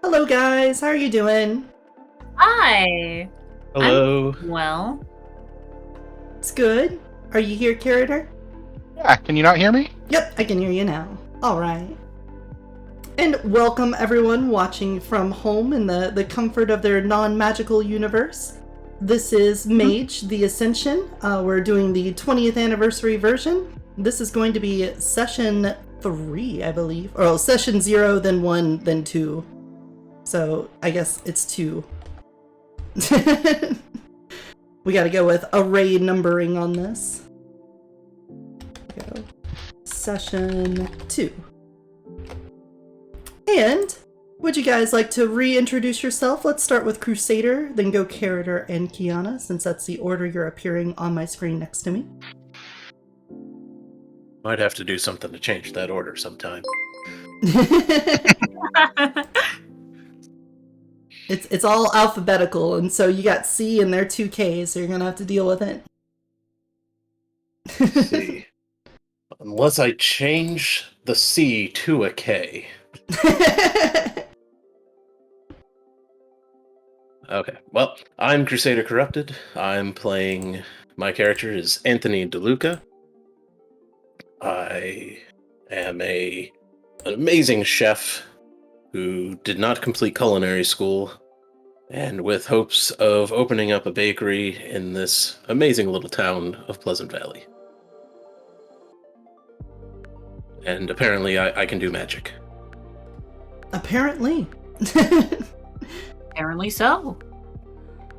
Hello guys, how are you doing? Hi. Hello. Well, It's good. Are you here, Curator? Yeah, can you not hear me? Yep, I can hear you now. Alright. And welcome everyone watching from home in the comfort of their non-magical universe. This is Mage, the Ascension. We're doing the 20th anniversary version. This is going to be session 3, I believe. Or session 0, then 1, then 2. So I guess it's 2. We gotta go with array numbering on this. Go. Session 2. And would you guys like to reintroduce yourself? Let's start with Crusader, then go Curator and Kiana, since that's the order you're appearing on my screen next to me. Might have to do something to change that order sometime. It's all alphabetical, and so you got C and there 2 Ks, so you're gonna have to deal with it. Let's see. Unless I change the C to a K. Okay, well, I'm Crusader Corrupted. I'm playing... My character is Anthony DeLuca. I am an amazing chef who did not complete culinary school, and with hopes of opening up a bakery in this amazing little town of Pleasant Valley. And apparently I can do magic. Apparently. apparently so.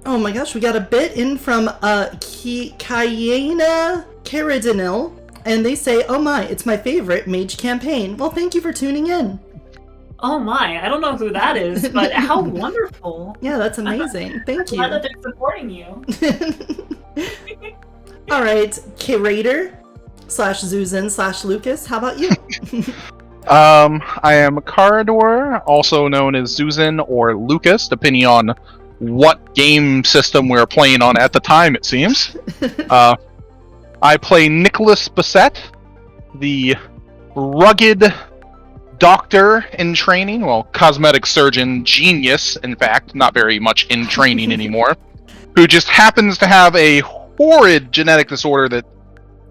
Oh my gosh, we got a bit in from Kiana Caradinil, and they say, "Oh my, it's my favorite Mage campaign." Well, thank you for tuning in. Oh my, I don't know who that is, but how wonderful. Yeah, that's amazing. Thank I'm glad you. that they're supporting you. All right, Curator /Zuzan /Lucas, how about you? I am Carador, also known as Zuzan or Lucas, depending on what game system we're playing on at the time, it seems. I play Nicholas Bassett, the rugged doctor in training, well, cosmetic surgeon genius, in fact, not very much in training anymore, who just happens to have a horrid genetic disorder that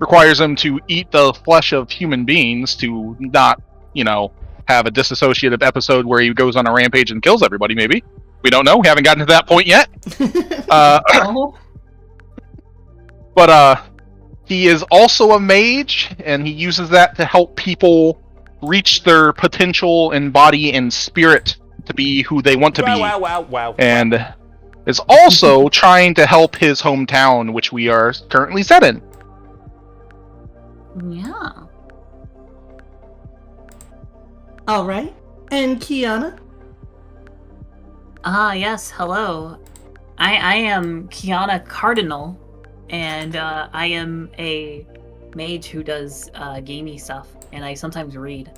requires him to eat the flesh of human beings to not, have a disassociative episode where he goes on a rampage and kills everybody, maybe. We don't know. We haven't gotten to that point yet. But he is also a mage, and he uses that to help people reach their potential in body and spirit to be who they want to be. Wow. And is also trying to help his hometown, which we are currently set in. Yeah. All right, and Kiana? Yes, hello. I am Kiana Cardinal, and I am a mage who does gamey stuff, and I sometimes read.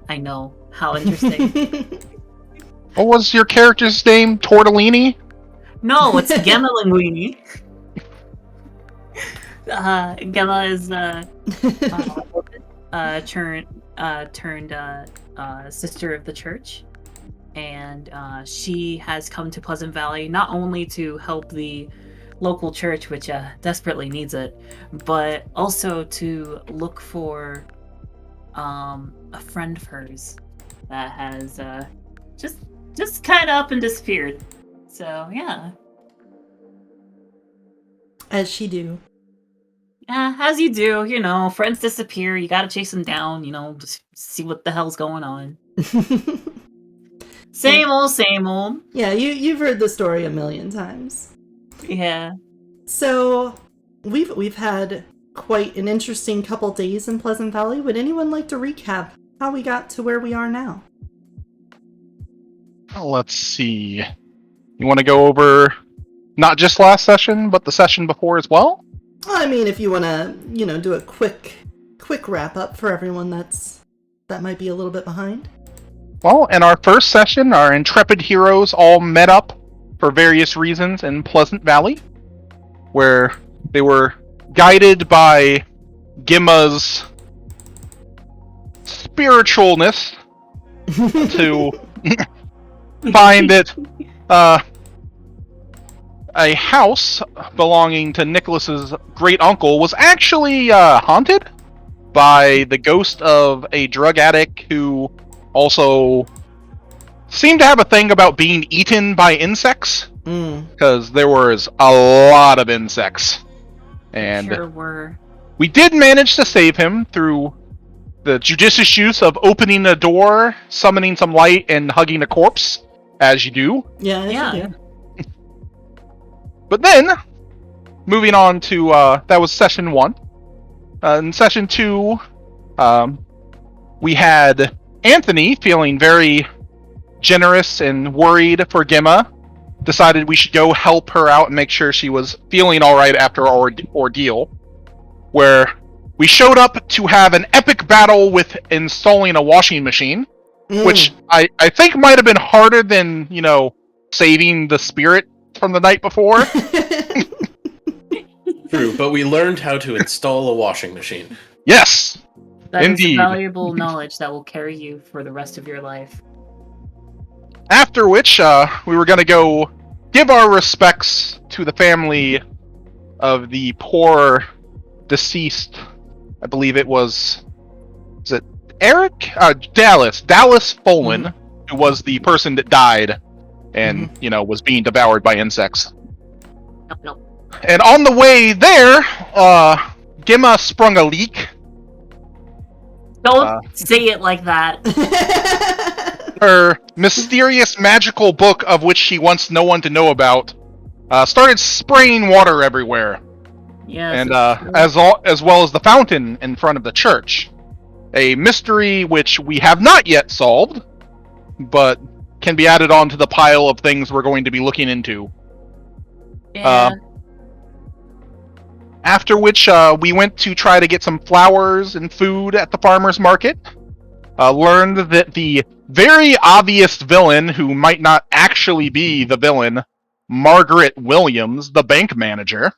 I know. How interesting. What was your character's name? Tortellini? No, it's Gemma Linguini. Gemma is turned sister of the church, and she has come to Pleasant Valley not only to help the local church, which desperately needs it, but also to look for a friend of hers that has just kind of up and disappeared. So yeah. As she do. As you do, friends disappear, you gotta chase them down, just see what the hell's going on. Same old. Yeah, you've heard the story a million times. Yeah. So, we've had quite an interesting couple days in Pleasant Valley. Would anyone like to recap how we got to where we are now? Let's see. You want to go over not just last session, but the session before as well? I mean, if you want to, do a quick wrap up for everyone that might be a little bit behind. Well, in our first session, our intrepid heroes all met up for various reasons in Pleasant Valley, where they were guided by Gimma's spiritualness to find that a house belonging to Nicholas's great uncle was actually haunted by the ghost of a drug addict who also seemed to have a thing about being eaten by insects, because there was a lot of insects. And Sure were. we did manage to save him through the judicious use of opening a door, summoning some light, and hugging a corpse, as you do. Yeah, Yeah. you do. But then, moving on to, that was session 1. In session 2, we had Anthony feeling very generous and worried for Gemma. Decided we should go help her out and make sure she was feeling alright after our ordeal. Where we showed up to have an epic battle with installing a washing machine, which I think might have been harder than, saving the spirit from the night before. True, but we learned how to install a washing machine. Yes! That Indeed. is valuable knowledge that will carry you for the rest of your life. After which, we were going to go give our respects to the family of the poor deceased. I believe it was it Eric? Dallas Folan, who was the person that died and, was being devoured by insects. Nope. And on the way there, Gemma sprung a leak. Don't say it like that. Her mysterious magical book, of which she wants no one to know about, started spraying water everywhere. Yes. And as well as the fountain in front of the church. A mystery which we have not yet solved, but can be added on to the pile of things we're going to be looking into. Yeah. After which, we went to try to get some flowers and food at the farmer's market. Learned that the very obvious villain, who might not actually be the villain, Margaret Williams, the bank manager,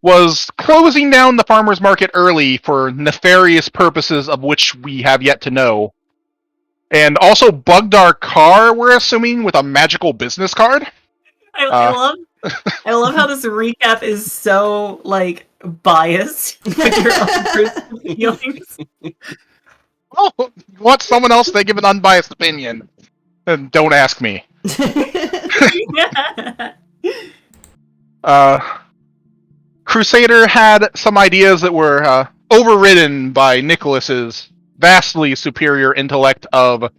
was closing down the farmer's market early for nefarious purposes of which we have yet to know. And also bugged our car, we're assuming, with a magical business card. I love how this recap is so, biased with your own personal feelings. Oh, you want someone else to give an unbiased opinion? Then don't ask me. Crusader had some ideas that were overridden by Nicholas's vastly superior intellect of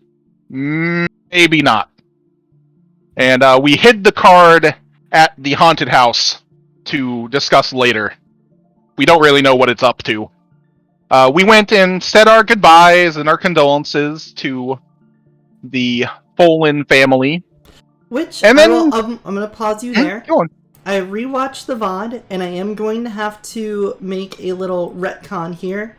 maybe not. And we hid the card at the haunted house to discuss later. We don't really know what it's up to. We went and said our goodbyes and our condolences to the Folan family. Which, and then, I'm going to pause you there. Go on. I rewatched the VOD, and I am going to have to make a little retcon here.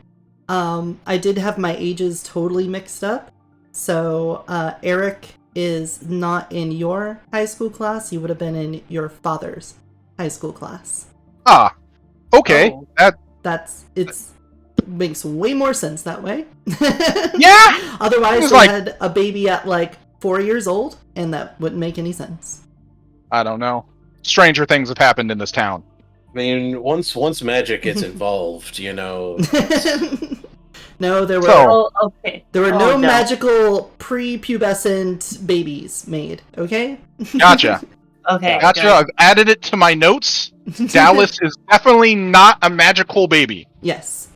I did have my ages totally mixed up. So, Eric is not in your high school class. He would have been in your father's high school class. Ah, okay. Oh. It makes way more sense that way. Yeah! Otherwise, they had a baby at 4 years old, and that wouldn't make any sense. I don't know. Stranger things have happened in this town. I mean, once magic gets involved, No, there were there were no magical prepubescent babies made. Okay. Gotcha. Okay. Gotcha. Good. I've added it to my notes. Dallas is definitely not a magical baby. Yes.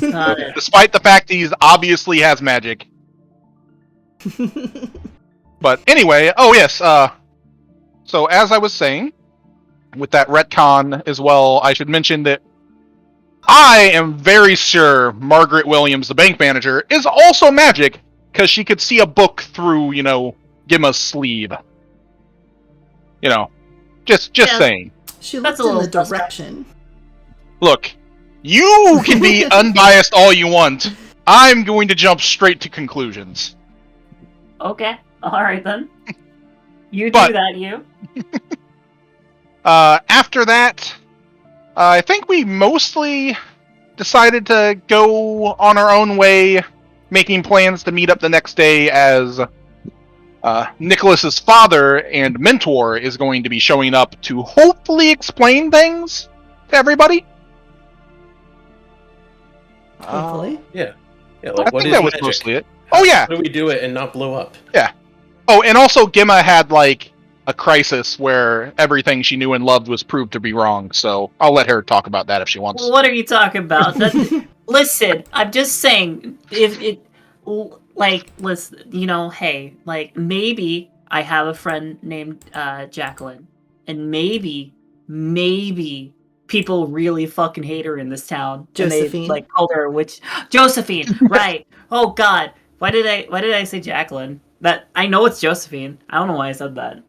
Got it. Despite the fact he obviously has magic. But anyway, yes. So as I was saying, with that retcon as well, I should mention that I am very sure Margaret Williams, the bank manager, is also magic, because she could see a book through, Gemma's sleeve. Just saying. She That's looked a in the little suspect. direction. Look, you can be unbiased all you want. I'm going to jump straight to conclusions. Okay. All right, then. You But- do that, you. After that, I think we mostly decided to go on our own way, making plans to meet up the next day as Nicholas's father and mentor is going to be showing up to hopefully explain things to everybody. Hopefully. Yeah. I Like, what think is that was magic? mostly it. Oh yeah. How do we do it and not blow up? Yeah. Oh, and also Gemma had like a crisis where everything she knew and loved was proved to be wrong. So I'll let her talk about that if she wants. What are you talking about? Listen, I'm just saying, if it, like, listen, you know, hey, like, maybe I have a friend named Jacqueline, and maybe people really fucking hate her in this town. Josephine. And they, like, called her a witch. Josephine, right. Oh, God. Why did I say Jacqueline? That, I know it's Josephine. I don't know why I said that.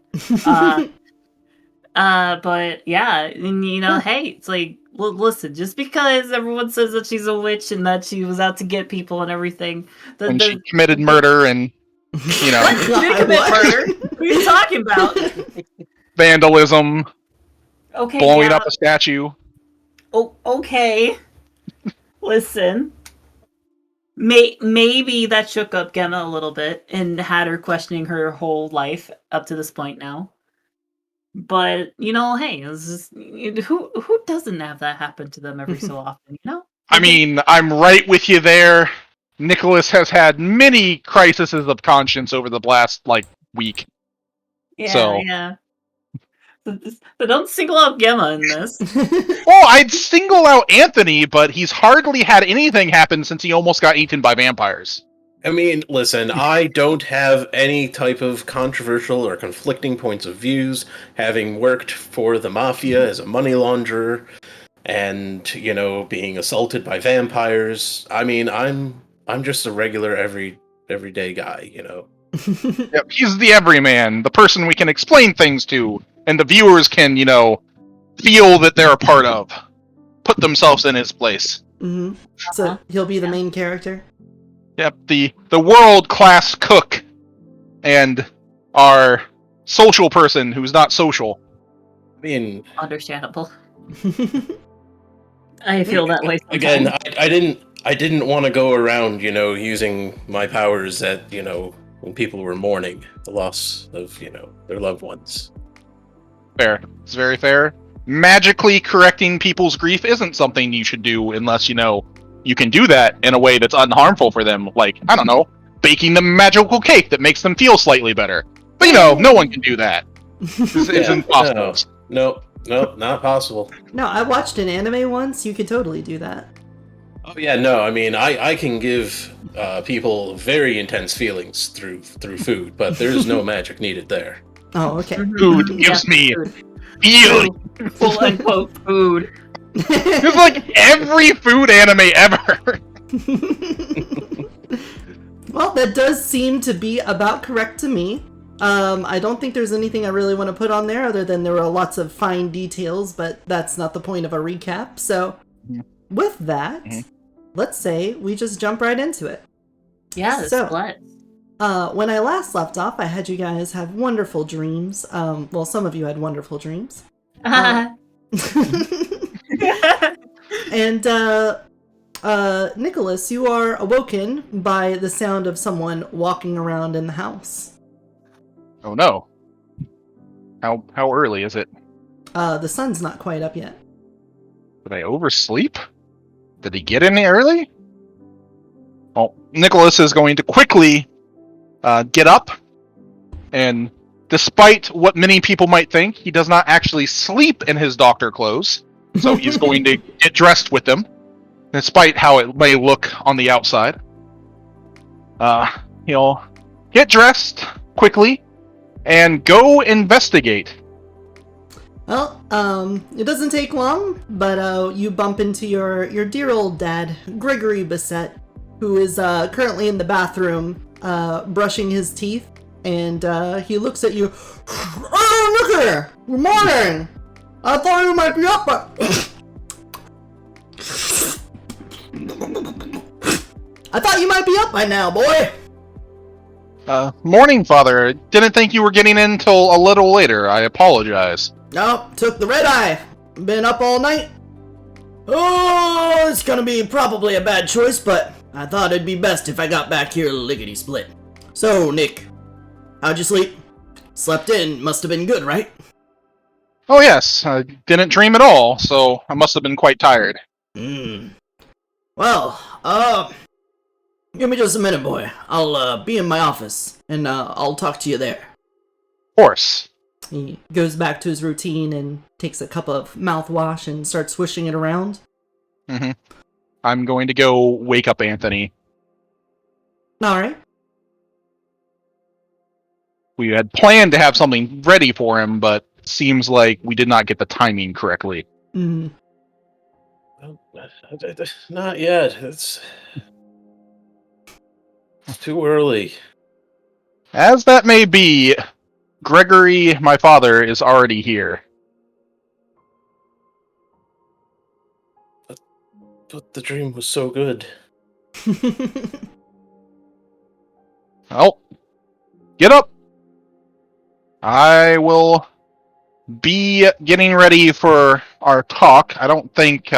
But yeah, and you know, hey, it's like, listen, just because everyone says that she's a witch and that she was out to get people and everything, And she committed murder and, you know, What? She didn't commit murder. What are you talking about? vandalism, Okay, blowing yeah. up a statue. Oh, okay. Listen, maybe that shook up Gemma a little bit and had her questioning her whole life up to this point now. But you know, hey, it's just, who doesn't have that happen to them every so often? You know. I mean, I'm right with you there. Nicholas has had many crises of conscience over the last, like, week. Yeah, So. yeah. So don't single out Gemma in this. Well, I'd single out Anthony, but he's hardly had anything happen since he almost got eaten by vampires. I mean, listen, I don't have any type of controversial or conflicting points of views, having worked for the mafia as a money launderer and, you know, being assaulted by vampires. I mean, I'm just a regular everyday guy, you know. Yep, he's the everyman, the person we can explain things to, and the viewers can, you know, feel that they're a part of, put themselves in his place. Mm-hmm. So he'll be the main character? Yep, the world-class cook and our social person who's not social. I mean, Understandable. I feel that way sometimes. Again, I didn't want to go around, you know, using my powers at, you know, when people were mourning the loss of, you know, their loved ones. Fair. It's very fair. Magically correcting people's grief isn't something you should do unless, you know, you can do that in a way that's unharmful for them. Like, I don't know, baking them a magical cake that makes them feel slightly better. But, you know, no one can do that. It's impossible. No, not possible. No, I watched an anime once. You could totally do that. Oh yeah, no. I mean, I can give people very intense feelings through food, but there is no magic needed there. Oh, okay. Food gives me feeling. Full unquote food. It's like every food anime ever. Well, that does seem to be about correct to me. I don't think there's anything I really want to put on there other than there were lots of fine details, but that's not the point of a recap. So with that, let's say we just jump right into it. Yes, So, let's. when I last left off, I had you guys have wonderful dreams. Well, some of you had wonderful dreams. And Nicholas, you are awoken by the sound of someone walking around in the house. Oh no. How early is it? The sun's not quite up yet. Did I oversleep? Did he get in early? Well, Nicholas is going to quickly get up, and despite what many people might think, he does not actually sleep in his doctor clothes. So he's going to get dressed with them, despite how it may look on the outside. He'll get dressed quickly and go investigate. Well, it doesn't take long, but you bump into your dear old dad, Gregory Bissett, who is currently in the bathroom brushing his teeth, and he looks at you. Oh, look here! Good morning! I thought you might be up, but... I thought you might be up by now, boy! Morning, Father. Didn't think you were getting in till a little later. I apologize. Nope, took the red eye. Been up all night. Oh, it's gonna be probably a bad choice, but I thought it'd be best if I got back here lickety-split. So, Nick, How'd you sleep? Slept in. Must have been good, right? Oh yes, I didn't dream at all, so I must have been quite tired. Well, give me just a minute, boy. I'll be in my office, and I'll talk to you there. Of course. He goes back to his routine and takes a cup of mouthwash and starts swishing it around. Mm-hmm. I'm going to go wake up Anthony. Alright. We had planned to have something ready for him, but it seems like we did not get the timing correctly. Mm. Well, not yet. It's too early. As that may be, Gregory, my father, is already here. But the dream was so good. Well, get up! I will be getting ready for our talk. I don't think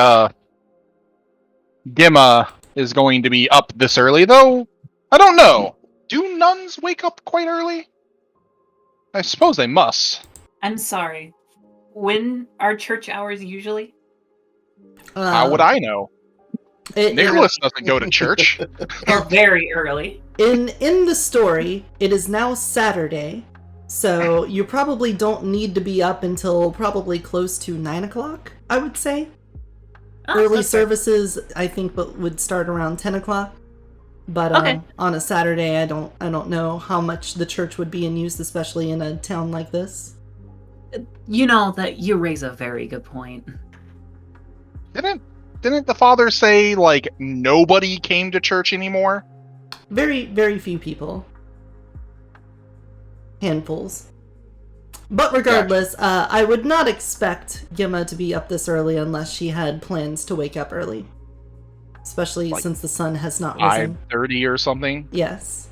Gemma is going to be up this early, though. I don't know. Do nuns wake up quite early? I suppose they must. I'm sorry. When are church hours usually? How would I know? Nicholas doesn't go to church. They're very early. In the story, it is now Saturday, so you probably don't need to be up until probably close to 9 o'clock, I would say. Early services, I think, would start around 10 o'clock. But Okay. On a Saturday, I don't know how much the church would be in use, especially in a town like this. You know that you raise a very good point. Didn't the father say, like, nobody came to church anymore? Very, very few people. Handfuls. But regardless, I would not expect Gemma to be up this early unless she had plans to wake up early. Especially Like since the sun has not risen. 5:30 or something? Yes.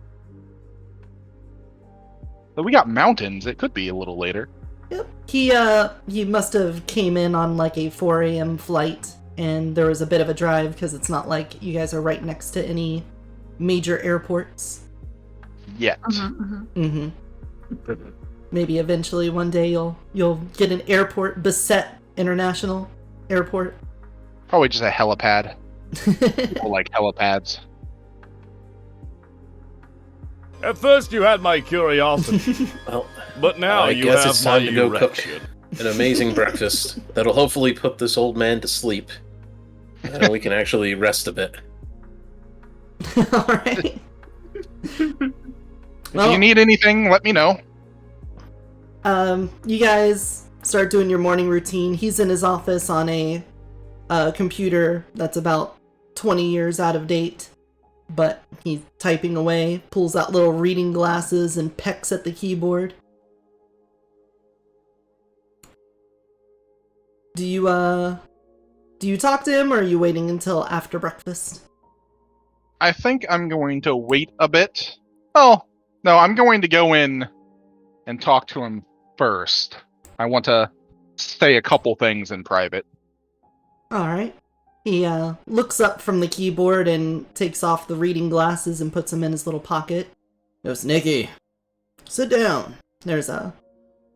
But we got mountains. It could be a little later. Yep. He must have came in on like a 4 a.m. flight, and there was a bit of a drive because it's not like you guys are right next to any major airports. Yet. Mm-hmm. Maybe eventually one day you'll get an airport, Beset International Airport. Probably just a helipad. People like helipads. At first you had my curiosity, Well, but now I you guess have it's my time to go cook erection. an amazing breakfast that'll hopefully put this old man to sleep. And we can actually rest a bit. Alright. If you need anything, let me know. You guys start doing your morning routine. He's in his office on a computer that's about 20 years out of date, but he's typing away, pulls out little reading glasses and pecks at the keyboard. Do you talk to him, or are you waiting until after breakfast? I think I'm going to wait a bit. Well, no, I'm going to go in and talk to him first. I want to say a couple things in private. Alright. He looks up from the keyboard and takes off the reading glasses and puts them in his little pocket. Goes, Nikki, sit down. There's a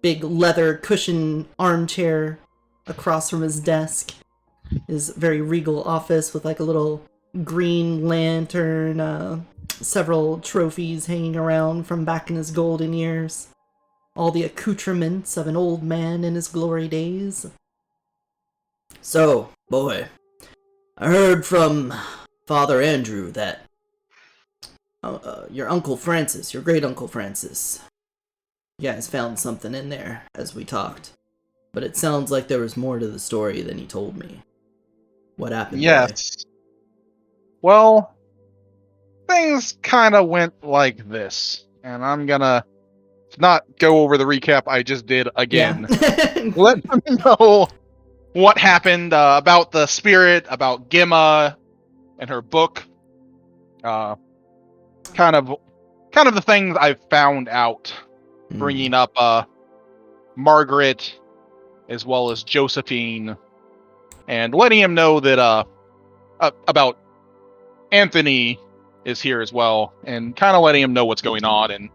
big leather cushion armchair across from his desk. His very regal office with like a little green lantern, several trophies hanging around from back in his golden years. All the accoutrements of an old man in his glory days. So, boy, I heard from Father Andrew that your Uncle Francis, your great Uncle Francis, you guys found something in there as we talked. But it sounds like there was more to the story than he told me. What happened? Yes. Well, things kind of went like this, and I'm gonna not go over the recap I just did again. Yeah. Let them know what happened about the spirit, about Gemma and her book. Kind of the things I've found out, bringing up Margaret as well as Josephine, and letting him know that about Anthony is here as well, and kind of letting him know what's going on, and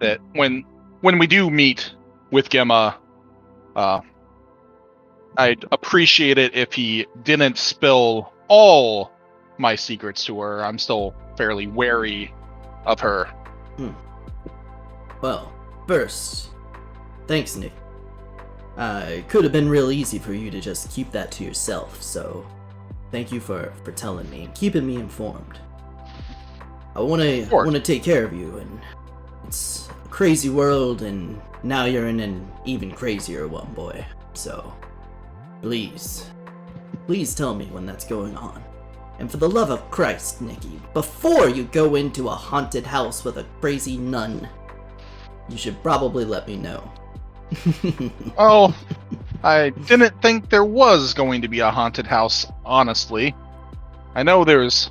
that when we do meet with Gemma, I'd appreciate it if he didn't spill all my secrets to her. I'm still fairly wary of her. Well, first, thanks, Nick. It could have been real easy for you to just keep that to yourself, so thank you for telling me and keeping me informed. I want to take care of you, and it's a crazy world, and now you're in an even crazier one, boy. So, please tell me when that's going on. And for the love of Christ, Nikki, before you go into a haunted house with a crazy nun, you should probably let me know. Oh, I didn't think there was going to be a haunted house, honestly. I know there's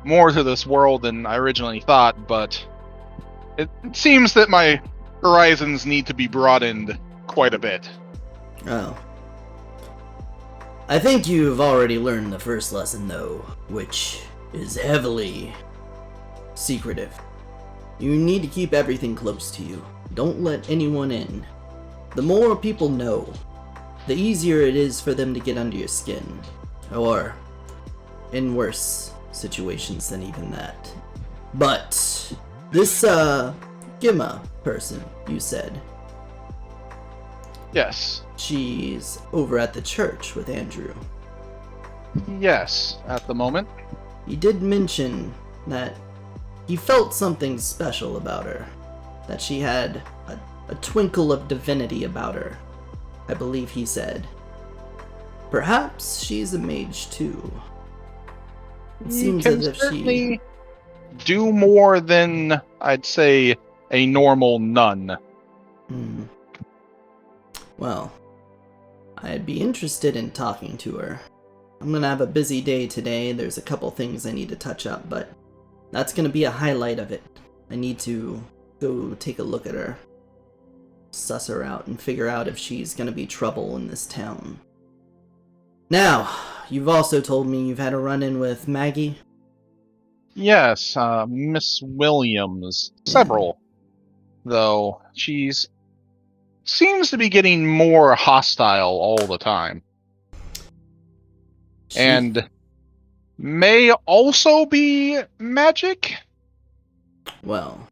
more to this world than I originally thought, but it seems that my horizons need to be broadened quite a bit. Oh. I think you've already learned the first lesson, though, which is heavily secretive. You need to keep everything close to you. Don't let anyone in. The more people know, the easier it is for them to get under your skin. Or, in worse situations than even that. But, this, Gemma person, you said. Yes. She's over at the church with Andrew. Yes, at the moment. He did mention that he felt something special about her. That she had a twinkle of divinity about her, I believe he said. Perhaps she's a mage too. It seems as if certainly do more than, I'd say, a normal nun. Well, I'd be interested in talking to her. I'm gonna have a busy day today. There's a couple things I need to touch up, but that's gonna be a highlight of it. I need to go take a look at her, suss her out, and figure out if she's gonna be trouble in this town. Now, you've also told me you've had a run-in with Maggie? Yes, Miss Williams. Several. Though, she's seems to be getting more hostile all the time. And may also be magic? Well,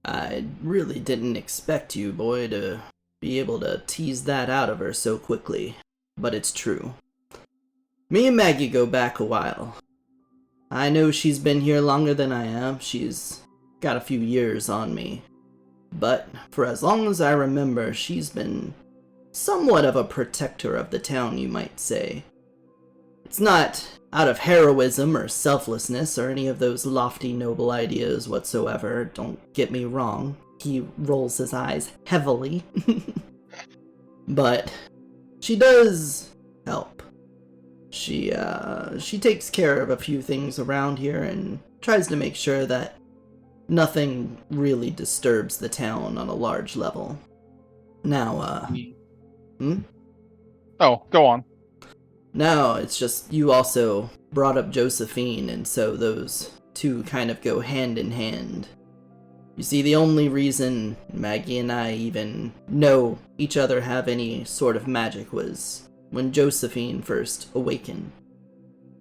I really didn't expect you, boy, to be able to tease that out of her so quickly. But it's true. Me and Maggie go back a while. I know she's been here longer than I am. She's got a few years on me. But for as long as I remember, she's been somewhat of a protector of the town, you might say. It's not out of heroism or selflessness or any of those lofty, noble ideas whatsoever, don't get me wrong. He rolls his eyes heavily. But she does help. She takes care of a few things around here and tries to make sure that nothing really disturbs the town on a large level. Now, Oh, go on. No, it's just you also brought up Josephine, and so those two kind of go hand in hand. You see, the only reason Maggie and I even know each other have any sort of magic was when Josephine first awakened.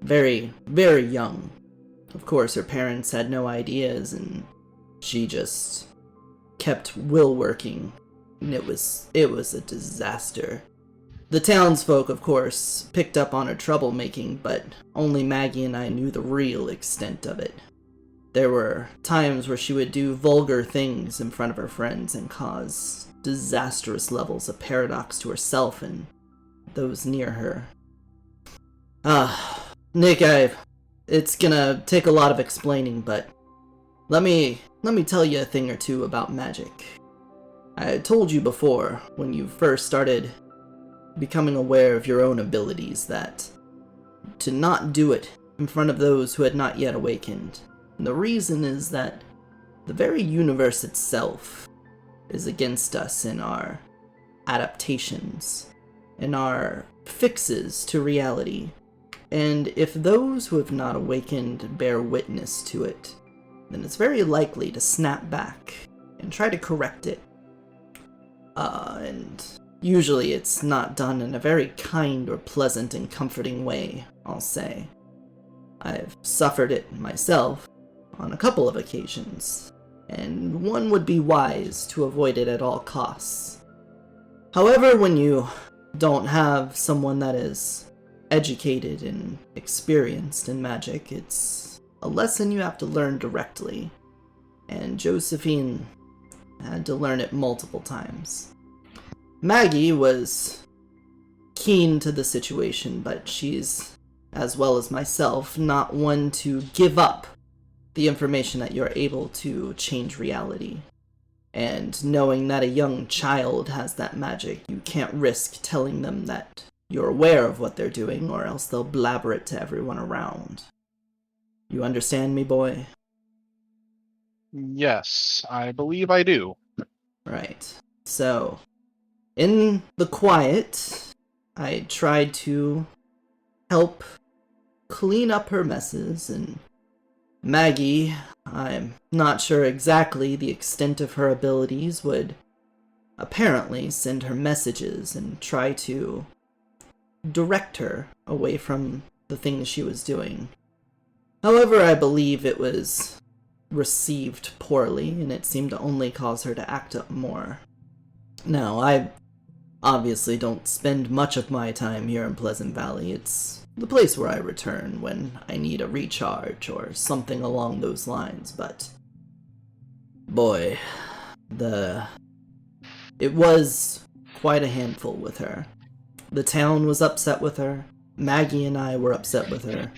Very, very young. Of course, her parents had no ideas, and she just kept will working, and it was a disaster. The townsfolk, of course, picked up on her troublemaking, but only Maggie and I knew the real extent of it. There were times where she would do vulgar things in front of her friends and cause disastrous levels of paradox to herself and those near her. Nick, it's gonna take a lot of explaining, but let me tell you a thing or two about magic. I told you before, when you first started becoming aware of your own abilities, that to not do it in front of those who had not yet awakened. And the reason is that the very universe itself is against us in our adaptations, in our fixes to reality. And if those who have not awakened bear witness to it, then it's very likely to snap back and try to correct it. And usually it's not done in a very kind or pleasant and comforting way, I'll say. I've suffered it myself on a couple of occasions, and one would be wise to avoid it at all costs. However, when you don't have someone that is educated and experienced in magic, it's a lesson you have to learn directly, and Josephine had to learn it multiple times. Maggie was keen to the situation, but she's, as well as myself, not one to give up the information that you're able to change reality. And knowing that a young child has that magic, you can't risk telling them that you're aware of what they're doing, or else they'll blabber it to everyone around. You understand me, boy? Yes, I believe I do. Right. So, in the quiet, I tried to help clean up her messes, and Maggie, I'm not sure exactly the extent of her abilities, would apparently send her messages and try to direct her away from the things she was doing. However, I believe it was received poorly, and it seemed to only cause her to act up more. Now, I obviously don't spend much of my time here in Pleasant Valley. It's the place where I return when I need a recharge or something along those lines, but boy, it was quite a handful with her. The town was upset with her, Maggie and I were upset with her,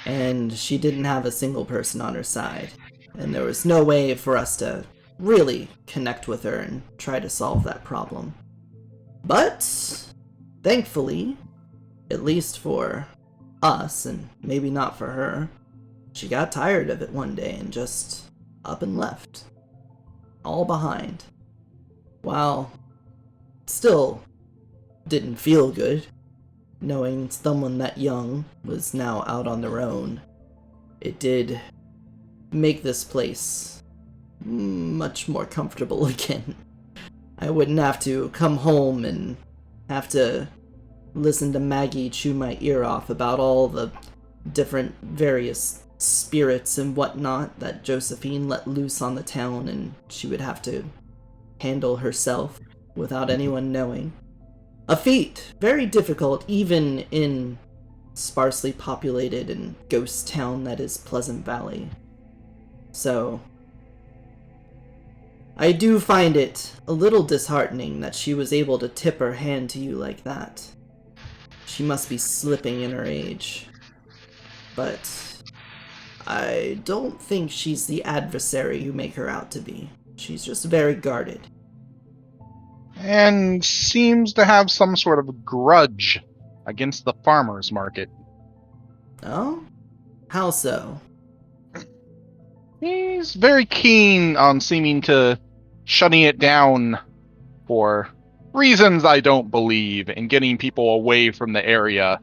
and she didn't have a single person on her side, and there was no way for us to really connect with her and try to solve that problem. But, thankfully, at least for us, and maybe not for her, she got tired of it one day and just up and left. All behind. While still didn't feel good, knowing someone that young was now out on their own, it did make this place much more comfortable again. I wouldn't have to come home and have to listen to Maggie chew my ear off about all the different various spirits and whatnot that Josephine let loose on the town, and she would have to handle herself without anyone knowing. A feat very difficult even in sparsely populated and ghost town that is Pleasant Valley. So, I do find it a little disheartening that she was able to tip her hand to you like that. She must be slipping in her age. But I don't think she's the adversary you make her out to be. She's just very guarded. And seems to have some sort of grudge against the farmers market. Oh? How so? He's very keen on seeming to shutting it down for reasons I don't believe, and getting people away from the area.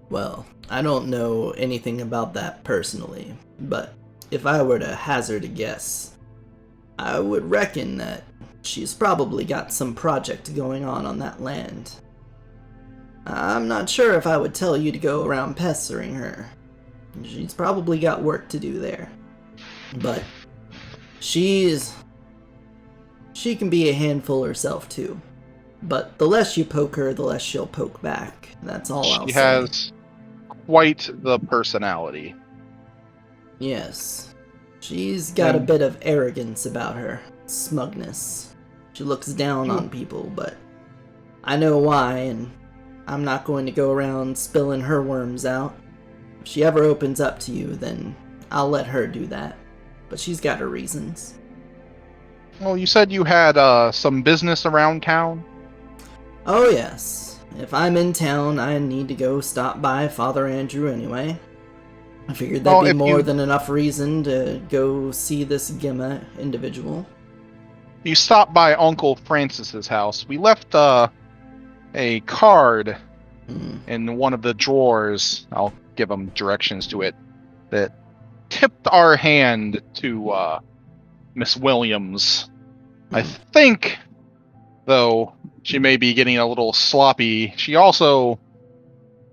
Well, I don't know anything about that personally, but if I were to hazard a guess, I would reckon that she's probably got some project going on that land. I'm not sure if I would tell you to go around pestering her. She's probably got work to do there. But she can be a handful herself too. But the less you poke her, the less she'll poke back. That's all I'll say. She has quite the personality. Yes. She's got a bit of arrogance about her. Smugness. She looks down on people, but I know why, and I'm not going to go around spilling her worms out. If she ever opens up to you, then I'll let her do that. But she's got her reasons. Well, you said you had some business around town? Oh yes. If I'm in town, I need to go stop by Father Andrew anyway. I figured that'd be more than enough reason to go see this Gemma individual. You stopped by Uncle Francis's house. We left a card in one of the drawers. I'll give him directions to it. That tipped our hand to Miss Williams. I think, though, she may be getting a little sloppy. She also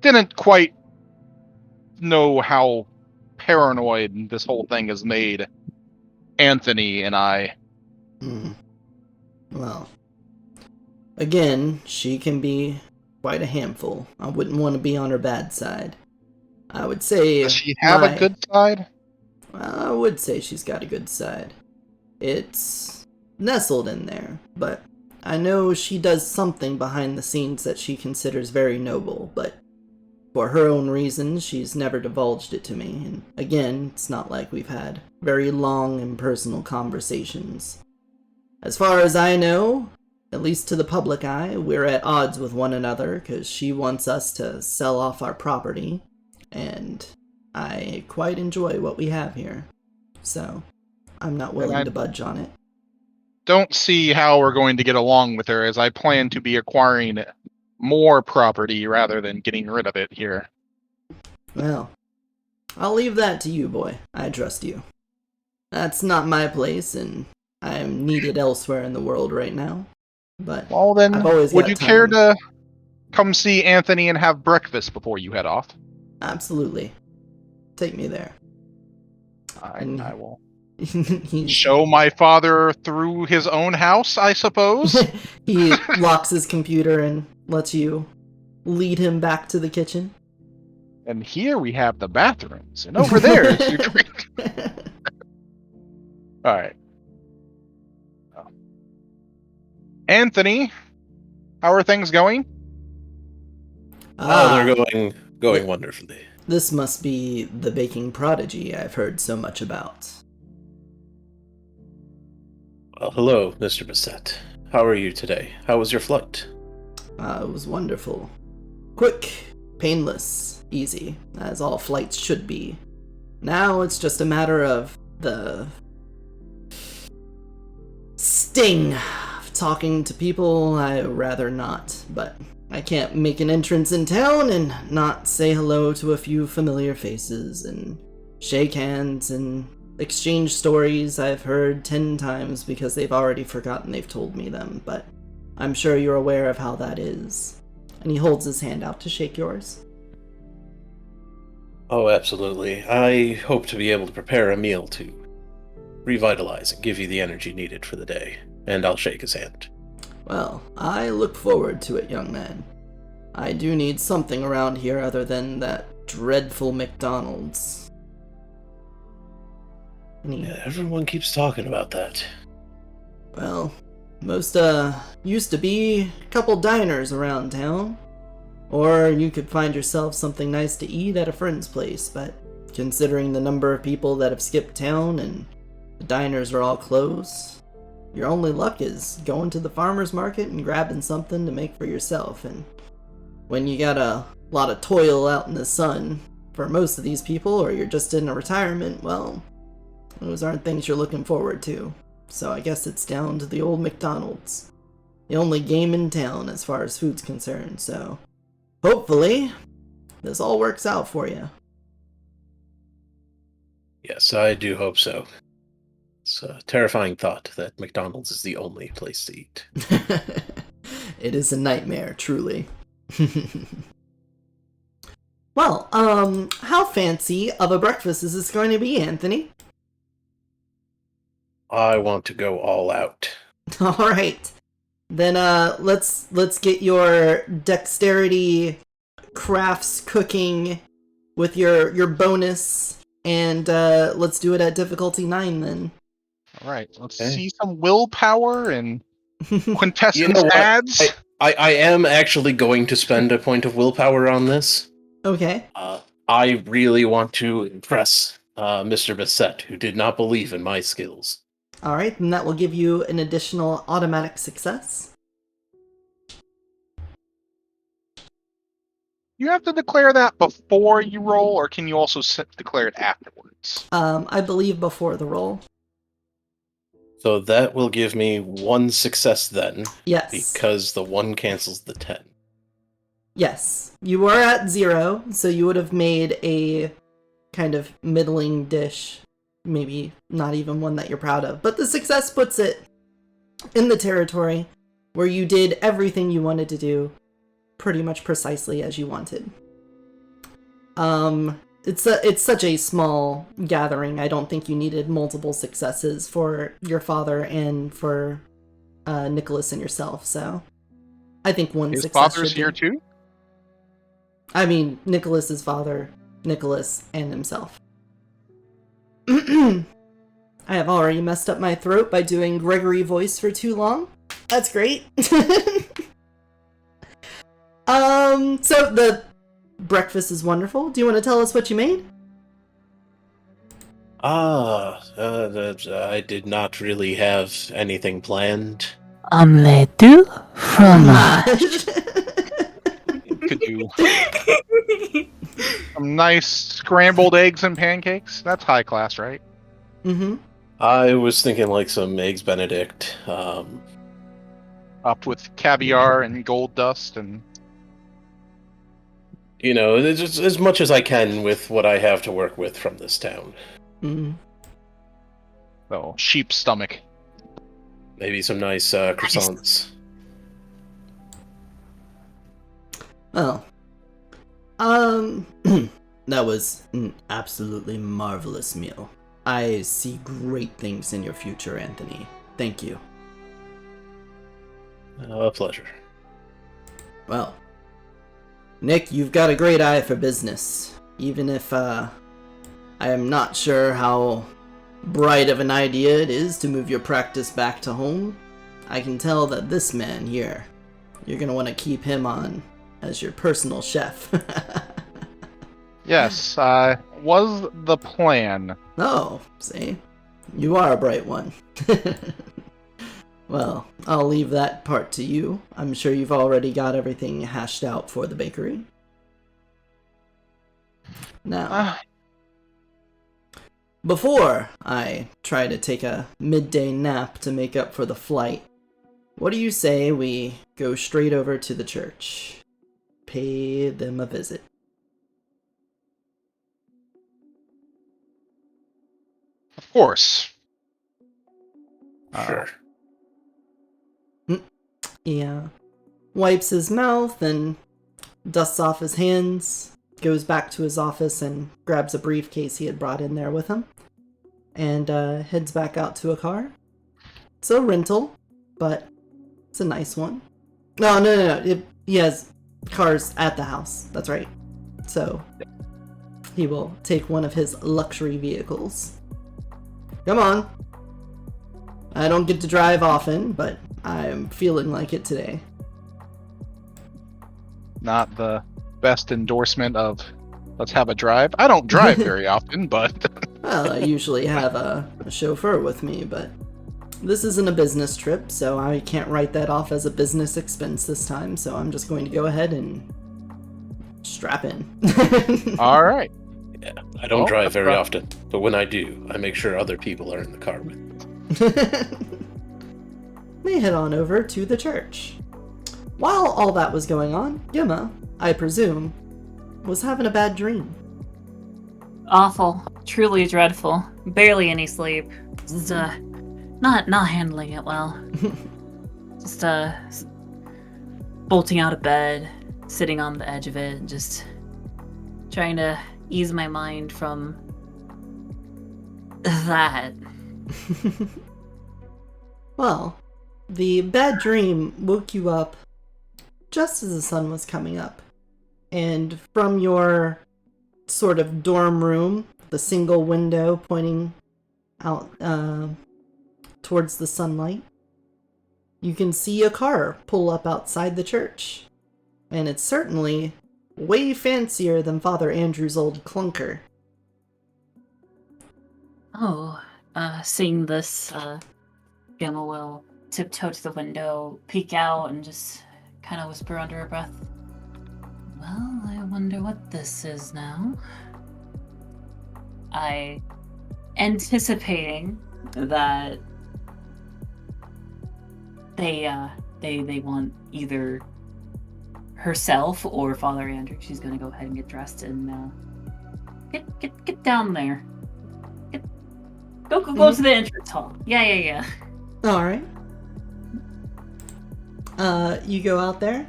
didn't quite know how paranoid this whole thing has made Anthony and I. Hmm. Well, again, she can be quite a handful. I wouldn't want to be on her bad side. I would say Does she have a good side? I would say she's got a good side. It's nestled in there, but I know she does something behind the scenes that she considers very noble, but for her own reasons, she's never divulged it to me, and again, it's not like we've had very long and personal conversations. As far as I know, at least to the public eye, we're at odds with one another, because she wants us to sell off our property, and I quite enjoy what we have here, so I'm not willing to budge on it. Don't see how we're going to get along with her, as I plan to be acquiring more property rather than getting rid of it here. Well, I'll leave that to you, boy. I trust you. That's not my place, and I'm needed elsewhere in the world right now. But well, then, I've always would got you time. care to come see Anthony and have breakfast before you head off? Absolutely. Take me there. I will. He's... Show my father through his own house, I suppose? He locks his computer and lets you lead him back to the kitchen. And here we have the bathrooms, and over there is your drink. Alright. Anthony, how are things going? They're going wonderfully. This must be the baking prodigy I've heard so much about. Well, hello, Mr. Bissett. How are you today? How was your flight? It was wonderful. Quick, painless, easy, as all flights should be. Now it's just a matter of the sting of talking to people I'd rather not, but I can't make an entrance in town and not say hello to a few familiar faces and shake hands and exchange stories I've heard 10 times because they've already forgotten they've told me them, but I'm sure you're aware of how that is. And he holds his hand out to shake yours. Oh, absolutely. I hope to be able to prepare a meal to revitalize and give you the energy needed for the day, and I'll shake his hand. Well, I look forward to it, young man. I do need something around here other than that dreadful McDonald's. Yeah, everyone keeps talking about that. Well, most, used to be a couple diners around town. Or you could find yourself something nice to eat at a friend's place, but considering the number of people that have skipped town and the diners are all closed, your only luck is going to the farmer's market and grabbing something to make for yourself, and when you got a lot of toil out in the sun for most of these people, or you're just in a retirement, well, those aren't things you're looking forward to. So I guess it's down to the old McDonald's. The only game in town as far as food's concerned, so hopefully this all works out for you. Yes, I do hope so. It's a terrifying thought that McDonald's is the only place to eat. It is a nightmare, truly. Well, how fancy of a breakfast is this going to be, Anthony? I want to go all out. All right. Then let's get your dexterity crafts cooking with your bonus, and let's do it at difficulty 9 then. All right, let's see some willpower and quintessence You know what? adds. I am actually going to spend a point of willpower on this. Okay. I really want to impress Mr. Bissett, who did not believe in my skills. All right, then that will give you an additional automatic success. You have to declare that before you roll, or can you also declare it afterwards? I believe before the roll. So that will give me 1 success then. Yes. Because the 1 cancels the 10. Yes. You were at 0, so you would have made a kind of middling dish maybe not even one that you're proud of. But the success puts it in the territory where you did everything you wanted to do pretty much precisely as you wanted. It's such a small gathering. I don't think you needed multiple successes for your father and for Nicholas and yourself, so I think one His success father's should be... here too? I mean, Nicholas's father, Nicholas, and himself. I have already messed up my throat by doing Gregory voice for too long. That's great. So the breakfast is wonderful. Do you want to tell us what you made? I did not really have anything planned. Omelette du fromage. Could you some nice scrambled eggs and pancakes? That's high class, right? Mm-hmm. I was thinking like some eggs Benedict. Up with caviar and gold dust and Just as much as I can with what I have to work with from this town. Mm. oh, sheep stomach. Maybe some nice croissants. Well, that was an absolutely marvelous meal. I see great things in your future, Anthony. Thank you. A pleasure. Well, Nick, you've got a great eye for business. Even if, I am not sure how bright of an idea it is to move your practice back to home, I can tell that this man here, you're gonna want to keep him on as your personal chef. Yes, was the plan. Oh, see? You are a bright one. Well, I'll leave that part to you. I'm sure you've already got everything hashed out for the bakery. Now, before I try to take a midday nap to make up for the flight, what do you say we go straight over to the church? Pay them a visit. Of course. Sure. He wipes his mouth and dusts off his hands, goes back to his office and grabs a briefcase he had brought in there with him, and heads back out to a car. It's a rental, but it's a nice one. No. He has cars at the house. That's right. So he will take one of his luxury vehicles. Come on. I don't get to drive often, but I'm feeling like it today. Not the best endorsement of let's have a drive. I don't drive very often, but Well, I usually have a chauffeur with me, but this isn't a business trip, so I can't write that off as a business expense this time, so I'm just going to go ahead and strap in. all right. Yeah, I don't drive very often, but when I do, I make sure other people are in the car with me. They head on over to the church. While all that was going on, Yuma, I presume, was having a bad dream. Awful. Truly dreadful. Barely any sleep. Just, not handling it well. Just, bolting out of bed, sitting on the edge of it, just trying to ease my mind from that. Well, the bad dream woke you up just as the sun was coming up. And from your sort of dorm room, the single window pointing out towards the sunlight, you can see a car pull up outside the church. And it's certainly way fancier than Father Andrew's old clunker. Oh, seeing this, Gemma will tiptoe to the window, peek out, and just kind of whisper under her breath, "Well, I wonder what this is now." Anticipating that they want either herself or Father Andrew. She's gonna go ahead and get dressed and get down there. Go to the entrance hall. Yeah. All right. You go out there.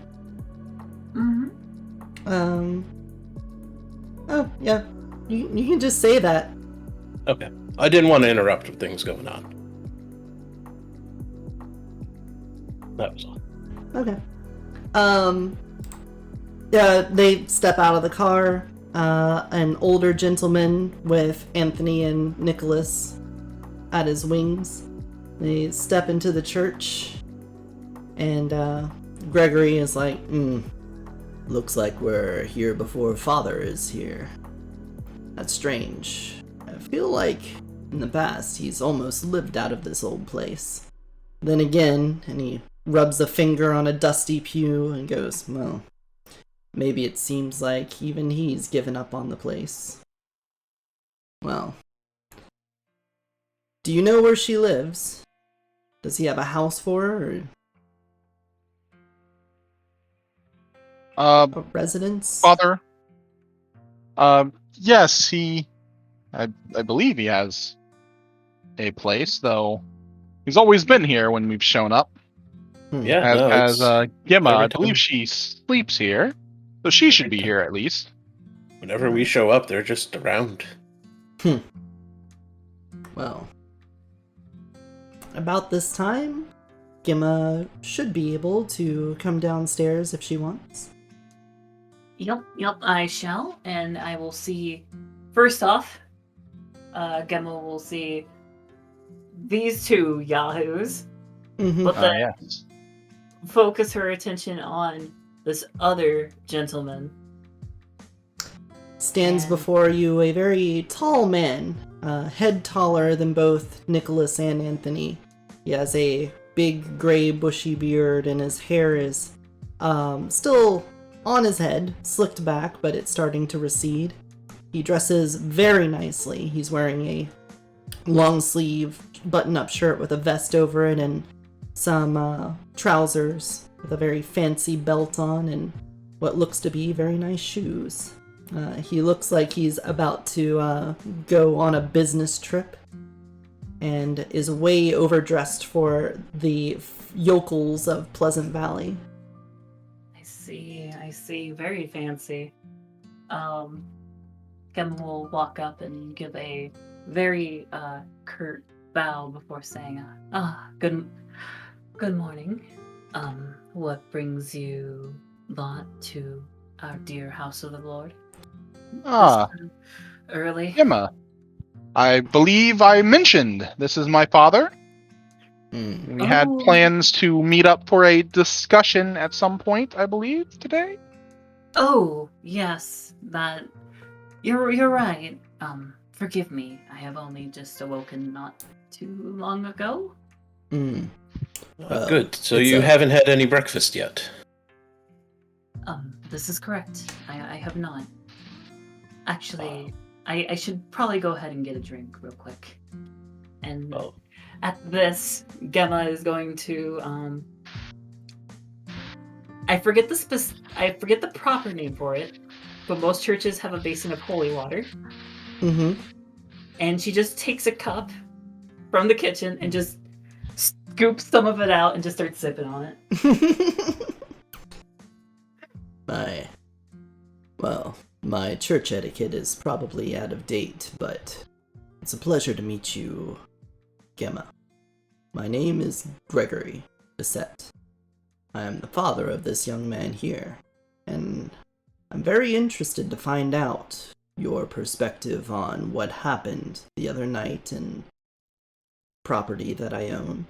Mm-hmm. Oh yeah. You can just say that. Okay. I didn't want to interrupt with things going on. That was all. Okay. Yeah, they step out of the car. An older gentleman with Anthony and Nicholas at his wings. They step into the church, and Gregory is like, looks like we're here before Father is here. That's strange. I feel like in the past he's almost lived out of this old place. Then again, and he rubs a finger on a dusty pew and goes, well, maybe it seems like even he's given up on the place. Well, do you know where she lives? Does he have a house for her, or a residence? Father. Yes, I believe he has a place, though. He's always been here when we've shown up. Yeah, As Gemma, I every believe time- she sleeps here, so she should be here at least. Whenever we show up, they're just around. Well, about this time, Gemma should be able to come downstairs if she wants. Yep, I shall, and I will see. First off, Gemma will see these two yahoos, but then Yes. focus her attention on this other gentleman. Stands And- before you a very tall man, head taller than both Nicholas and Anthony. He has a big gray bushy beard, and his hair is still on his head, slicked back, but it's starting to recede. He dresses very nicely. He's wearing a long sleeve button-up shirt with a vest over it and some trousers with a very fancy belt on and what looks to be very nice shoes. He looks like he's about to go on a business trip and is way overdressed for the yokels of Pleasant Valley. I see. Very fancy. Gemma will walk up and give a very curt bow before saying, good morning. What brings you lot to our dear house of the Lord? Early. Gemma. I believe I mentioned this is my father. We had Oh. plans to meet up for a discussion at some point, I believe, today. Oh, yes, that you're right. Forgive me. I have only just awoken not too long ago. Good. So it's you haven't had any breakfast yet? This is correct. I have not. Actually, I should probably go ahead and get a drink real quick. And at this, Gemma is going to I forget the proper name for it, but most churches have a basin of holy water. Mm-hmm. And she just takes a cup from the kitchen and just scoops some of it out and just starts sipping on it. My church etiquette is probably out of date, but it's a pleasure to meet you, Gemma. My name is Gregory Bissett. I am the father of this young man here, and I'm very interested to find out your perspective on what happened the other night and property that I own.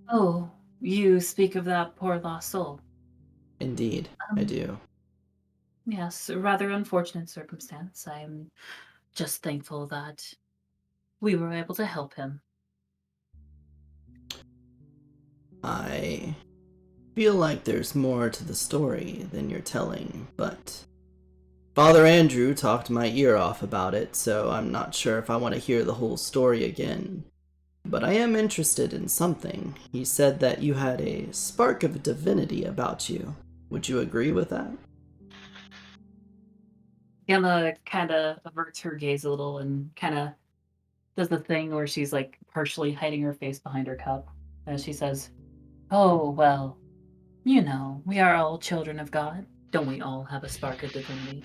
Oh, you speak of that poor lost soul. Indeed, I do. Yes, a rather unfortunate circumstance. I am just thankful that we were able to help him. I feel like there's more to the story than you're telling, but Father Andrew talked my ear off about it, so I'm not sure if I want to hear the whole story again. But I am interested in something. He said that you had a spark of divinity about you. Would you agree with that? Gemma kind of averts her gaze a little and kind of does the thing where she's like partially hiding her face behind her cup, and she says, "Oh well, you know, we are all children of God. Don't we all have a spark of divinity?"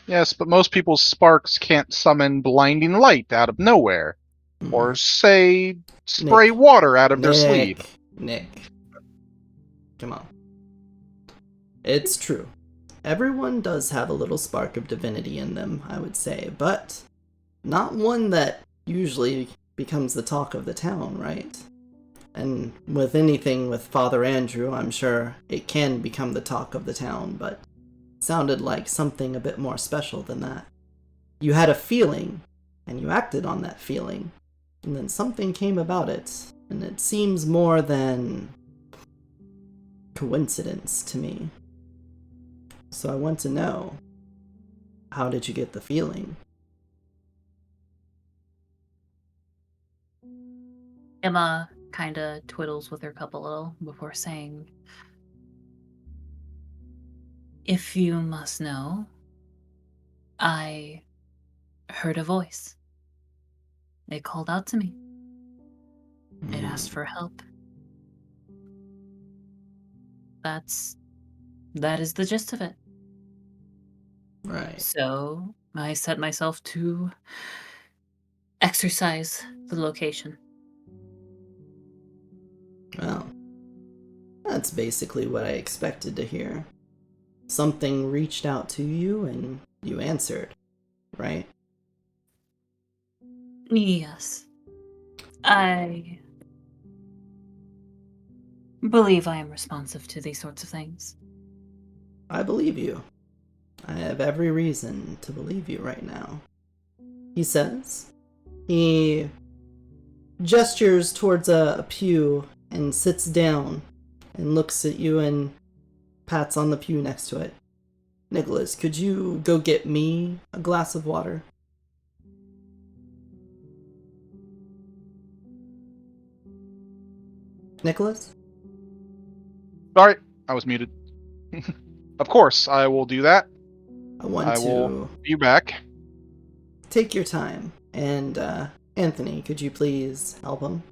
Yes, but most people's sparks can't summon blinding light out of nowhere. Or, say, spray Nick. water out of their sleeve. Nick. Come on. It's true. Everyone does have a little spark of divinity in them, I would say, but not one that usually becomes the talk of the town, right? And with anything with Father Andrew, I'm sure it can become the talk of the town, but it sounded like something a bit more special than that. You had a feeling, and you acted on that feeling, and then something came about it, and it seems more than coincidence to me. So I want to know, how did you get the feeling? Emma kind of twiddles with her cup a little before saying, "If you must know, I heard a voice. It called out to me. It asked for help. That is the gist of it. Right. So I set myself to exercise the location." Well, that's basically what I expected to hear. Something reached out to you and you answered, right? Yes. I believe I am responsive to these sorts of things. I believe you. I have every reason to believe you right now. He says. He gestures towards a pew and sits down and looks at you and pats on the pew next to it. Nicholas, could you go get me a glass of water? Nicholas? Sorry, I was muted. Of course, I will do that. I want I to will be you back. take your time. And, Anthony, could you please help him?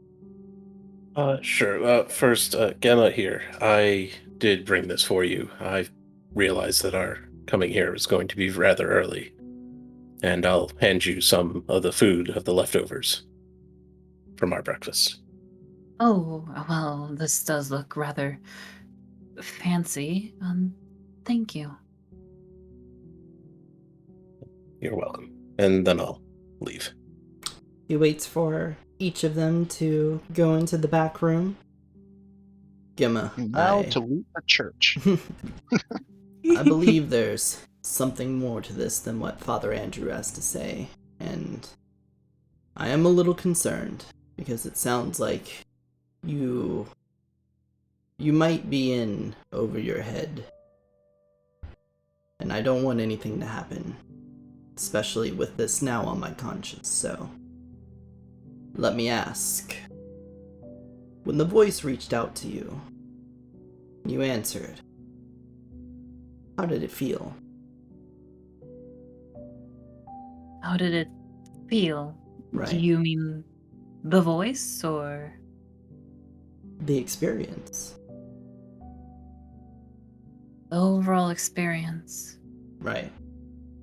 Sure. First, Gemma here. I did bring this for you. I realized that our coming here was going to be rather early. And I'll hand you some of the food of the leftovers from our breakfast. Oh, well, this does look rather fancy. Thank you. You're welcome. And then I'll leave. He waits for each of them to go into the back room. Gemma, Now to loot the church. I believe there's something more to this than what Father Andrew has to say, and I am a little concerned, because it sounds like you might be in over your head, and I don't want anything to happen, especially with this now on my conscience, so let me ask. When the voice reached out to you, you answered, how did it feel? How did it feel? Right. Do you mean the voice, or The experience. the overall experience? Right.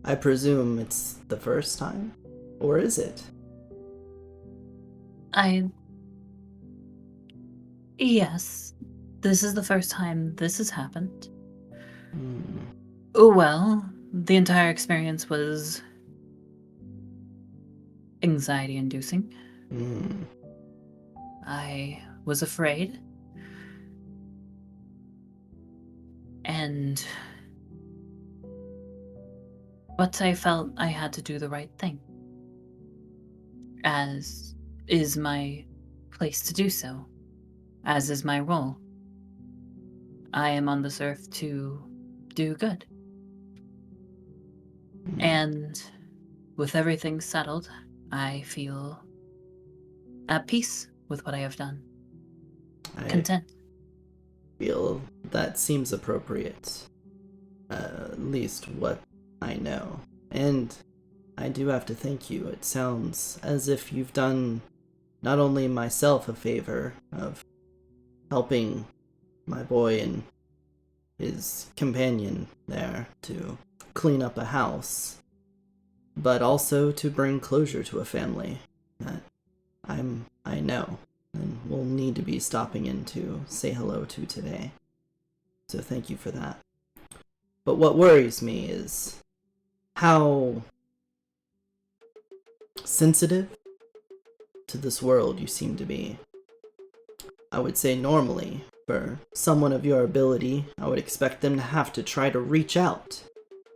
I presume it's the first time? Or is it? Yes, this is the first time this has happened. Hmm. Oh, well, the entire experience was anxiety-inducing. Hmm. I was afraid. But I felt I had to do the right thing, as is my place to do so, as is my role. I am on this earth to do good. And with everything settled, I feel at peace with what I have done. Content. I feel that seems appropriate. At least what I know. And I do have to thank you. It sounds as if you've done not only myself a favor of helping my boy and his companion there to clean up a house, but also to bring closure to a family that I know and will need to be stopping in to say hello to today. So thank you for that. But what worries me is how sensitive to this world you seem to be. I would say normally, for someone of your ability, I would expect them to have to try to reach out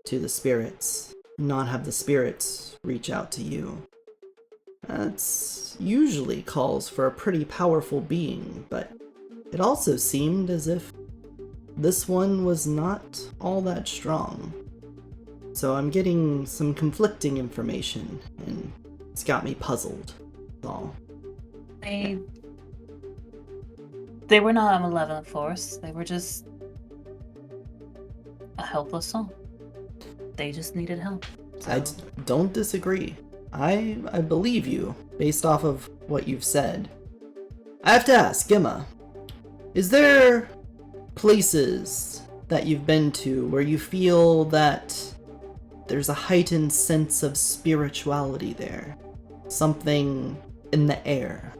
to the spirits, not have the spirits reach out to you. That's usually calls for a pretty powerful being, but it also seemed as if this one was not all that strong. So I'm getting some conflicting information, and it's got me puzzled. That's all. They were not a malevolent force. They were just a helpless soul. They just needed help. I don't disagree. I believe you, based off of what you've said. I have to ask, Gemma, is there places that you've been to where you feel that there's a heightened sense of spirituality there? Something in the air?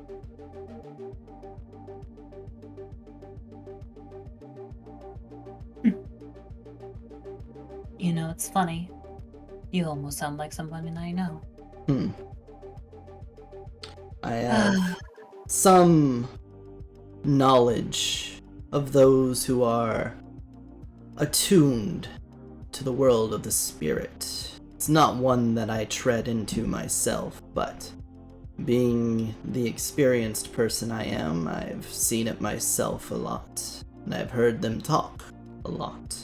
You know, it's funny. You almost sound like someone I know. I have some knowledge of those who are attuned to the world of the spirit. It's not one that I tread into myself, but being the experienced person I am, I've seen it myself a lot, and I've heard them talk a lot.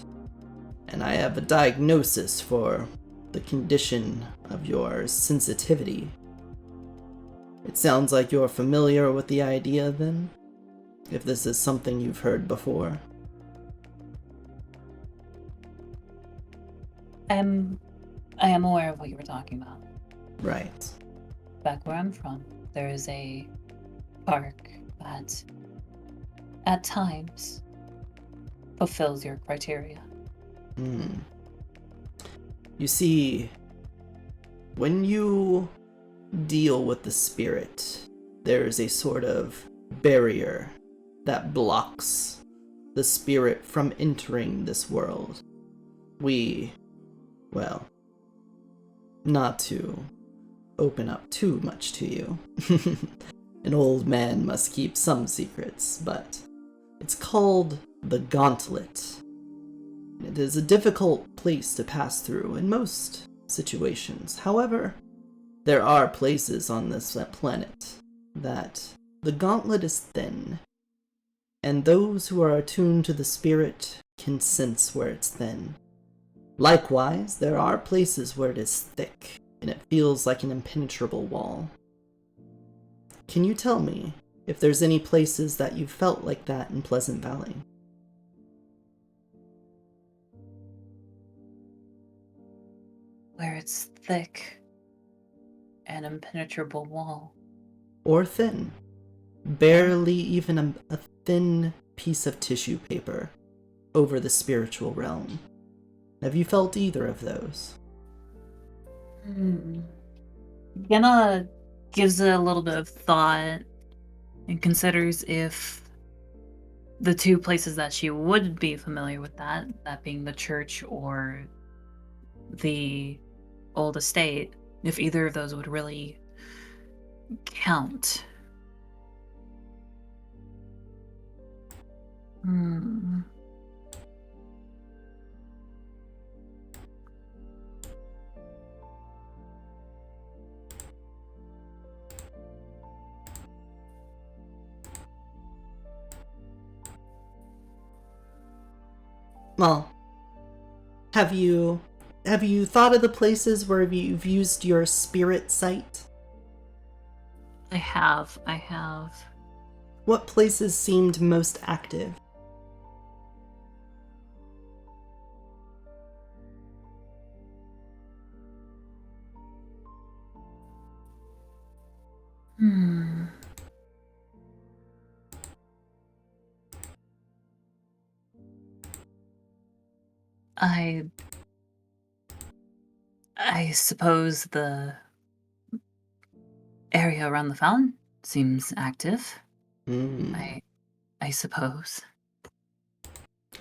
And I have a diagnosis for the condition of your sensitivity. It sounds like you're familiar with the idea, then? If this is something you've heard before. I am aware of what you were talking about. Right. Back where I'm from, there is a park that, at times, fulfills your criteria. You see, when you deal with the spirit, there is a sort of barrier that blocks the spirit from entering this world. Not to open up too much to you. An old man must keep some secrets, but it's called the Gauntlet. It is a difficult place to pass through in most situations. However, there are places on this planet that the gauntlet is thin, and those who are attuned to the spirit can sense where it's thin. Likewise, there are places where it is thick, and it feels like an impenetrable wall. Can you tell me if there's any places that you felt like that in Pleasant Valley? Where it's thick, an impenetrable wall. Or thin. Barely even a thin piece of tissue paper over the spiritual realm. Have you felt either of those? Gemma gives it a little bit of thought and considers if the two places that she would be familiar with that being the church or the old estate, if either of those would really count. Well, have you thought of the places where you've used your spirit sight? I have. What places seemed most active? Hmm. I suppose the area around the fountain seems active. Hmm. I suppose.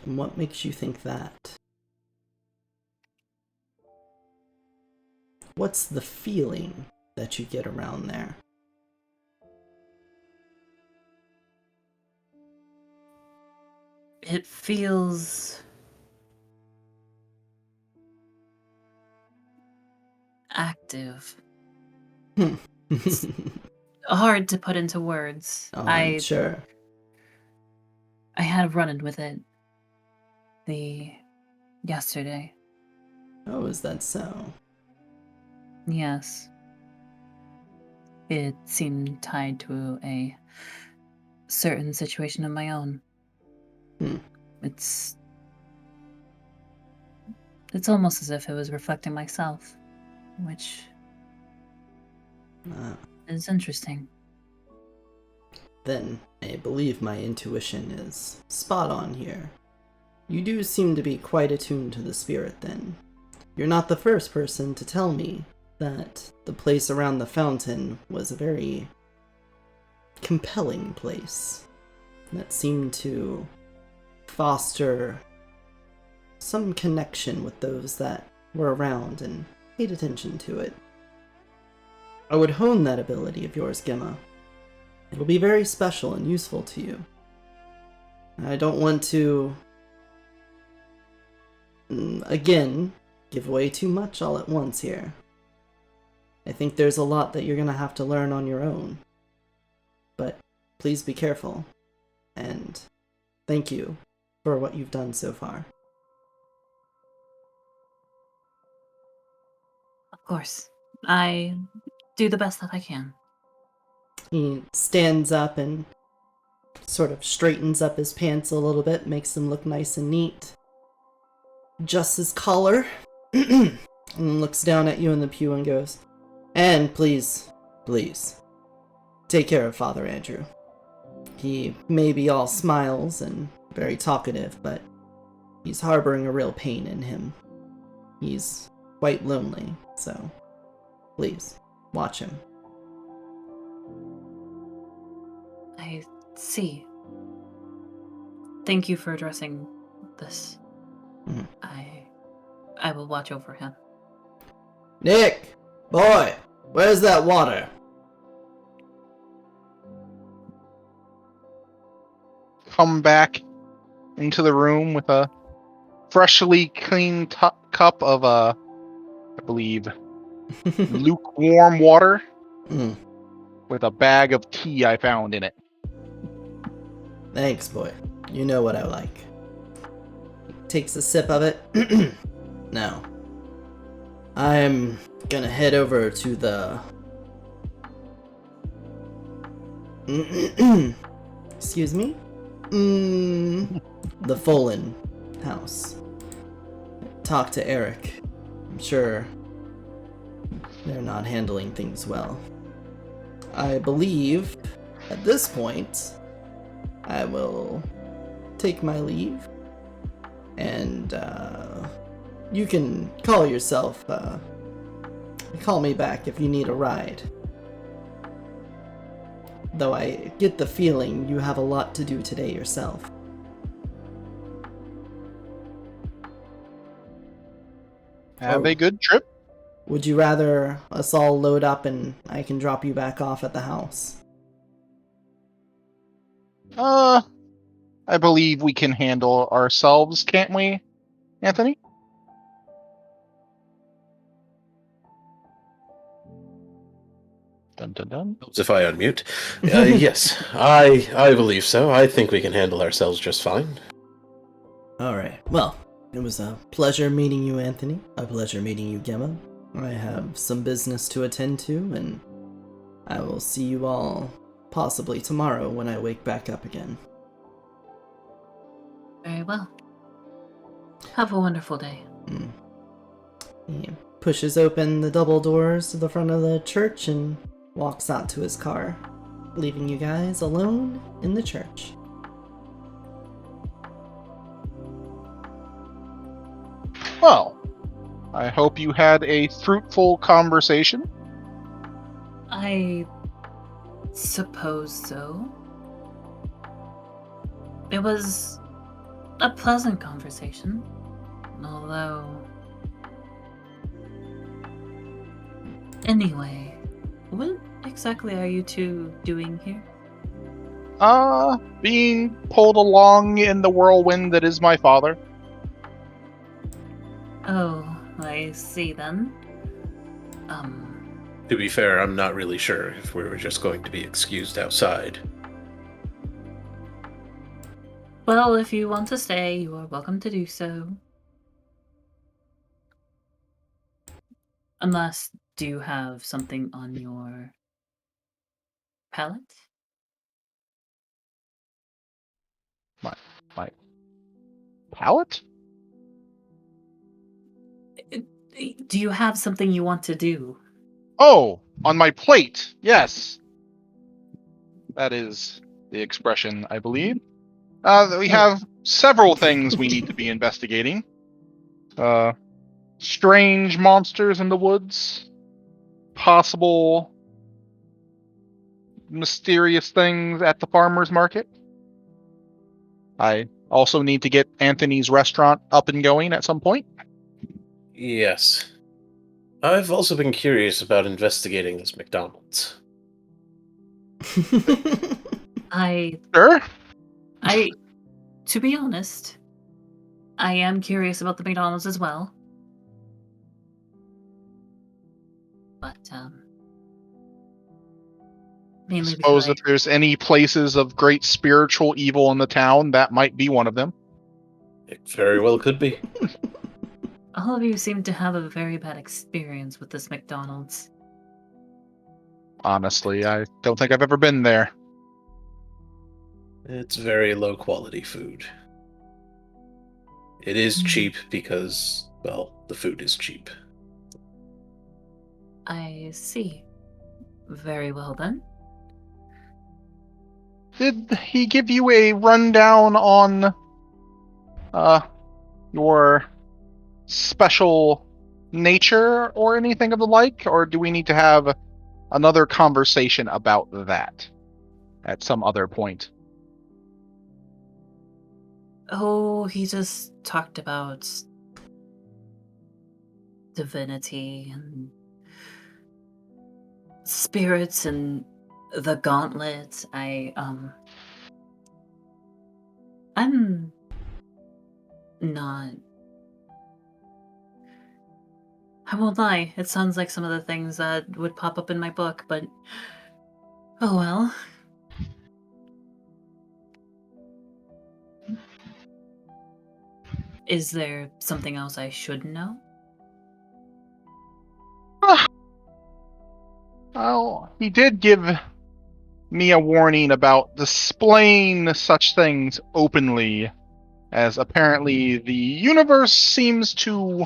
And what makes you think that? What's the feeling that you get around there? It feels active. Hard to put into words. Oh, I'm sure. I had a run-in with it yesterday. Oh, is that so? Yes. It seemed tied to a certain situation of my own. Hmm. It's almost as if it was reflecting myself, which is interesting. Then I believe my intuition is spot on here. You do seem to be quite attuned to the spirit then. You're not the first person to tell me that the place around the fountain was a very compelling place that seemed to foster some connection with those that were around and paid attention to it. I would hone that ability of yours, Gemma. It'll be very special and useful to you. I don't want to, again, give away too much all at once here. I think there's a lot that you're going to have to learn on your own. But please be careful. And thank you for what you've done so far. Of course. I do the best that I can. He stands up and sort of straightens up his pants a little bit, makes them look nice and neat. Adjusts his collar, and looks down at you in the pew and goes, "And please, take care of Father Andrew. He may be all smiles and very talkative, but he's harboring a real pain in him. He's quite lonely, so please, watch him." I see. Thank you for addressing this. Mhm. I will watch over him. "Nick! Boy! Where's that water?" Come back into the room with a freshly clean cup of, I believe, lukewarm water Mm, with a bag of tea I found in it. Thanks, boy. You know what I like. Takes a sip of it. Now, I'm gonna head over to the... Excuse me? The Folan house. Talk to Eric. I'm sure they're not handling things well. I believe, at this point, I will take my leave. And, you can call yourself, call me back if you need a ride. Though I get the feeling you have a lot to do today yourself. Have a good trip. Would you rather us all load up and I can drop you back off at the house? I believe we can handle ourselves, can't we, Anthony? Dun dun dun. Helps if I unmute. Yes, I believe so. I think we can handle ourselves just fine. Alright, well, it was a pleasure meeting you, Anthony. A pleasure meeting you, Gemma. I have some business to attend to, and I will see you all possibly tomorrow when I wake back up again. Very well. Have a wonderful day. He pushes open the double doors to the front of the church and walks out to his car, leaving you guys alone in the church. Well, I hope you had a fruitful conversation. I suppose so. It was a pleasant conversation, although... Anyway, what exactly are you two doing here? Being pulled along in the whirlwind that is my father. Oh, I see then. To be fair, I'm not really sure if we were just going to be excused outside. Well, if you want to stay, you are welcome to do so. Unless, do you have something on your palate? My palate? Do you have something you want to do? Oh, on my plate. Yes. That is the expression, I believe. We have several things we need to be investigating. Strange monsters in the woods. Possible mysterious things at the farmer's market. I also need to get Anthony's restaurant up and going at some point. Yes. I've also been curious about investigating this McDonald's. Sure. To be honest, I am curious about the McDonald's as well. But, mainly Suppose because if there's any places of great spiritual evil in the town, that might be one of them. It very well could be. all of you seem to have a very bad experience with this McDonald's. Honestly, I don't think I've ever been there. It's very low quality food. It is cheap because, well, the food is cheap. I see. Very well then. Did he give you a rundown on your special nature or anything of the like, or do we need to have another conversation about that at some other point? Oh, he just talked about divinity and spirits and the gauntlet. I'm not. I won't lie, it sounds like some of the things that would pop up in my book, but oh well. Is there something else I should know? Well, he did give me a warning about displaying such things openly, as apparently the universe seems to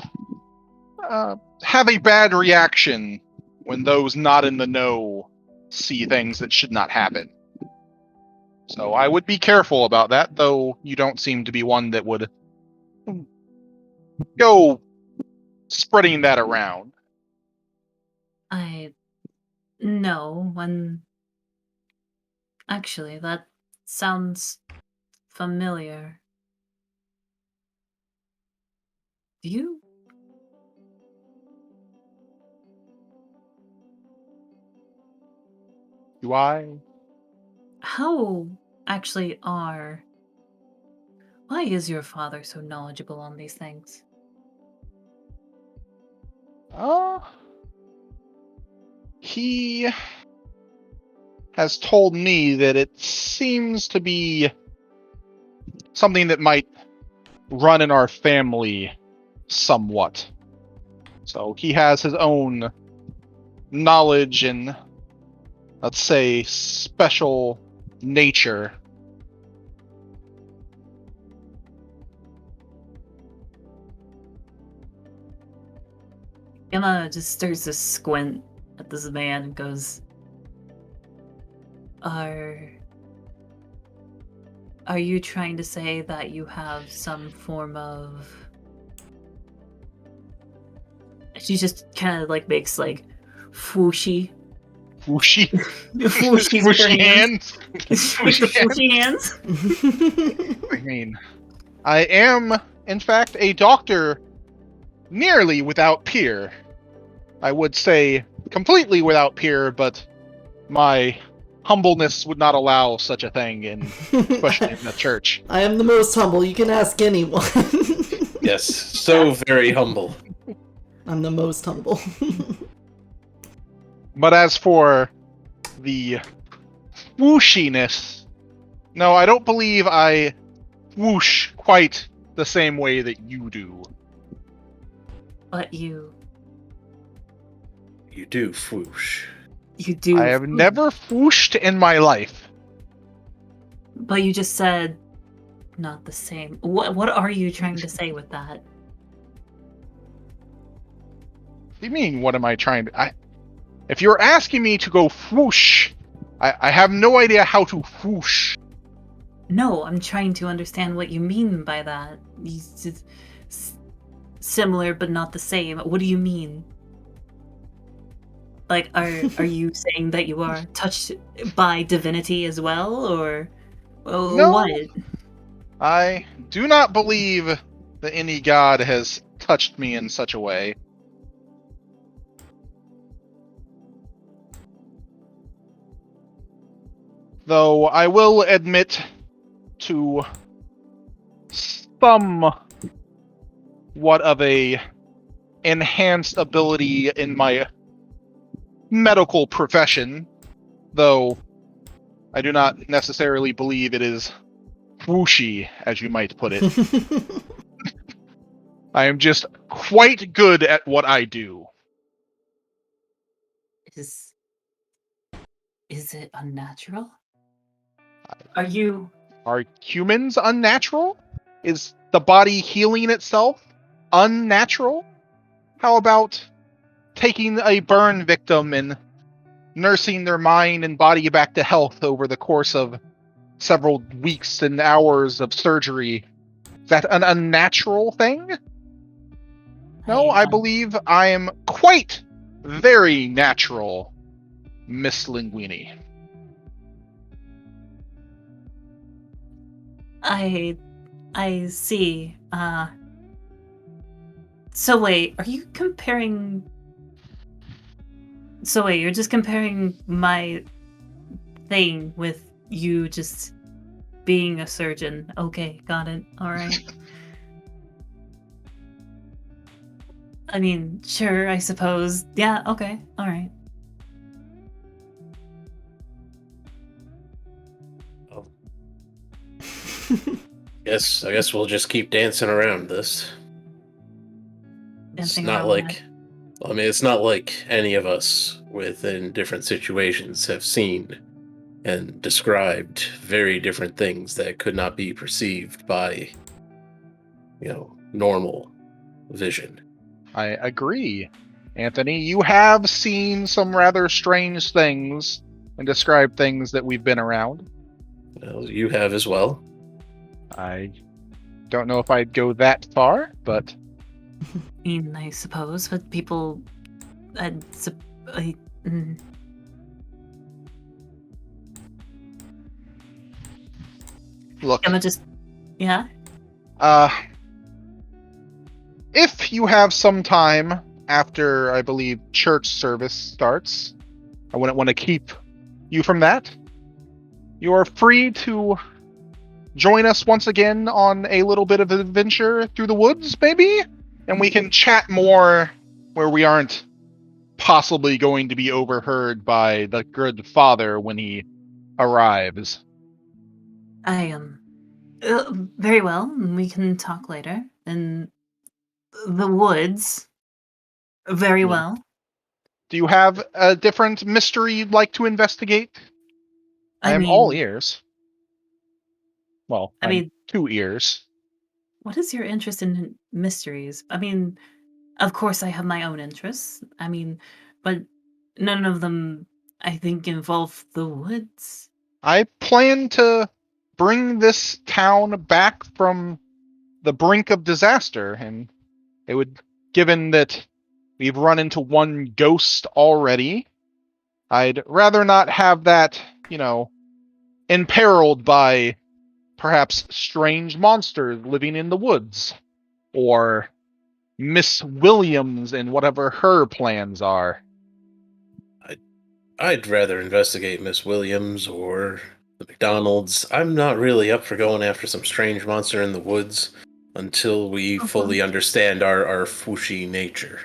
have a bad reaction when those not in the know see things that should not happen. So I would be careful about that, though you don't seem to be one that would go spreading that around. No, actually, that sounds familiar. Do you? Do I? How actually are. Why is your father so knowledgeable on these things? He has told me that it seems to be something that might run in our family somewhat. So he has his own knowledge and, let's say, special nature. Emma just starts to squint at this man and goes, Are you trying to say that you have some form of... She just kind of like makes like whooshy Whooshy. whooshies with her Whooshy hands. hands. With the Whooshy whooshy hands. I mean, I am, in fact, a doctor nearly without peer. I would say completely without peer, but my humbleness would not allow such a thing, especially in the church. I am the most humble. You can ask anyone. Yes, so very humble. I'm the most humble. But as for the whooshiness, no, I don't believe I whoosh quite the same way that you do. But you You do whoosh. do. I have never whooshed in my life. But you just said not the same. What are you trying to say with that? What do you mean, what am I trying to... If you're asking me to go whoosh, I have no idea how to whoosh. No, I'm trying to understand what you mean by that. Similar but not the same. What do you mean? Like, are you saying that you are touched by divinity as well, or No. what? I do not believe that any god has touched me in such a way. Though I will admit to somewhat of a enhanced ability in my medical profession, though I do not necessarily believe it is whooshy, as you might put it. I am just quite good at what I do. Is it unnatural? Are you... Are humans unnatural? Is the body healing itself unnatural? How about taking a burn victim and nursing their mind and body back to health over the course of several weeks and hours of surgery? Is that an unnatural thing? No, I believe I am quite very natural, Miss Linguini. I see. So wait, are you comparing... So wait, you're just comparing my thing with you just being a surgeon. Okay, got it. Alright. I mean, sure, I suppose. Yeah, okay, alright. I guess we'll just keep dancing around this. Dancing It's not around like... I mean, it's not like any of us within different situations have seen and described very different things that could not be perceived by, normal vision. I agree. Anthony, you have seen some rather strange things and described things that we've been around. Well, you have as well. I don't know if I'd go that far, but... I suppose, but people... Look, Emma just... Yeah? if you have some time after, I believe, church service starts, I wouldn't want to keep you from that. You are free to join us once again on a little bit of an adventure through the woods, maybe? And we can chat more where we aren't possibly going to be overheard by the good father when he arrives. I am... very well, we can talk later. In the woods. Very Yeah. well. Do you have a different mystery you'd like to investigate? I am all ears. Well, I I'm mean, 2 ears. what is your interest in mysteries? I mean, of course I have my own interests. I mean, but none of them, I think, involve the woods. I plan to bring this town back from the brink of disaster, and it would, given that we've run into one ghost already, I'd rather not have that, imperiled by perhaps strange monsters living in the woods, or Miss Williams and whatever her plans are. I'd rather investigate Miss Williams or the McDonald's. I'm not really up for going after some strange monster in the woods until we fully understand our fushy nature.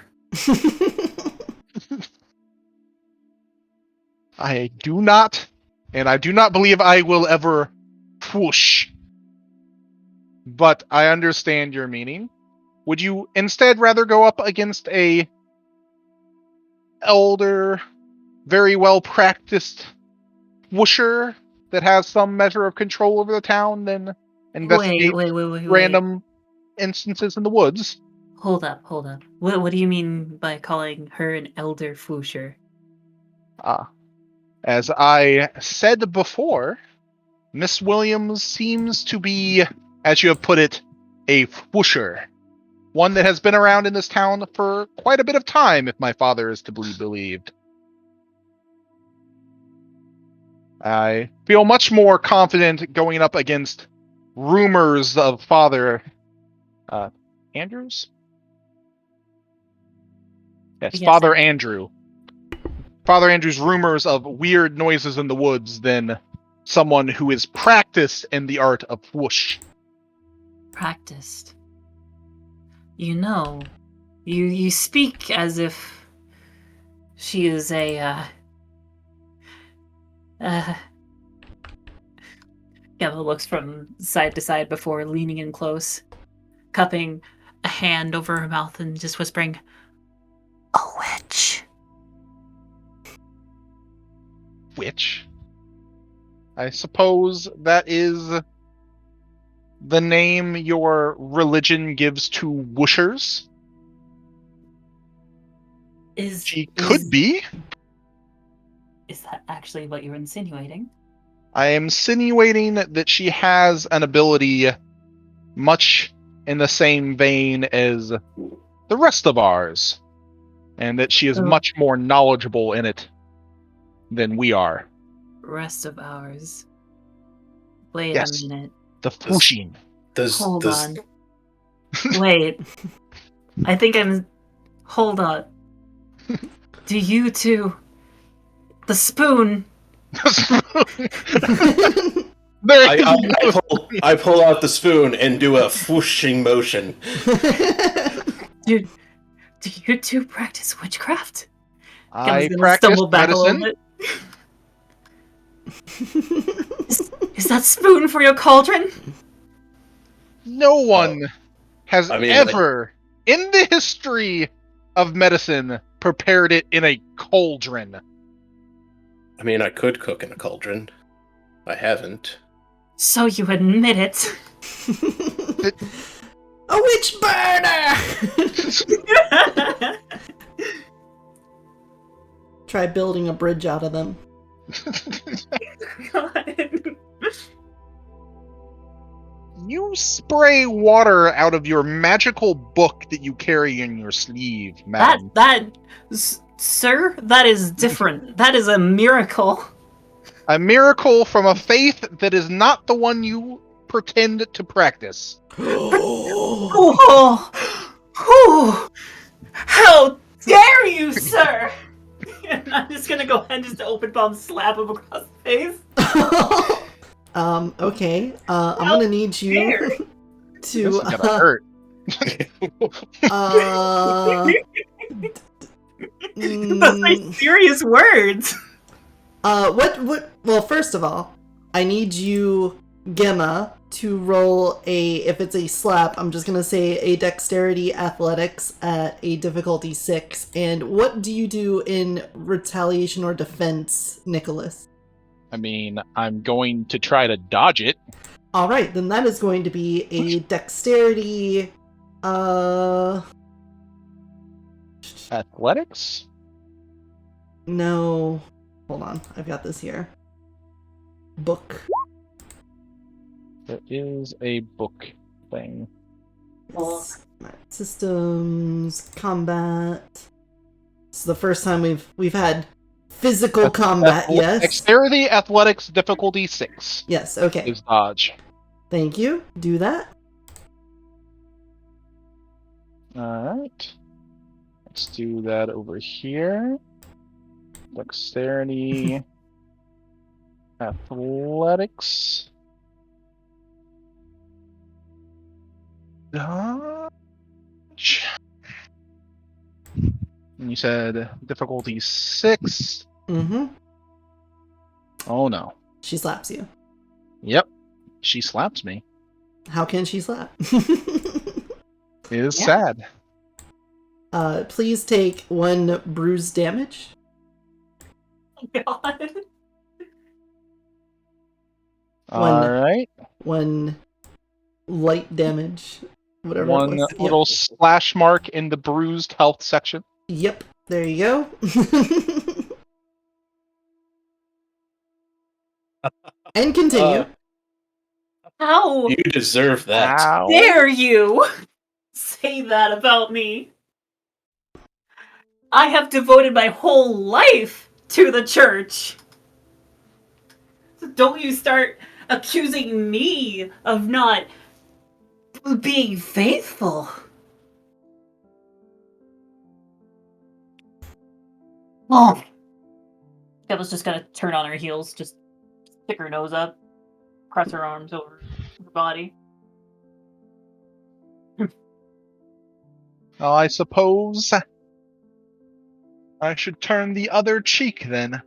I do not believe I will ever whoosh. But I understand your meaning. Would you instead rather go up against a elder, very well practiced whoosher that has some measure of control over the town than investigate Wait. random instances in the woods? Hold up. What do you mean by calling her an elder Fusher? As I said before, Miss Williams seems to be, as you have put it, a whoosher. One that has been around in this town for quite a bit of time, if my father is to be believed. I feel much more confident going up against rumors of Father Andrews? Yes, Father Andrew. Father Andrew's rumors of weird noises in the woods than someone who is practiced in the art of whoosh. Practiced. You speak as if she is a Gemma looks from side to side before leaning in close, cupping a hand over her mouth and just whispering, "A witch." Witch? I suppose that is the name your religion gives to whooshers? She could be. Is that actually what you're insinuating? I am insinuating that she has an ability much in the same vein as the rest of ours, and that she is much more knowledgeable in it than we are. Rest of ours. Wait Yes, a minute. the Fushin. Hold on. Wait. I think I'm... Hold on. Do you two... The spoon... I pull out the spoon and do a whooshing motion. Dude, do you two practice witchcraft? I practice medicine. Is that spoon for your cauldron? No one has ever, in the history of medicine, prepared it in a cauldron. I mean, I could cook in a cauldron. I haven't. So you admit it. A witch burner! Try building a bridge out of them. God. You spray water out of your magical book that you carry in your sleeve, madam. Sir, that is different. That is a miracle. A miracle from a faith that is not the one you pretend to practice. Oh, how dare you, sir! And I'm just gonna go ahead and just open palm slap him across the face. Okay. I'm gonna need you to. This is gonna hurt. Those are serious words. Well, first of all, I need you, Gemma, to roll if it's a slap, I'm just gonna say a dexterity athletics at a difficulty 6. And what do you do in retaliation or defense, Nicholas? I mean, I'm going to try to dodge it. Alright, then that is going to be a dexterity, Athletics? No. Hold on, I've got this here. book. There is a book thing. Yes. Alright, systems, combat. This is the first time we've had physical combat, yes. Dexterity, athletics, difficulty 6 Yes, okay. is dodge. Thank you. Do that. Alright. Let's do that over here. Dexterity, athletics. Dodge. And you said difficulty 6. Mm-hmm. Oh no. She slaps you. Yep. She slaps me. How can she slap? It is Yeah. sad. Please take 1 bruise damage. God. Alright. 1 light damage. Whatever One it was. little splash mark in the bruised health section. Yep. There you go. And continue. How You deserve that. Ow. dare you say that about me? I have devoted my whole life to the church. So don't you start accusing me of not being faithful. Oh. Kevin's just gonna turn on her heels, just stick her nose up, cross her arms over her body. Oh, I suppose I should turn the other cheek then.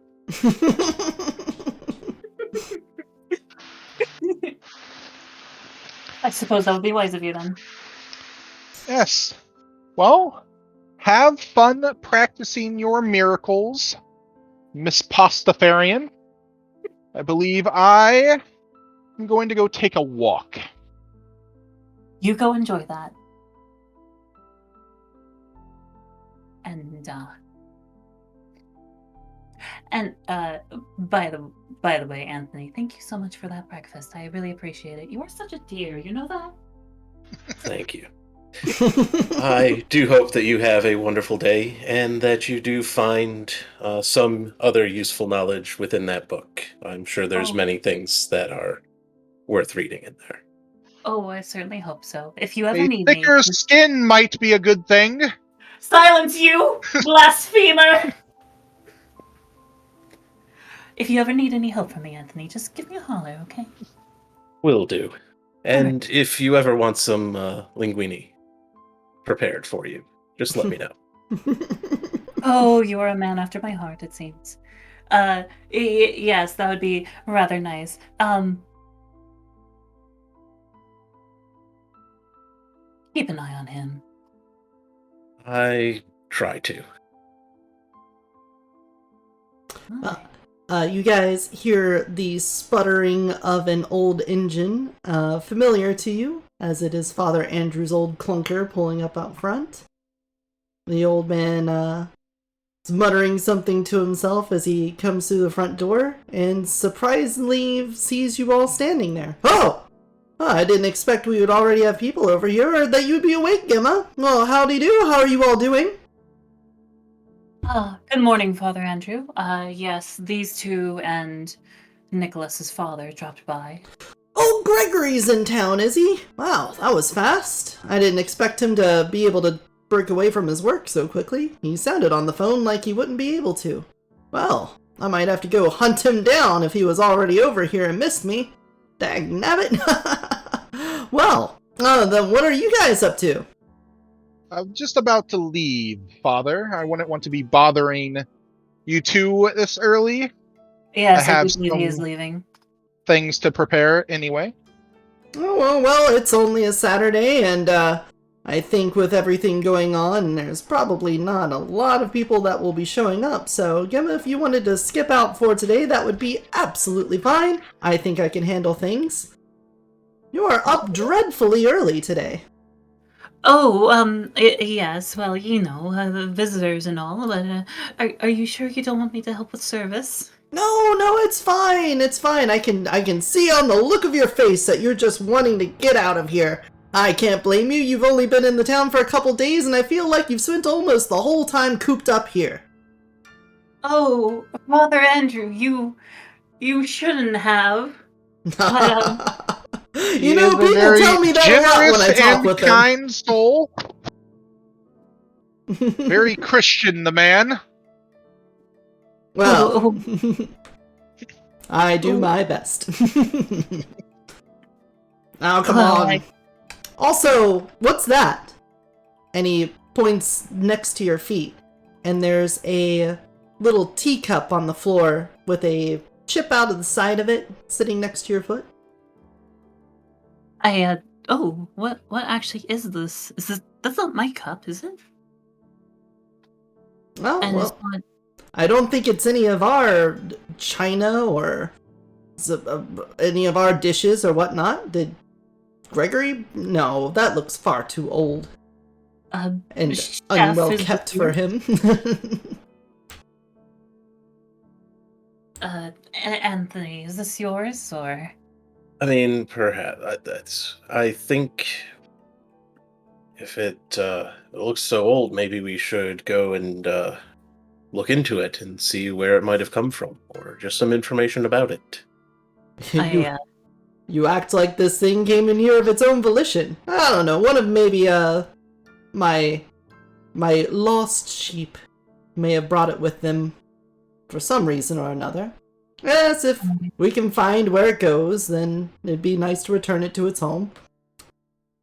I suppose that would be wise of you then. Yes. Well, have fun practicing your miracles, Miss Pastafarian. I believe I am going to go take a walk. You go enjoy that. And by the way, Anthony, thank you so much for that breakfast. I really appreciate it. You are such a dear, you know that? Thank you. I do hope that you have a wonderful day and that you do find some other useful knowledge within that book. I'm sure there's Oh. many things that are worth reading in there. Oh, I certainly hope so. If you ever A need me, thicker skin might be a good thing. silence you, blasphemer! If you ever need any help from me, Anthony, just give me a holler, okay? Will do. And if you ever want some linguine prepared for you, just let me know. Oh, you're a man after my heart, it seems. Yes, that would be rather nice. Keep an eye on him. I try to. You guys hear the sputtering of an old engine, familiar to you, as it is Father Andrew's old clunker pulling up out front. The old man is muttering something to himself as he comes through the front door and surprisingly sees you all standing there. Oh! I didn't expect we would already have people over here, or that you'd be awake, Gemma. Well, howdy do, how are you all doing? Good morning, Father Andrew. Yes, these two and Nicholas's father dropped by. Oh, Gregory's in town, is he? Wow, that was fast. I didn't expect him to be able to break away from his work so quickly. He sounded on the phone like he wouldn't be able to. Well, I might have to go hunt him down if he was already over here and missed me. Dagnabbit. Well, then what are you guys up to? I'm just about to leave, Father. I wouldn't want to be bothering you two this early. Yes, I I have do believe he is some- leaving. Things to prepare anyway. Oh, well, it's only a Saturday, and I think with everything going on, there's probably not a lot of people that will be showing up, so Gemma, if you wanted to skip out for today, that would be absolutely fine. I think I can handle things. You are up dreadfully early today. Oh, yes, well, you know, visitors and all, but are you sure you don't want me to help with service? No, it's fine. It's fine. I can see on the look of your face that you're just wanting to get out of here. I can't blame you. You've only been in the town for a couple days, and I feel like you've spent almost the whole time cooped up here. Oh, Father Andrew, you shouldn't have. You know, people tell me that a lot when I talk with them. Kind soul. Very Christian, the man. Well, I do my best. Now, come on. Also, what's that? And he points next to your feet, and there's a little teacup on the floor with a chip out of the side of it sitting next to your foot. What actually is this? That's not my cup, is it? Oh, And it's well, not. I don't think it's any of our china or any of our dishes or whatnot. Did Gregory? No, that looks far too old and Chef, unwell is kept this for yours? him. Anthony, is this yours or? I mean, perhaps I think if it looks so old, maybe we should go and look into it and see where it might have come from, or just some information about it. You act like this thing came in here of its own volition. I don't know, one of maybe my lost sheep may have brought it with them for some reason or another. Yes, if we can find where it goes, then it'd be nice to return it to its home.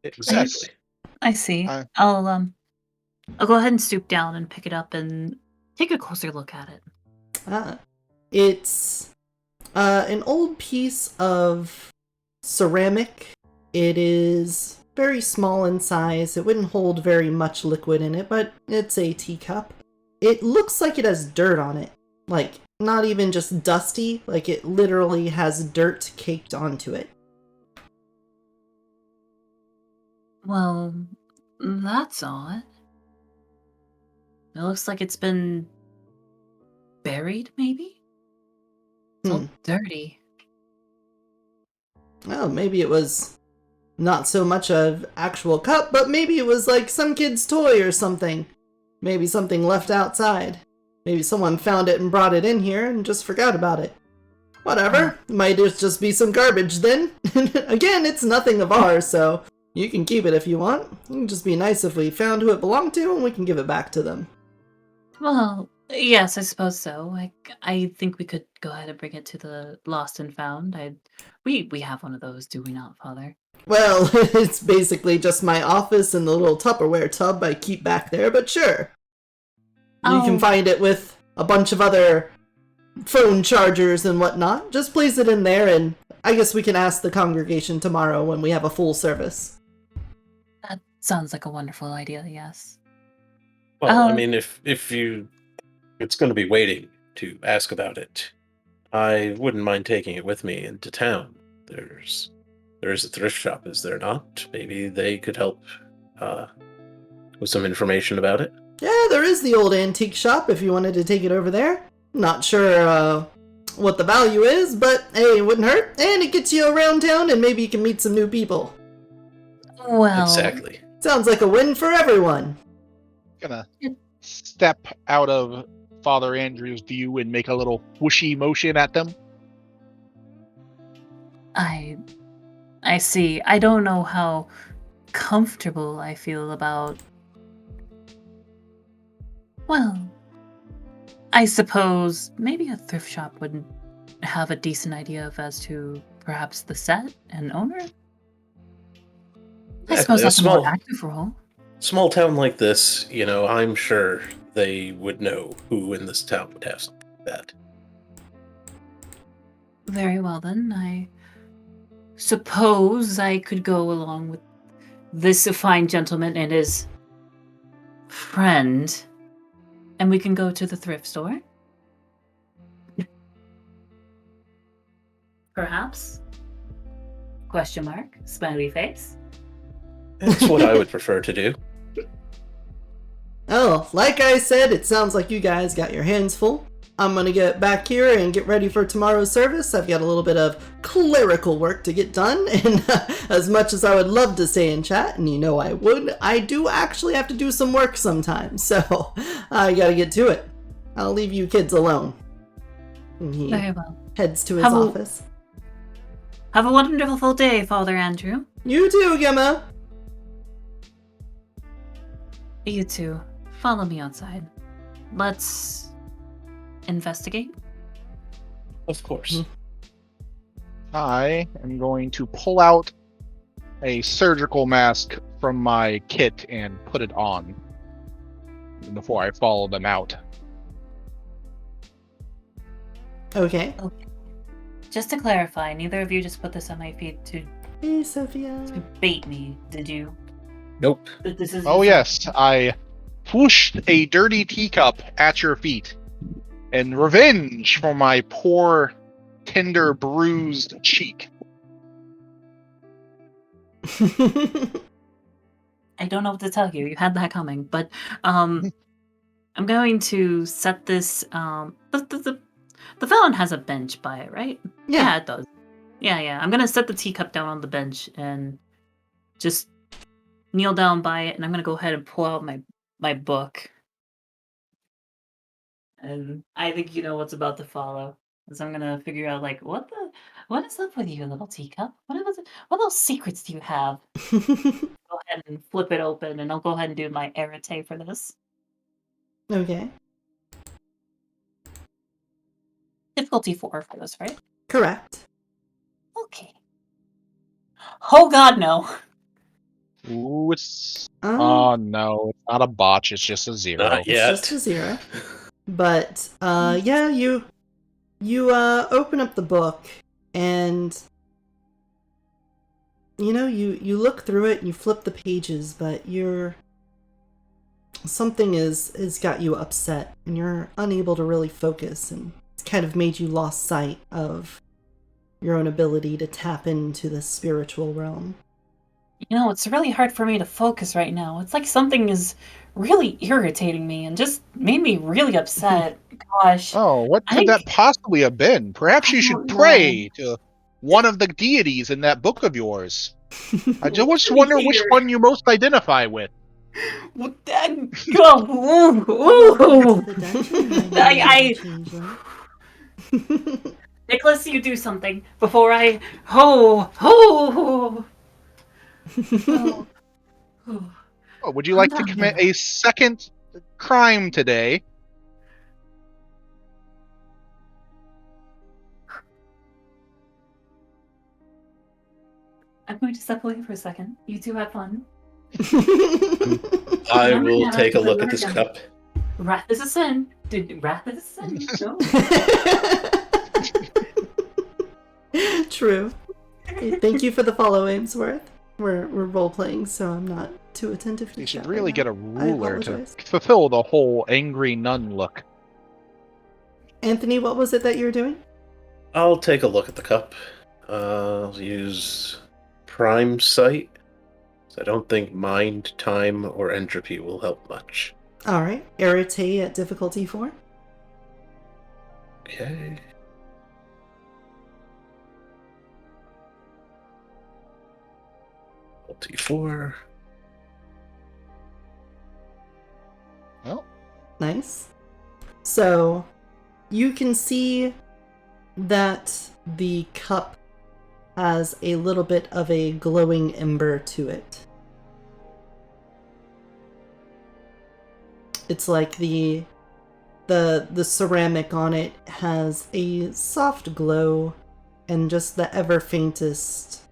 Exactly. I see. I'll go ahead and stoop down and pick it up and take a closer look at it. It's an old piece of ceramic. It is very small in size. It wouldn't hold very much liquid in it, but it's a teacup. It looks like it has dirt on it. Like, not even just dusty, like it literally has dirt caked onto it. Well, that's odd. It looks like it's been buried, maybe? It's all dirty. Well, maybe it was not so much an actual cup, but maybe it was like some kid's toy or something. Maybe something left outside. Maybe someone found it and brought it in here and just forgot about it. Whatever. Might just be some garbage then. Again, it's nothing of ours, so you can keep it if you want. It would just be nice if we found who it belonged to and we can give it back to them. Well, yes, I suppose so. I think we could go ahead and bring it to the Lost and Found. We have one of those, do we not, Father? Well, it's basically just my office and the little Tupperware tub I keep back there, but sure. You can find it with a bunch of other phone chargers and whatnot. Just place it in there, and I guess we can ask the congregation tomorrow when we have a full service. That sounds like a wonderful idea, yes. Well, I mean, if it's going to be waiting to ask about it, I wouldn't mind taking it with me into town. There is a thrift shop, is there not? Maybe they could help with some information about it. Yeah, there is the old antique shop if you wanted to take it over there. Not sure what the value is, but hey, it wouldn't hurt. And it gets you around town and maybe you can meet some new people. Well, Exactly. Sounds like a win for everyone. Gonna step out of Father Andrew's view and make a little whooshy motion at them. I see. I don't know how comfortable I feel about. Well, I suppose maybe a thrift shop would have a decent idea of as to perhaps the set and owner. I suppose that's a more active role. Small town like this, I'm sure they would know who in this town would have something like that. Very well then. I suppose I could go along with this fine gentleman and his friend, and we can go to the thrift store. Perhaps? Question mark. Smiley face. That's what I would prefer to do. Oh, like I said, it sounds like you guys got your hands full. I'm gonna get back here and get ready for tomorrow's service. I've got a little bit of clerical work to get done, and as much as I would love to stay and chat, and you know I would, I do actually have to do some work sometimes, so I gotta get to it. I'll leave you kids alone. And he Very well. heads to his Have a- office. Have a wonderful day, Father Andrew. You too, Gemma. You two, follow me outside. Let's investigate. Of course. I am going to pull out a surgical mask from my kit and put it on before I follow them out. Okay. Just to clarify, neither of you just put this on my feet to Hey, Sophia. bait me, did you? Nope. This is Oh yes, I whooshed a dirty teacup at your feet in revenge for my poor, tender, bruised cheek. I don't know what to tell you. You had that coming, but I'm going to set this. The fountain has a bench by it, right? Yeah. It does. Yeah. I'm gonna set the teacup down on the bench and just kneel down by it, and I'm gonna go ahead and pull out my book. And I think you know what's about to follow. So I'm gonna figure out like what is up with you, little teacup? What little secrets do you have? Go ahead and flip it open, and I'll go ahead and do my arete for this. Okay. Difficulty 4 for this, right? Correct. Okay. Oh God, no! Ooh, it's... Um, Oh no, it's not a botch, it's just a 0. Not It's yet. just a 0. But, yeah, you open up the book, and, you know, you look through it, and you flip the pages, but something has got you upset, and you're unable to really focus, and it's kind of made you lost sight of your own ability to tap into the spiritual realm. You know, it's really hard for me to focus right now. It's like something is really irritating me and just made me really upset. Gosh. Oh, what I could think- that possibly have been? Perhaps I you don't should pray to one of the deities in that book of yours. I just wonder which one you most identify with. What the- Go- ooh. The dungeon might I- change, right? Nicholas, you do something before I. Oh. Oh, would you like to commit a second crime today? I'm going to step away for a second. You two have fun. I Remember will now, take a look remember at this now. cup. Wrath is a sin. Wrath is a sin. No. True. Hey, thank you for the follow, Ainsworth. We're role playing, so I'm not too attentive to You should chat really right get now. a ruler to apologize. fulfill the whole angry nun look. Anthony, what was it that you were doing? I'll take a look at the cup. I'll use Prime Sight. I don't think mind, time, or entropy will help much. All right, Arete at difficulty 4. Okay. Difficulty 4. Well, Nice. So you can see that the cup has a little bit of a glowing ember to it. It's like the ceramic on it has a soft glow and just the ever faintest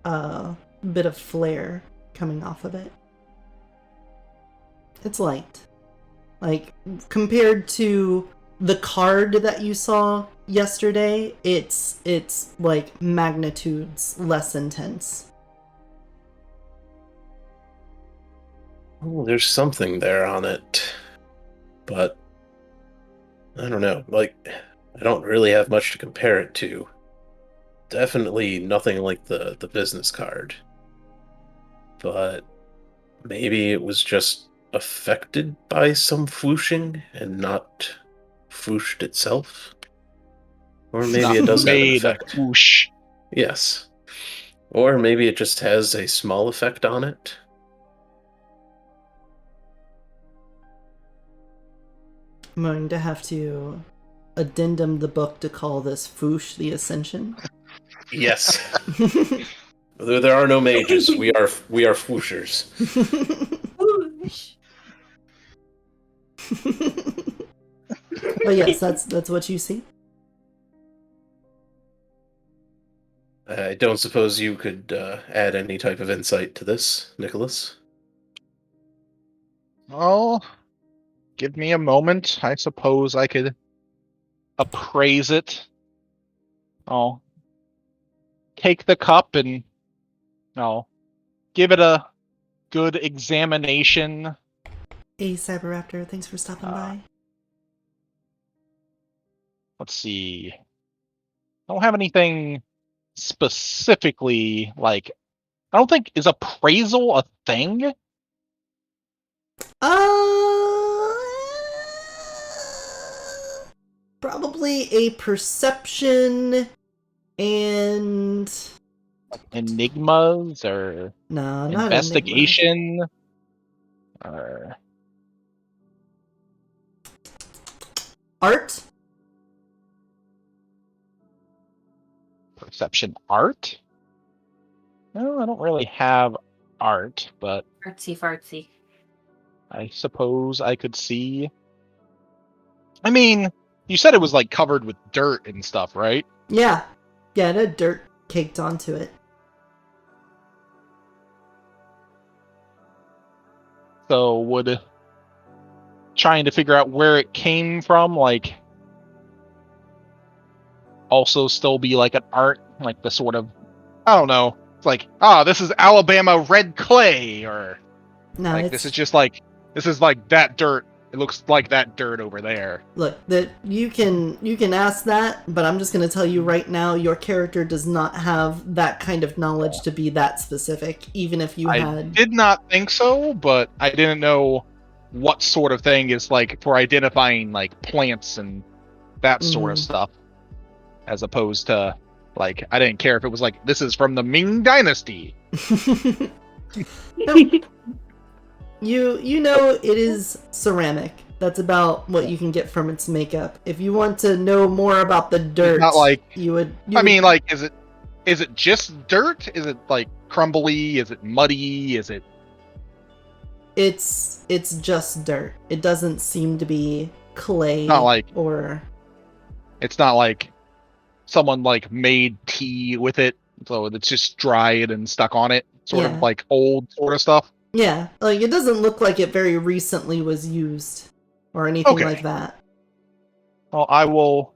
bit of flare coming off of it. It's light. Like, compared to the card that you saw yesterday, it's like magnitudes less intense. Oh, there's something there on it. But I don't know. Like, I don't really have much to compare it to. Definitely nothing like the business card. But maybe it was just affected by some flooshing and not fooshed itself? Or It's maybe not it does have an made effect. whoosh. Yes. Or maybe it just has a small effect on it. I'm going to have to addendum the book to call this Foosh the Ascension. Yes. There are no mages. We are fooshers. Whoosh. But yes, that's what you see. I don't suppose you could add any type of insight to this, Nicholas? Well, give me a moment. I suppose I could appraise it. I'll take the cup and I'll give it a good examination. Hey, Cyberraptor, thanks for stopping by. Let's see. I don't have anything specifically like. I don't think is appraisal a thing. Probably a perception and Enigmas or no, not investigation or art. perception art. No, I don't really have art, but Artsy fartsy. I suppose I could see. I mean, you said it was like covered with dirt and stuff, right? Yeah, it had dirt caked onto it. So would trying to figure out where it came from, like, also still be like an art, like the sort of, I don't know. It's like, this is Alabama red clay, or No, like it's this is like that dirt. It looks like that dirt over there. look that you can ask that, but I'm just gonna tell you right now, your character does not have that kind of knowledge to be that specific. Even if you I had, did not think so, but I didn't know what sort of thing is like for identifying like plants and that sort of stuff, as opposed to like I didn't care if it was like this is from the Ming Dynasty. You know it is ceramic. That's about what you can get from its makeup. If you want to know more about the dirt, Not like you would. I mean, like, is it just dirt? Is it like crumbly? Is it muddy? Is it? It's just dirt. It doesn't seem to be clay Not like or. it's not like someone like made tea with it, so it's just dried and stuck on it, sort Yeah. of like old sort of stuff. Yeah, like it doesn't look like it very recently was used or anything Okay. like that. Well, I will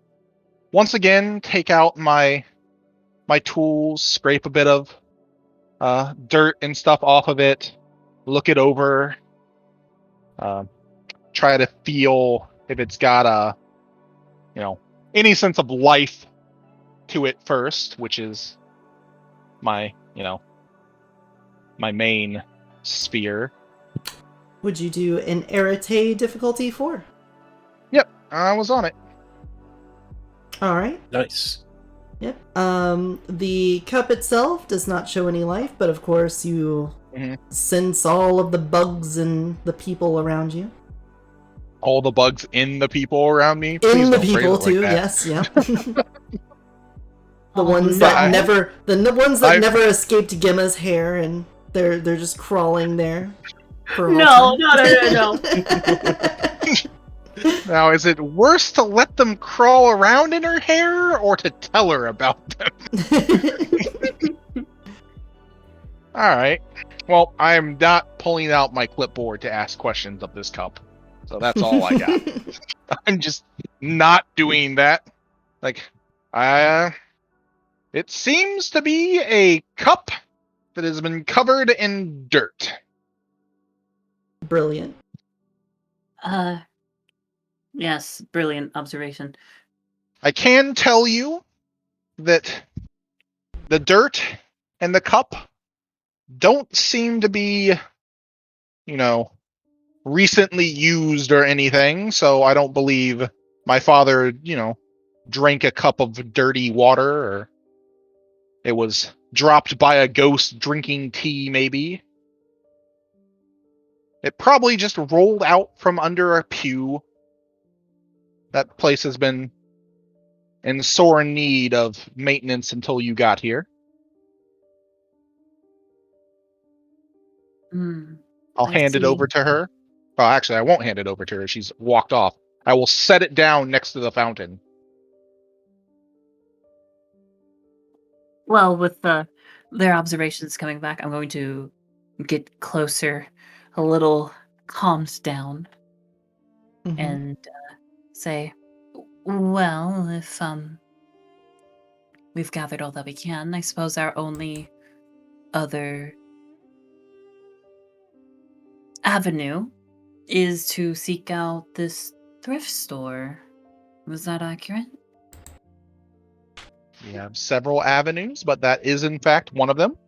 once again take out my tools, scrape a bit of dirt and stuff off of it, look it over, try to feel if it's got any sense of life to it first, which is my my main sphere. Would you do an Arete difficulty 4? Yep, I was on it. Alright. Nice. Yep. The cup itself does not show any life, but of course you sense all of the bugs and the people around you. All the bugs in the people around me. In Please the don't phrase people it like too, that. yes, yeah. The Oh, ones no. that the ones that I've- never escaped Gemma's hair, and they're just crawling there. For No. Now, is it worse to let them crawl around in her hair or to tell her about them? All right. Well, I am not pulling out my clipboard to ask questions of this cup. So that's all I got. I'm just not doing that. Like, it seems to be a cup that has been covered in dirt. Brilliant. Yes, brilliant observation. I can tell you that the dirt and the cup don't seem to be, recently used or anything, so I don't believe my father, drank a cup of dirty water, or it was dropped by a ghost drinking tea, maybe. It probably just rolled out from under a pew. That place has been in sore need of maintenance until you got here. I'll I hand it see. over to her. Oh, actually, I won't hand it over to her. She's walked off. I will set it down next to the fountain. Well, with their observations coming back, I'm going to get closer, a little calmed down, Mhm. and say, "Well, if we've gathered all that we can, I suppose our only other avenue is to seek out this thrift store. Was that accurate?" We have several avenues, but that is in fact one of them.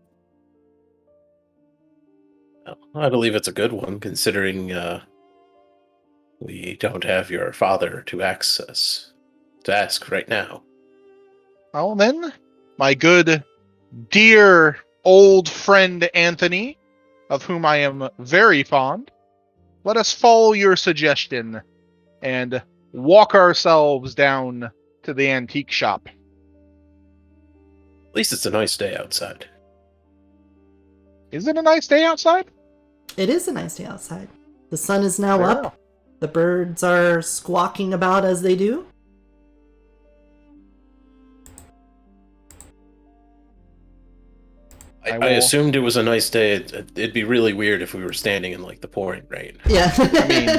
Well, I believe it's a good one, considering we don't have your father to ask right now. Well, then, my good, dear old friend Anthony, of whom I am very fond, let us follow your suggestion and walk ourselves down to the antique shop. At least it's a nice day outside. Is it a nice day outside? It is a nice day outside. The sun is now Fair up. enough. The birds are squawking about as they do. I assumed it was a nice day. It'd be really weird if we were standing in like the pouring rain. Yeah. I mean,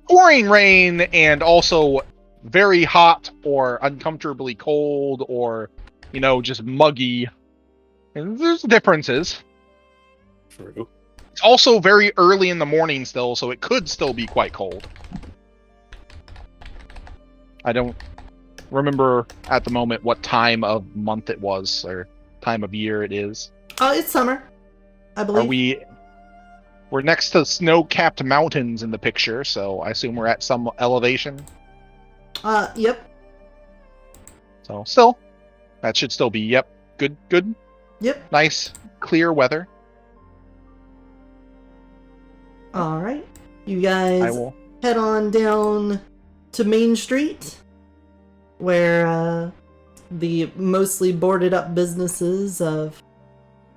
pouring rain and also very hot or uncomfortably cold or, just muggy. And there's differences. True. It's also very early in the morning still, so it could still be quite cold. I don't remember at the moment what time of month it was or time of year it is. It's summer, I believe. We're next to snow-capped mountains in the picture, so I assume we're at some elevation. Yep. So still, that should still be, yep, good. Yep. Nice, clear weather. All right. You I guys will. head on down to Main Street, where the mostly boarded up businesses of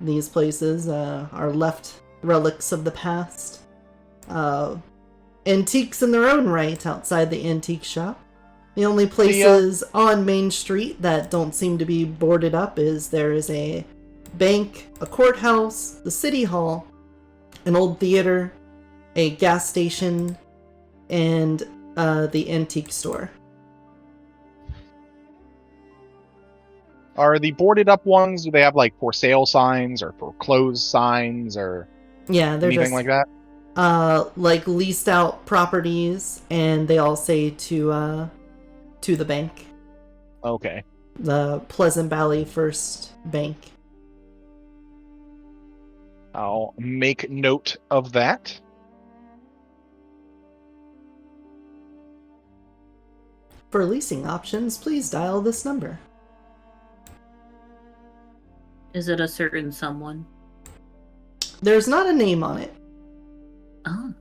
these places are left relics of the past. Antiques in their own right outside the antique shop. The only places on Main Street that don't seem to be boarded up is there is a bank, a courthouse, the city hall, an old theater, a gas station, and the antique store. Are the boarded up ones, do they have like for sale signs or for closed signs or Yeah, they're anything just like that? like leased out properties, and they all say to the bank, Okay. the Pleasant Valley First Bank. I'll make note of that. For leasing options, please dial this number. Is it a certain someone? There's not a name on it. Oh,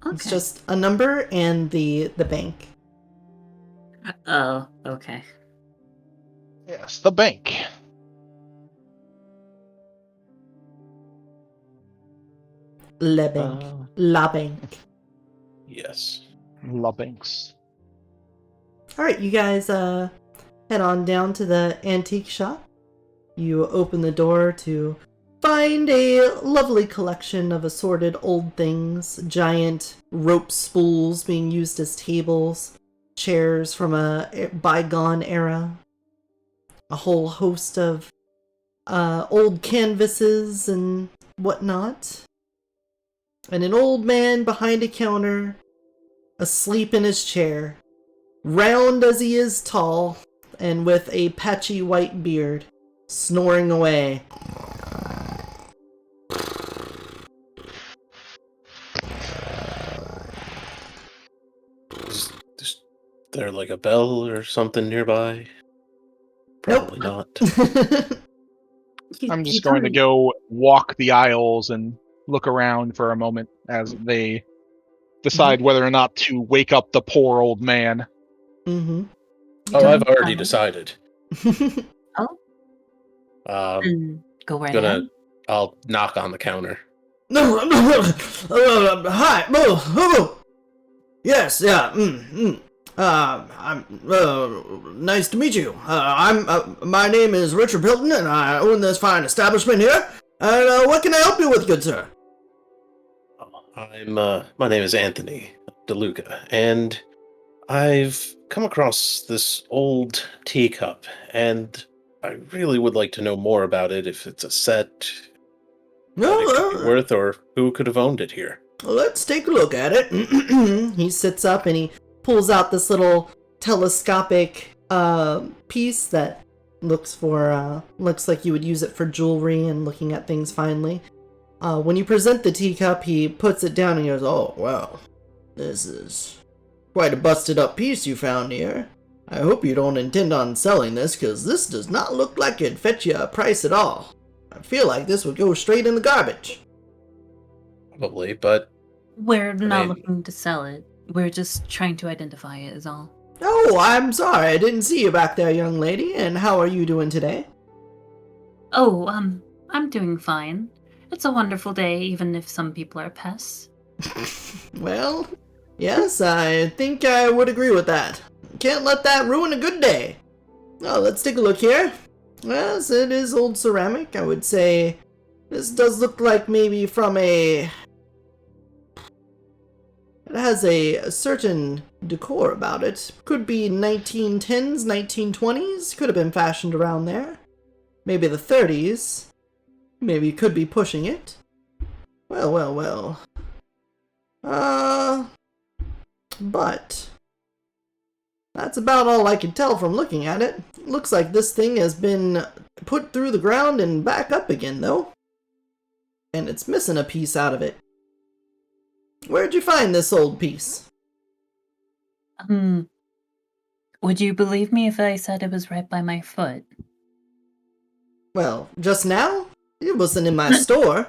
okay. It's just a number and the bank. Oh, okay. Yes, the bank. Le Bank. La Bank. Yes. La Banks. Alright, you guys head on down to the antique shop. You open the door to find a lovely collection of assorted old things, giant rope spools being used as tables, chairs from a bygone era, a whole host of old canvases and whatnot, and an old man behind a counter, asleep in his chair, round as he is tall, and with a patchy white beard, snoring away. there like a bell or something nearby? Probably not. I'm just going to go walk the aisles and look around for a moment as they decide whether or not to wake up the poor old man. Mm-hmm. Oh, I've already decided. Oh, go right Gonna, ahead. I'll knock on the counter. Hi. Yes. Yeah. I'm. Nice to meet you. My name is Richard Pilton, and I own this fine establishment here. And what can I help you with, good sir? My name is Anthony DeLuca, and I've come across this old teacup, and I really would like to know more about it, if it's a set, what it could be worth, or who could have owned it here. Let's take a look at it. He sits up and he pulls out this little telescopic piece that looks like you would use it for jewelry and looking at things finely. When you present the teacup, he puts it down and he goes, "Oh, wow. This is quite a busted up piece you found here. I hope you don't intend on selling this, because this does not look like it'd fetch you a price at all. I feel like this would go straight in the garbage." Probably, but We're not looking to sell it. We're just trying to identify it, is all. Oh, I'm sorry. I didn't see you back there, young lady. And how are you doing today? Oh, I'm doing fine. It's a wonderful day, even if some people are pests. Well, yes, I think I would agree with that. Can't let that ruin a good day. Oh, let's take a look here. Yes, it is old ceramic. I would say this does look like maybe from a... It has a certain decor about it. Could be 1910s, 1920s. Could have been fashioned around there. Maybe the 30s. Maybe could be pushing it. Well. But that's about all I can tell from looking at it. Looks like this thing has been put through the ground and back up again, though. And it's missing a piece out of it. Where'd you find this old piece? Would you believe me if I said it was right by my foot? Well, just now? It wasn't in my store.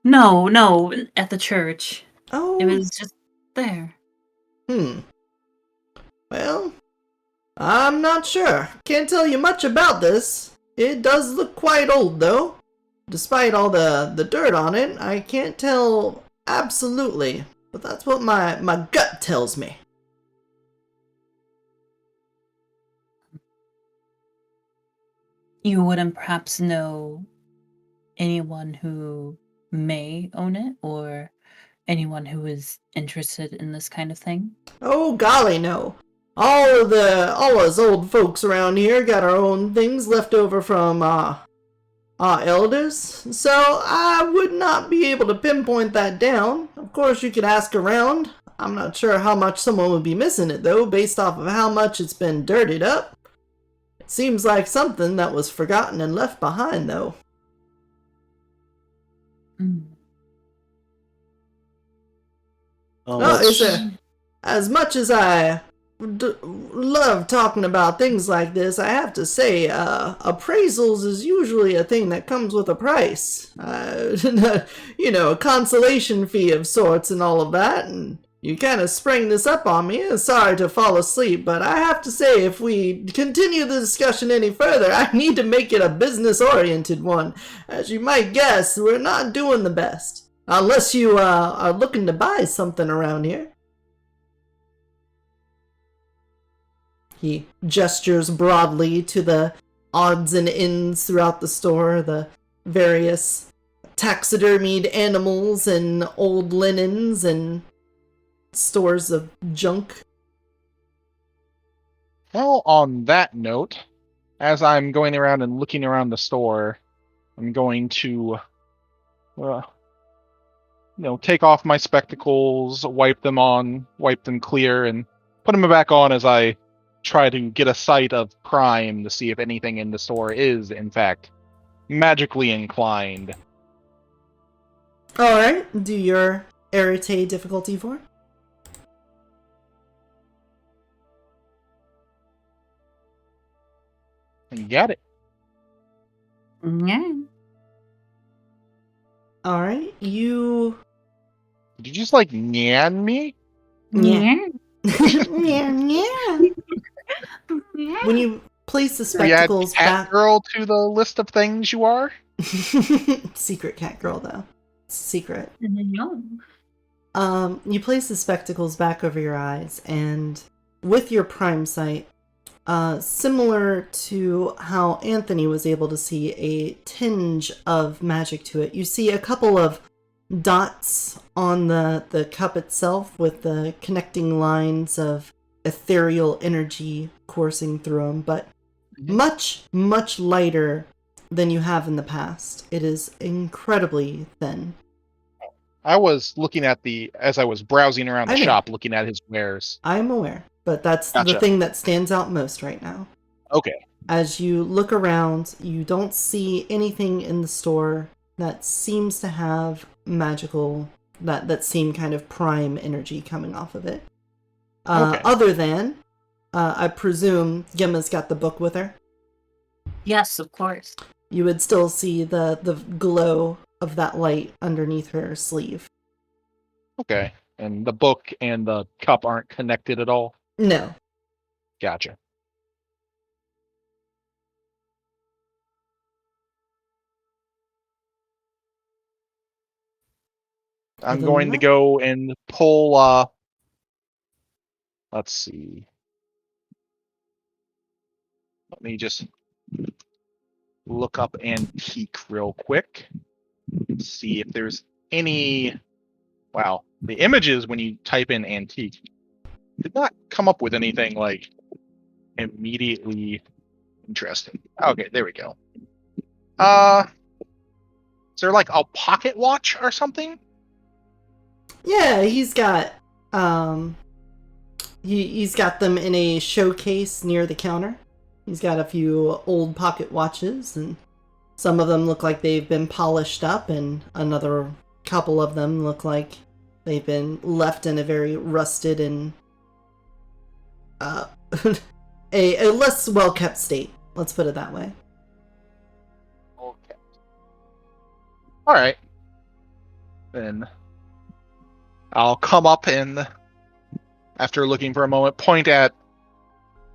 No, at the church. Oh. It was just there. Well, I'm not sure. Can't tell you much about this. It does look quite old, though. Despite all the dirt on it, I can't tell absolutely. But that's what my gut tells me. You wouldn't perhaps know anyone who may own it, or anyone who is interested in this kind of thing? Oh, golly, no. All us old folks around here got our own things left over from our elders, so I would not be able to pinpoint that down. Of course, you could ask around. I'm not sure how much someone would be missing it, though, based off of how much it's been dirtied up. It seems like something that was forgotten and left behind, though. As much as I love talking about things like this, I have to say, appraisals is usually a thing that comes with a price. A consolation fee of sorts and all of that, and you kind of sprang this up on me. Sorry to fall asleep, but I have to say, if we continue the discussion any further, I need to make it a business-oriented one. As you might guess, we're not doing the best. Unless you are looking to buy something around here. He gestures broadly to the odds and ends throughout the store, the various taxidermied animals and old linens and stores of junk. Well, on that note, as I'm going around and looking around the store, I'm going to, take off my spectacles, wipe them clear, and put them back on as I try to get a sight of crime to see if anything in the store is, in fact, magically inclined. Alright, do your Arete difficulty 4. You got it. Yeah. All right, you. Did you just like nyan me? Yeah. Yeah, yeah. When you place the So you add spectacles cat back. girl to the list of things you are? Secret cat girl, though. Secret. No. You place the spectacles back over your eyes, and with your prime sight, similar to how Anthony was able to see a tinge of magic to it, you see a couple of dots on the cup itself with the connecting lines of ethereal energy coursing through them, but much, much lighter than you have in the past. It is incredibly thin. I was looking at as I was browsing around the I know. shop, looking at his wares. I'm aware, but that's Gotcha. the thing that stands out most right now. Okay. As you look around, you don't see anything in the store that seems to have magical, that same kind of prime energy coming off of it. Okay. Other than, I presume Gemma's got the book with her. Yes, of course. You would still see the glow of that light underneath her sleeve. Okay. And the book and the cup aren't connected at all? No. Gotcha. I'm Other going than to go and pull, let's see. Let me just look up antique real quick. See if there's any... Wow. The images, when you type in antique, did not come up with anything, like, immediately interesting. Okay, there we go. Is there, like, a pocket watch or something? Yeah, he's got he's got them in a showcase near the counter. He's got a few old pocket watches, and some of them look like they've been polished up, and another couple of them look like they've been left in a very rusted and a less well kept state. Let's put it that way. Okay. All right. Then I'll come up and, after looking for a moment, point at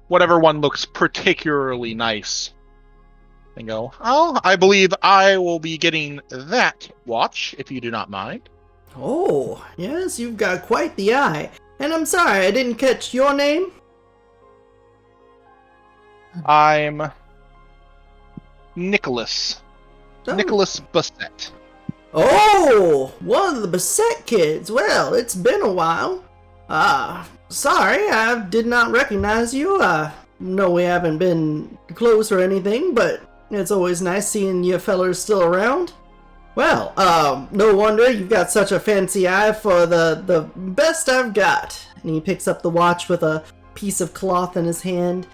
whatever one looks particularly nice and go, "Oh, I believe I will be getting that watch, if you do not mind." Oh, yes, you've got quite the eye. And I'm sorry, I didn't catch your name. I'm Nicholas. Oh. Nicholas Bassett. Oh, one of the Bassett kids. Well, it's been a while. Sorry, I did not recognize you. No, we haven't been close or anything, but it's always nice seeing you fellers still around. Well, no wonder you've got such a fancy eye for the best I've got. And he picks up the watch with a piece of cloth in his hand,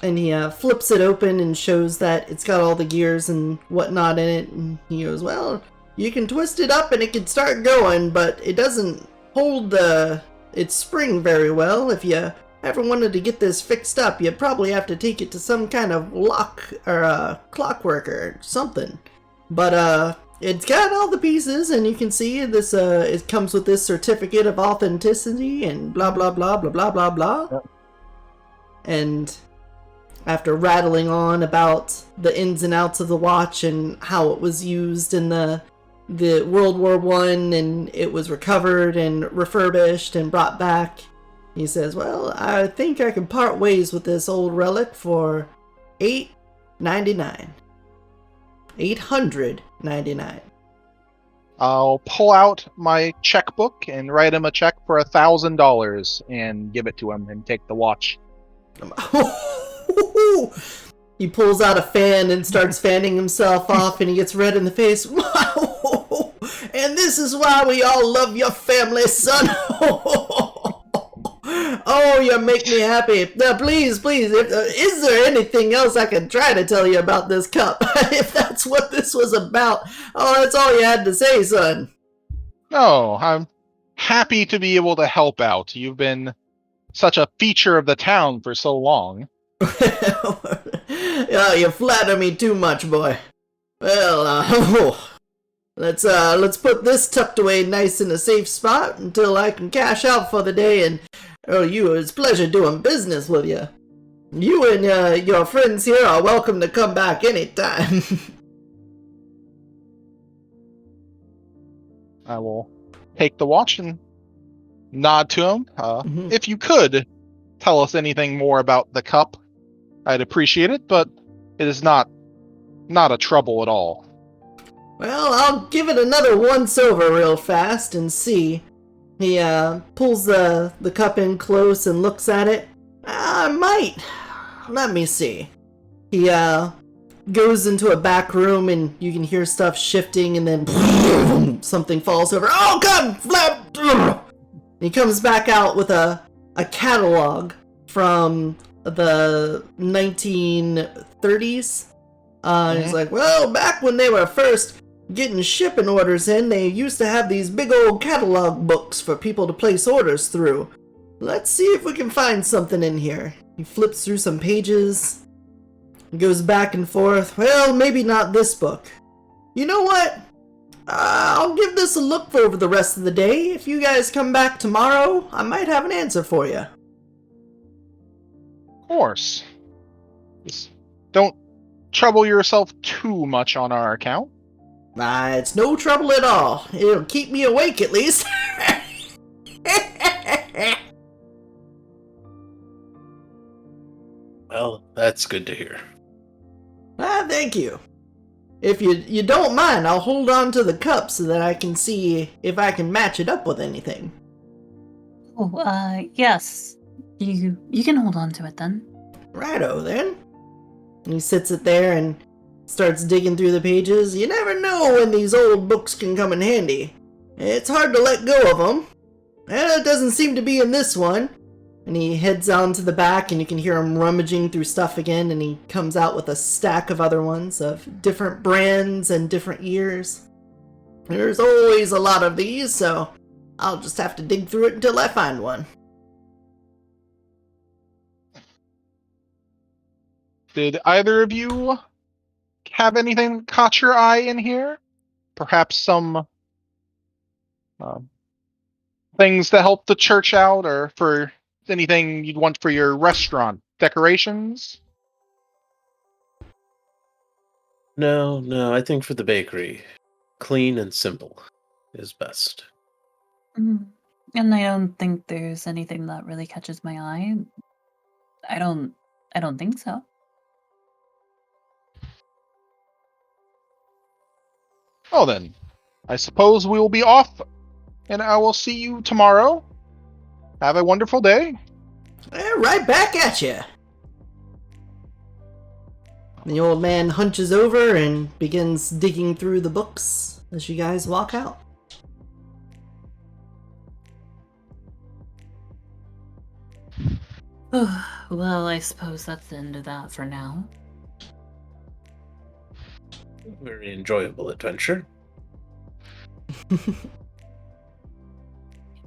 and he flips it open and shows that it's got all the gears and whatnot in it. And he goes, well, you can twist it up and it can start going, but it doesn't hold its spring very well. If you ever wanted to get this fixed up, you'd probably have to take it to some kind of lock or clockwork or something. But it's got all the pieces, and you can see this. It comes with this certificate of authenticity and blah blah blah blah blah blah blah. Yep. And after rattling on about the ins and outs of the watch and how it was used in the World War I, and it was recovered and refurbished and brought back, he says, well, I think I can part ways with this old relic for $8.99. $899. I'll pull out my checkbook and write him a check for $1,000 and give it to him and take the watch. He pulls out a fan and starts fanning himself off, and he gets red in the face. And this is why we all love your family, son. Oh, you make me happy. Now, please, is there anything else I can try to tell you about this cup? If that's what this was about. Oh, that's all you had to say, son. No, I'm happy to be able to help out. You've been such a feature of the town for so long. Yeah, you flatter me too much, boy. Well, let's put this tucked away nice in a safe spot until I can cash out for the day. And it's a pleasure doing business with you. You and your friends here are welcome to come back anytime. I will take the watch and nod to him. If you could tell us anything more about the cup, I'd appreciate it, but it is not a trouble at all. Well, I'll give it another once over real fast and see. He pulls the cup in close and looks at it. I might. Let me see. He goes into a back room and you can hear stuff shifting and then something falls over. Oh god! Flap! He comes back out with a catalog from the 1930s. He's like, well, back when they were first getting shipping orders in, they used to have these big old catalog books for people to place orders through. Let's see if we can find something in here. He flips through some pages, goes back and forth. Well, maybe not this book. You know what? I'll give this a look for over the rest of the day. If you guys come back tomorrow, I might have an answer for you. Of course. Just don't trouble yourself too much on our account. It's no trouble at all. It'll keep me awake at least. Well, that's good to hear. Thank you. If you don't mind, I'll hold on to the cup so that I can see if I can match it up with anything. Oh, yes. You can hold on to it then. Righto then. And he sits it there and starts digging through the pages. You never know when these old books can come in handy. It's hard to let go of them. Well, it doesn't seem to be in this one. And he heads on to the back and you can hear him rummaging through stuff again, and he comes out with a stack of other ones of different brands and different years. There's always a lot of these, so I'll just have to dig through it until I find one. Did either of you have anything that caught your eye in here? Perhaps some things to help the church out, or for anything you'd want for your restaurant decorations? No, I think for the bakery, clean and simple is best. And I don't think there's anything that really catches my eye. I don't think so. Well then, I suppose we will be off, and I will see you tomorrow. Have a wonderful day. Right back at you. The old man hunches over and begins digging through the books as you guys walk out. Well, I suppose that's the end of that for now. Very enjoyable adventure. He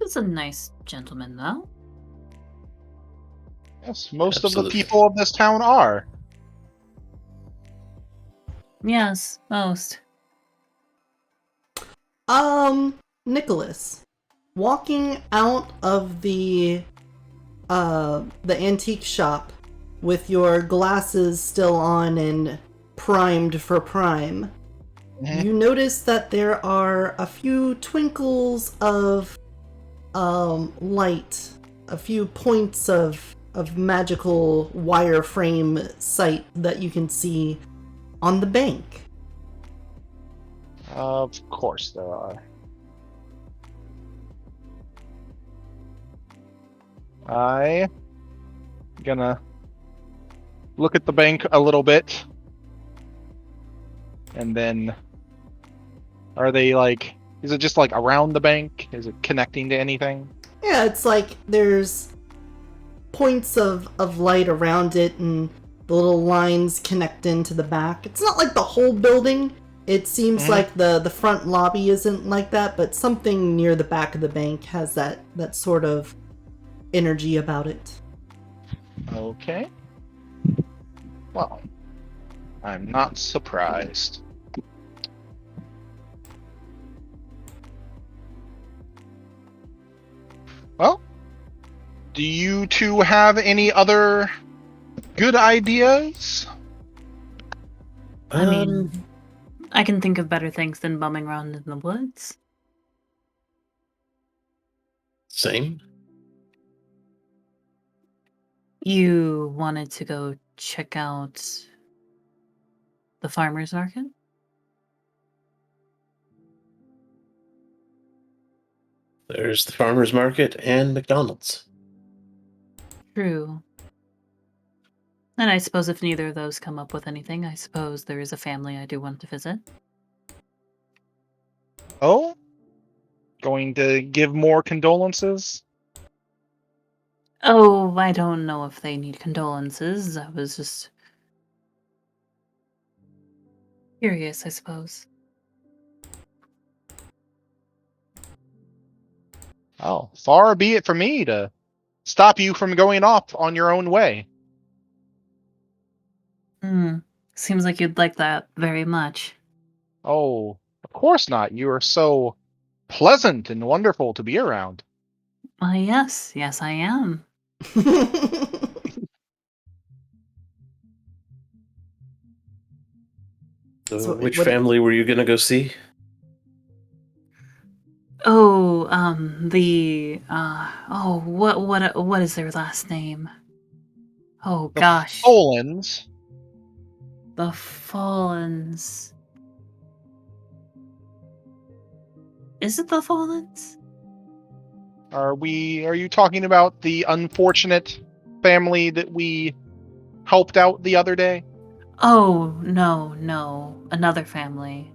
was a nice gentleman, though. Yes, most of the Absolutely. people of this town are. Yes, most. Nicholas, walking out of the antique shop with your glasses still on and primed for prime, you notice that there are a few twinkles of light, a few points of magical wireframe sight that you can see on the bank. Of course there are. I gonna look at the bank a little bit, and then are they like? Is it just like around the bank? Is it connecting to anything? Yeah, it's like there's points of light around it, and the little lines connect into the back. It's not like the whole building. It seems like the front lobby isn't like that, but something near the back of the bank has that sort of energy about it. Okay. Well, I'm not surprised. Well, do you two have any other good ideas? I mean, I can think of better things than bumming around in the woods. Same. You wanted to go check out the farmer's market? There's the farmer's market and McDonald's. True. And I suppose if neither of those come up with anything, I suppose there is a family I do want to visit. Oh? Going to give more condolences? Oh, I don't know if they need condolences. I was just curious, I suppose. Oh, far be it from me to stop you from going off on your own way. Seems like you'd like that very much. Oh, of course not. You are so pleasant and wonderful to be around. Why, yes, I am. So which what- family were you gonna go see? Oh, what is their last name? Oh The gosh, Folens the Fallens. Is it the Fallens? are you talking about the unfortunate family that we helped out the other day? Oh no, another family.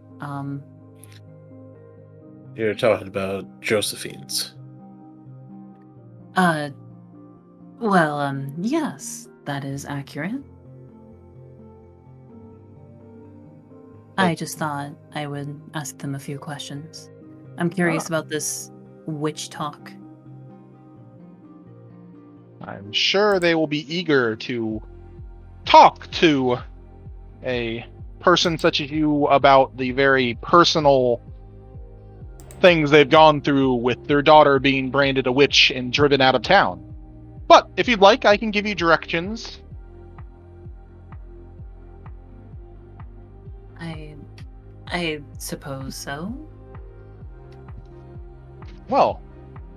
You're talking about Josephine's. Yes, that is accurate. I just thought I would ask them a few questions. I'm curious about this witch talk. I'm sure they will be eager to talk to a person such as you about the very personal things they've gone through with their daughter being branded a witch and driven out of town. But if you'd like, I can give you directions. I suppose so. Well,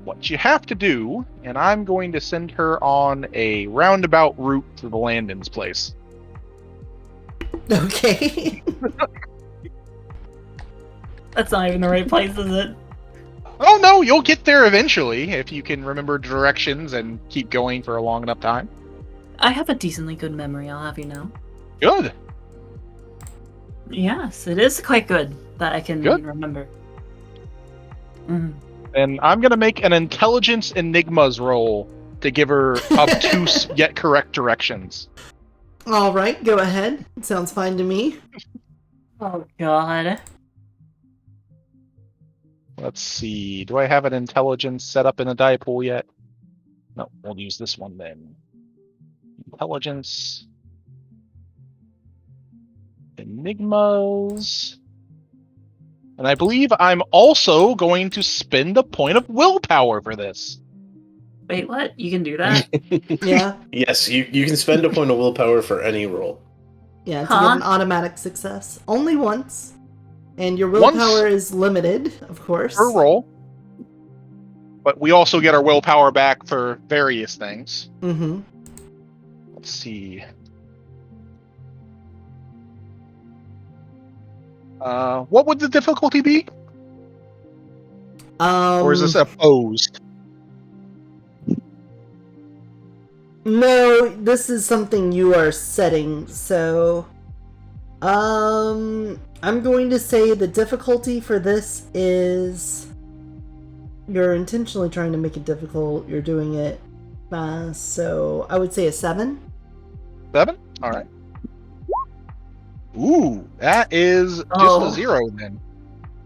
what you have to do, and I'm going to send her on a roundabout route to the Landon's place. Okay. That's not even the right place, is it? Oh no, you'll get there eventually if you can remember directions and keep going for a long enough time. I have a decently good memory, I'll have you know. Good. Yes, it is quite good that I can Good. remember. Mm. And I'm gonna make an intelligence enigmas roll to give her obtuse yet correct directions. All right, go ahead. Sounds fine to me. Oh god. Let's see. Do I have an intelligence set up in a die pool yet? No, we'll use this one then. Intelligence. Enigmas. And I believe I'm also going to spend a point of willpower for this. Wait, what? You can do that? Yeah, Yes, you can spend a point of willpower for any roll. yeah, to Huh? get an automatic success. Only once. And your willpower is limited, of course. Per roll. But we also get our willpower back for various things. Mm-hmm. Let's see. What would the difficulty be? Or is this opposed? No, this is something you are setting, so... I'm going to say the difficulty for this is... You're intentionally trying to make it difficult, you're doing it fast, so I would say a 7. 7? Alright. Ooh, that is just Oh. a 0 then.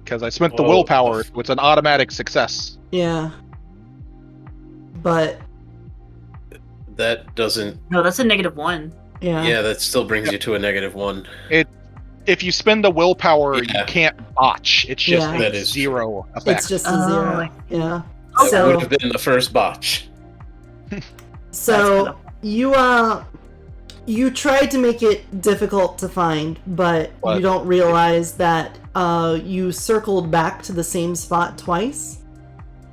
Because I spent the Oh. willpower, so it's an automatic success. Yeah. But... That doesn't. No, that's a -1. Yeah, that still brings you to a -1. If you spend the willpower, Yeah. you can't botch. It's just Yeah. That a is zero It's effect. just a Oh, zero. I see. Yeah. That So would have been the first botch. So you tried to make it difficult to find, but you What? don't realize that you circled back to the same spot twice.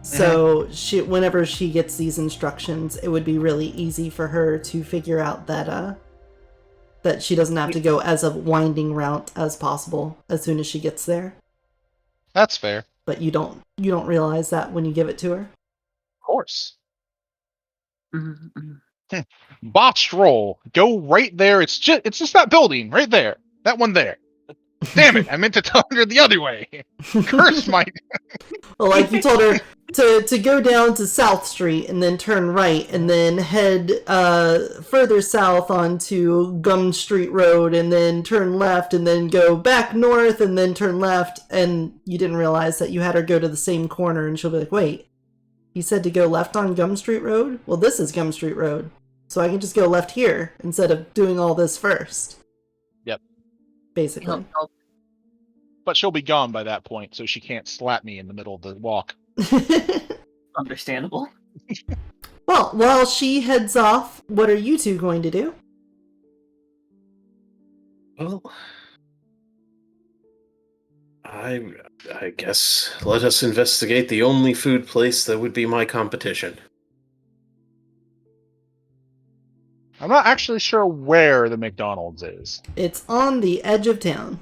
So whenever she gets these instructions, it would be really easy for her to figure out that she doesn't have to go as a winding route as possible as soon as she gets there. That's fair. But you don't realize that when you give it to her. Of course. Mm-hmm. Botched roll. Go right there. It's just that building right there. That one there. Damn it! I meant to tell her the other way. Curse my. Well, like you told her to go down to South Street and then turn right and then head further south onto Gum Street Road and then turn left and then go back north and then turn left, and you didn't realize that you had her go to the same corner, and she'll be like, wait, you said to go left on Gum Street Road? Well, this is Gum Street Road, so I can just go left here instead of doing all this first. Yep. Basically. But she'll be gone by that point, so she can't slap me in the middle of the walk. Understandable. Well, while she heads off, what are you two going to do? Well, I guess let us investigate the only food place that would be my competition. I'm not actually sure where the McDonald's is. It's on the edge of town.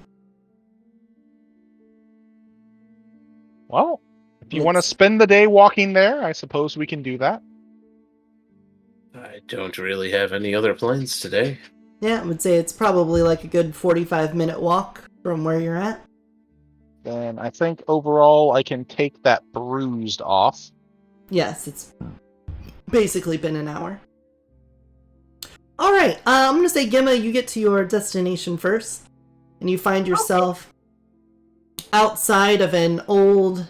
Well, if you want to spend the day walking there, I suppose we can do that. I don't really have any other plans today. Yeah, I would say it's probably like a good 45-minute walk from where you're at. Then I think overall I can take that bruised off. Yes, it's basically been an hour. Alright, I'm going to say, Gemma, you get to your destination first. And you find yourself outside of an old...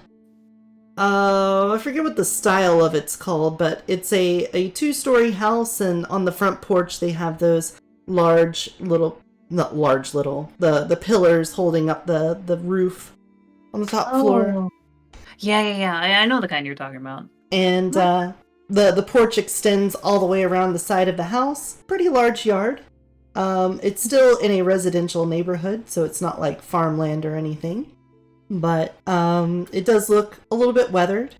I forget what the style of it's called, but it's a two-story house, and on the front porch they have those the pillars holding up the roof on the top floor. Yeah. I know the kind you're talking about. And the porch extends all the way around the side of the house. Pretty large yard. It's still in a residential neighborhood, so it's not like farmland or anything. But it does look a little bit weathered.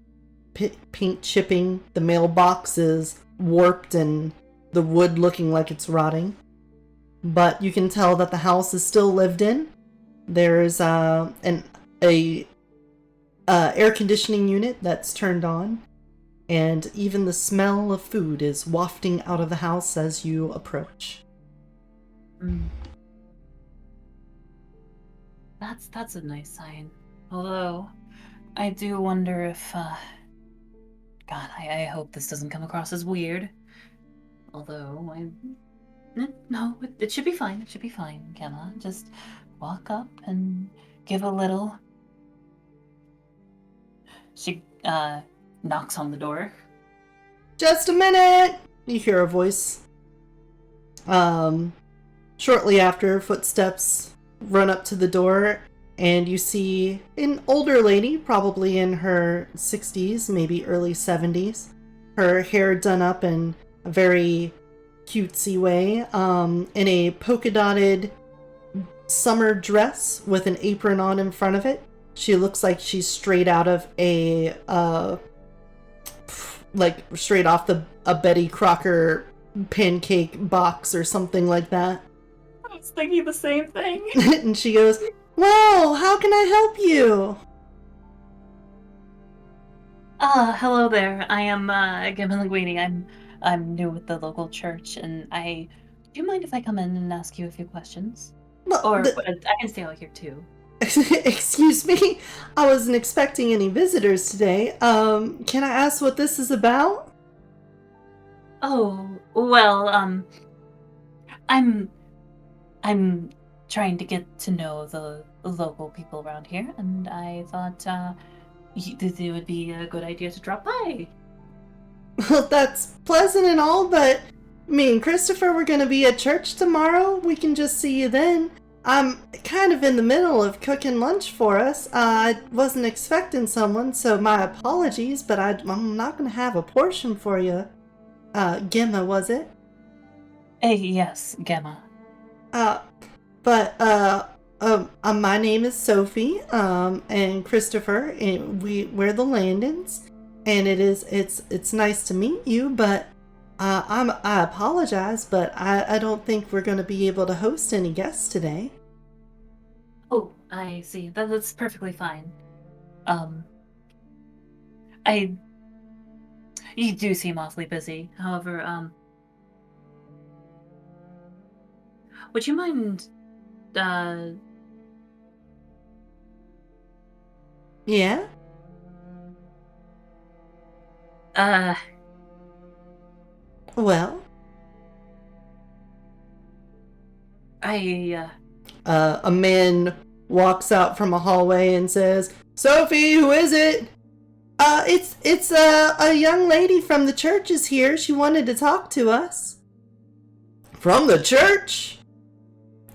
Paint chipping. The mailbox is warped and the wood looking like it's rotting. But you can tell that the house is still lived in. There's an air conditioning unit that's turned on. And even the smell of food is wafting out of the house as you approach. That's a nice sign. Although, I do wonder if, God, I hope this doesn't come across as weird. Although, no, it should be fine. It should be fine, Gemma. Just walk up and give a little... She, knocks on the door. Just a minute! You hear a voice. Shortly after, footsteps run up to the door, and you see an older lady, probably in her 60s, maybe early 70s. Her hair done up in a very cutesy way, in a polka-dotted summer dress with an apron on in front of it. She looks like she's straight out of a, straight off a Betty Crocker pancake box or something like that. I was thinking the same thing. And she goes, "Well, how can I help you?" Hello there. I am, Gemma Linguini. I'm new with the local church, and do you mind if I come in and ask you a few questions? Well, Or I can stay out here too. Excuse me? I wasn't expecting any visitors today. Can I ask what this is about? Oh, well, I'm trying to get to know the local people around here, and I thought, it would be a good idea to drop by. Well, that's pleasant and all, but Me and Christopher were gonna be at church tomorrow. We can just see you then. I'm kind of in the middle of cooking lunch for us. I wasn't expecting someone, so my apologies, but I'm not gonna have a portion for you. Gemma, was it? Yes, Gemma. My name is Sophie, and Christopher, and we're the Landons, and it's nice to meet you, but I apologize, but I don't think we're gonna be able to host any guests today. Oh, I see. That's perfectly fine. You do seem awfully busy. However, would you mind, Yeah? Well, a man walks out from a hallway and says, "Sophie, who is it?" It's a young lady from the church is here. She wanted to talk to us. From the church?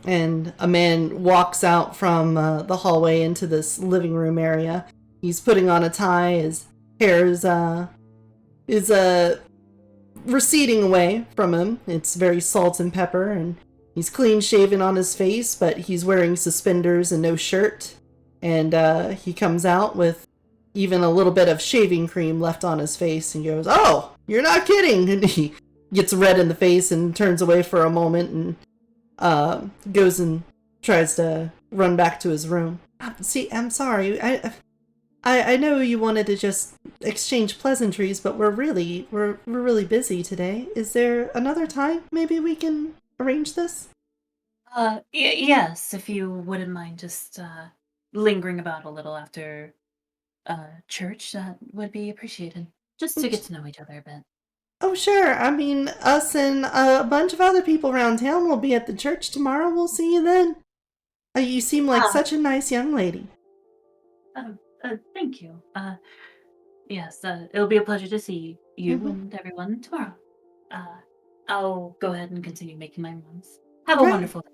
And a man walks out from the hallway into this living room area. He's putting on a tie. His hair is receding away from him. It's very salt and pepper, and he's clean shaven on his face, but he's wearing suspenders and no shirt. And he comes out with even a little bit of shaving cream left on his face and goes, "Oh, you're not kidding!" And he gets red in the face and turns away for a moment and goes and tries to run back to his room. See, I'm sorry. I know you wanted to just exchange pleasantries, but we're really busy today. Is there another time maybe we can arrange this? Yes, if you wouldn't mind just lingering about a little after church, that would be appreciated. Just to get to know each other a bit. Oh, sure. I mean, us and a bunch of other people around town will be at the church tomorrow. We'll see you then. You seem like such a nice young lady. Thank you. Yes, it'll be a pleasure to see you and everyone tomorrow. I'll go ahead and continue making my rounds. Have a wonderful day.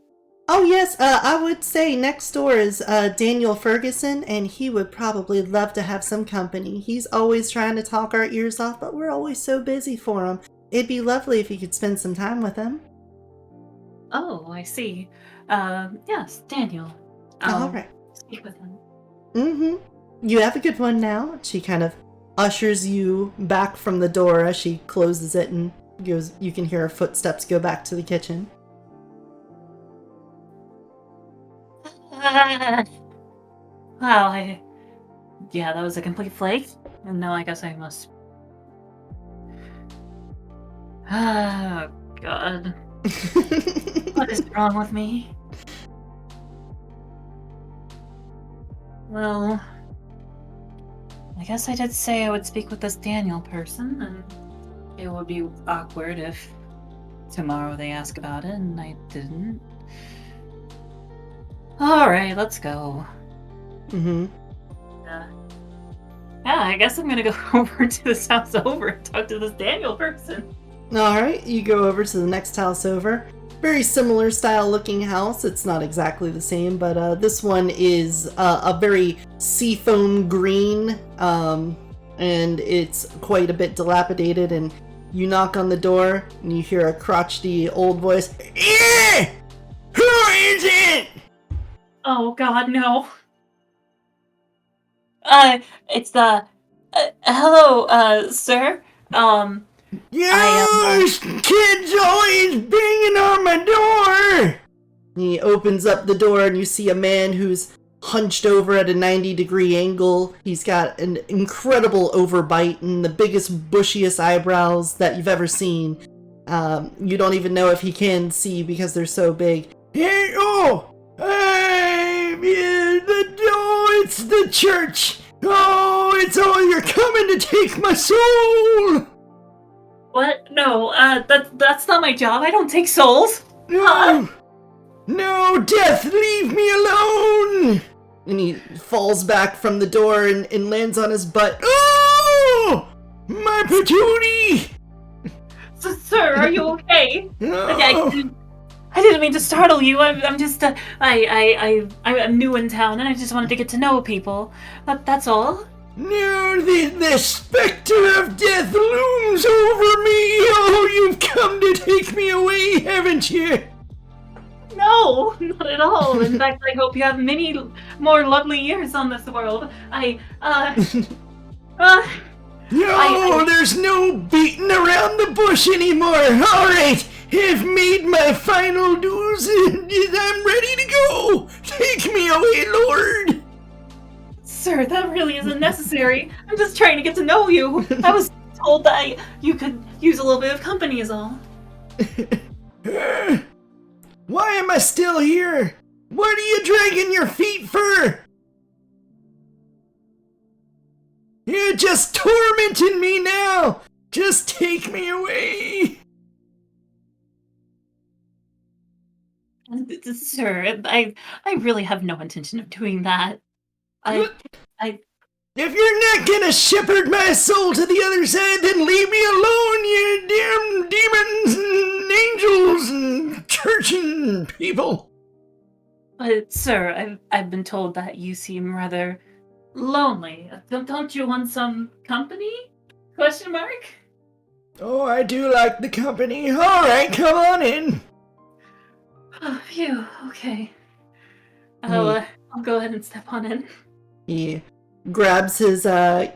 Oh, yes, I would say next door is Daniel Ferguson, and he would probably love to have some company. He's always trying to talk our ears off, but we're always so busy for him. It'd be lovely if you could spend some time with him. Oh, I see. Yes, Daniel. All right. Speak with him. Mm-hmm. You have a good one now. She kind of ushers you back from the door as she closes it and goes. You can hear her footsteps go back to the kitchen. Wow, that was a complete flake. And now I guess I must... Oh, God. What is wrong with me? Well, I guess I did say I would speak with this Daniel person, and it would be awkward if tomorrow they ask about it and I didn't. Alright, let's go. Mm-hmm. Yeah, I guess I'm gonna go over to this house over and talk to this Daniel person. Alright, you go over to the next house over. Very similar style looking house. It's not exactly the same, but this one is a very seafoam green, and it's quite a bit dilapidated, and you knock on the door and you hear a crotchety old voice. Yeah! Who is it? Oh God, no. It's the... hello, sir. Yes, kid's always banging on my door. He opens up the door and you see a man who's hunched over at a 90-degree angle. He's got an incredible overbite and the biggest, bushiest eyebrows that you've ever seen. You don't even know if he can see because they're so big. Hey, it's the church. You're coming to take my soul. What? No, that's not my job. I don't take souls. No, death, leave me alone. And he falls back from the door and lands on his butt. Oh, my patootie. Sir, are you okay? No. I didn't mean to startle you. I'm just I'm new in town and I just wanted to get to know people. That's all. No, the specter of death looms over me. Oh, you've come to take me away, haven't you? No, not at all. In fact, I hope you have many more lovely years on this world. No, there's no beating around the bush anymore. All right, I've made my final dues and I'm ready to go. Take me away, Lord. Sir, that really isn't necessary. I'm just trying to get to know you. I was told that you could use a little bit of company is all. Why am I still here? What are you dragging your feet for? You're just tormenting me now. Just take me away. Sir, I really have no intention of doing that. I If you're not gonna shepherd my soul to the other side, then leave me alone, you damn demons and angels and church and people. But sir, I've been told that you seem rather lonely. Don't you want some company? Question mark? Oh, I do like the company. All right, come on in. Oh, phew. Okay. I'll go ahead and step on in. He grabs his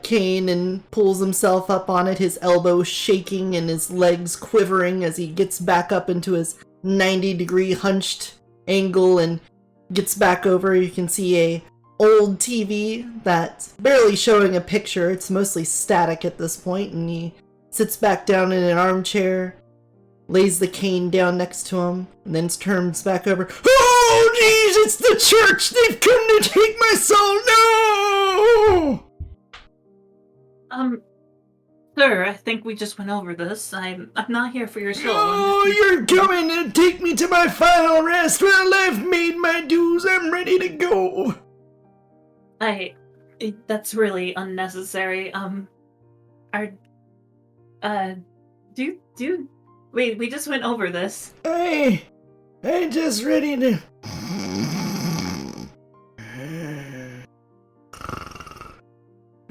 cane and pulls himself up on it, his elbows shaking and his legs quivering as he gets back up into his 90-degree hunched angle and gets back over. You can see a old TV that's barely showing a picture. It's mostly static at this point, and he sits back down in an armchair, lays the cane down next to him, and then turns back over. Oh, jeez, it's the church! They've come to take my soul! No! Sir, I think we just went over this. I'm not here for your soul. Oh, you're coming to take me to my final rest. Well, I've made my dues. I'm ready to go. That's really unnecessary. We just went over this. I just ready to.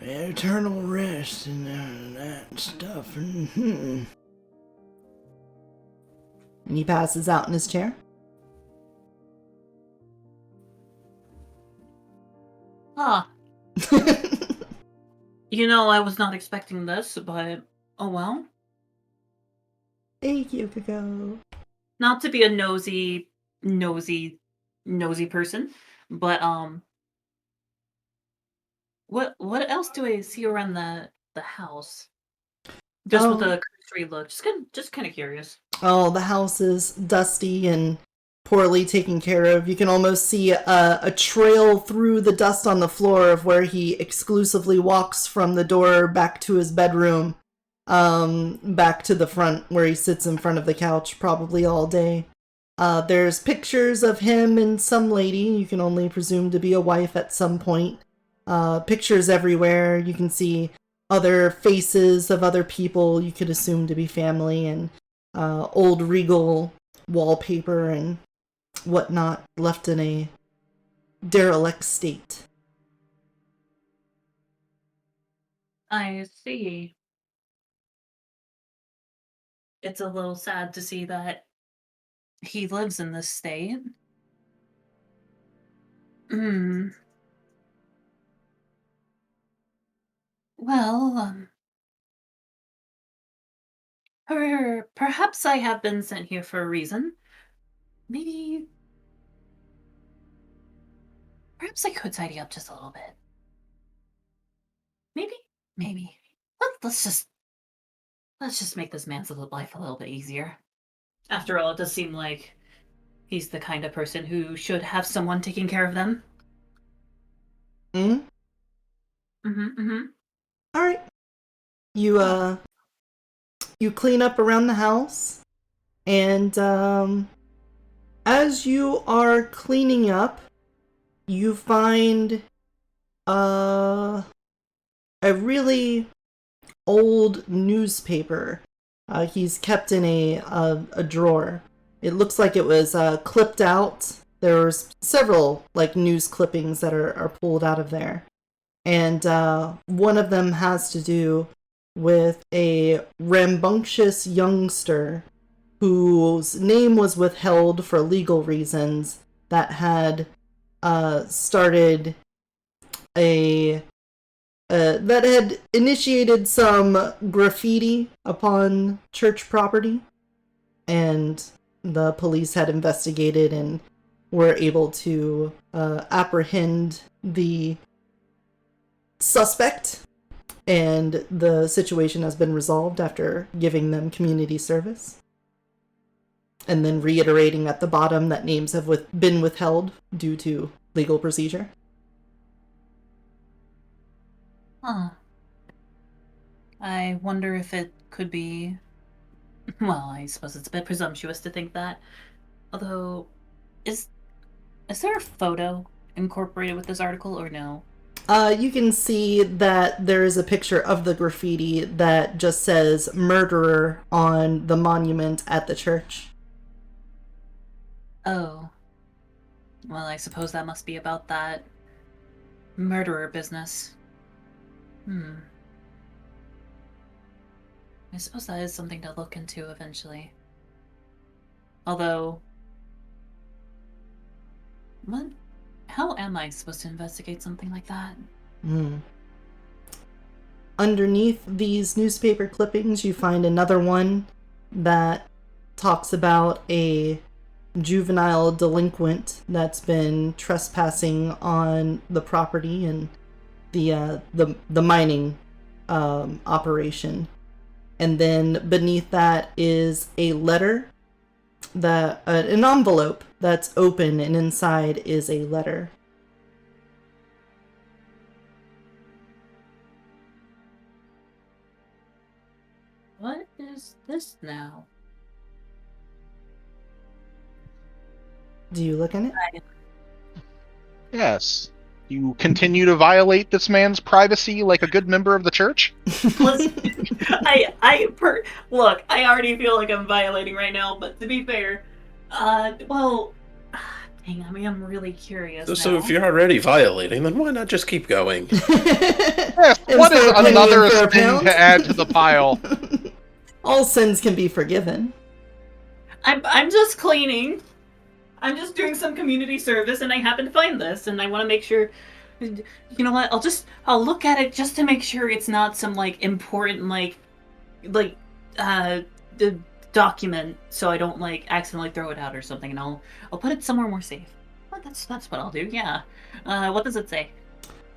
Eternal rest and that stuff. And he passes out in his chair. Ah. You know, I was not expecting this, but oh well. Thank you, Coco. Not to be a nosy person, but what else do I see around the house? Just with a cursory look, just kind of curious. Oh, the house is dusty and poorly taken care of. You can almost see a trail through the dust on the floor of where he exclusively walks from the door back to his bedroom, back to the front where he sits in front of the couch probably all day. There's pictures of him and some lady, you can only presume to be a wife at some point. Pictures everywhere. You can see other faces of other people you could assume to be family, and old regal wallpaper and whatnot left in a derelict state. I see. It's a little sad to see that he lives in this state. Hmm. Well, perhaps I have been sent here for a reason. Maybe, perhaps I could tidy up just a little bit. Maybe. Let's just make this man's life a little bit easier. After all, it does seem like he's the kind of person who should have someone taking care of them. Hmm? Alright. You clean up around the house, and as you are cleaning up, you find a really old newspaper He's kept in a drawer. It looks like it was clipped out. There's several like news clippings that are pulled out of there, and one of them has to do with a rambunctious youngster whose name was withheld for legal reasons that had started a that had initiated some graffiti upon church property, and the police had investigated and were able to apprehend the suspect, and the situation has been resolved after giving them community service. And then reiterating at the bottom that names have been withheld due to legal procedure. Huh. I wonder if it could be... Well, I suppose it's a bit presumptuous to think that. Although, is there a photo incorporated with this article, or no? You can see that there is a picture of the graffiti that just says murderer on the monument at the church. Oh. Well, I suppose that must be about that murderer business. I suppose that is something to look into eventually. Although... What? How am I supposed to investigate something like that? Underneath these newspaper clippings, you find another one that talks about a juvenile delinquent that's been trespassing on the property and the mining operation. And then beneath that is a letter, that an envelope that's open, and inside is a letter. What is this now? Do you look in it? Yes. You continue to violate this man's privacy like a good member of the church? Listen, look, I already feel like I'm violating right now, but to be fair, well, dang, I mean, I'm really curious So now. if you're already violating, then why not just keep going? Yes, what is another thing to add to the pile? All sins can be forgiven. I'm just cleaning. I'm just doing some community service, and I happen to find this, and I want to make sure. You know what? I'll look at it just to make sure it's not some like important the document, so I don't like accidentally throw it out or something, and I'll put it somewhere more safe. Well, that's what I'll do. Yeah. What does it say?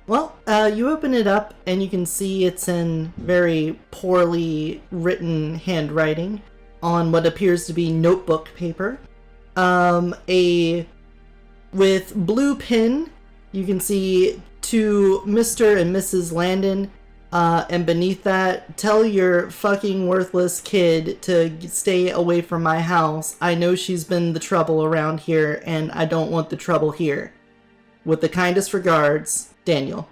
Well, you open it up and you can see it's in very poorly written handwriting on what appears to be notebook paper. With blue pen, you can see to Mr. and Mrs. Landon, and beneath that, tell your fucking worthless kid to stay away from my house. I know she's been the trouble around here, and I don't want the trouble here. With the kindest regards, Daniel.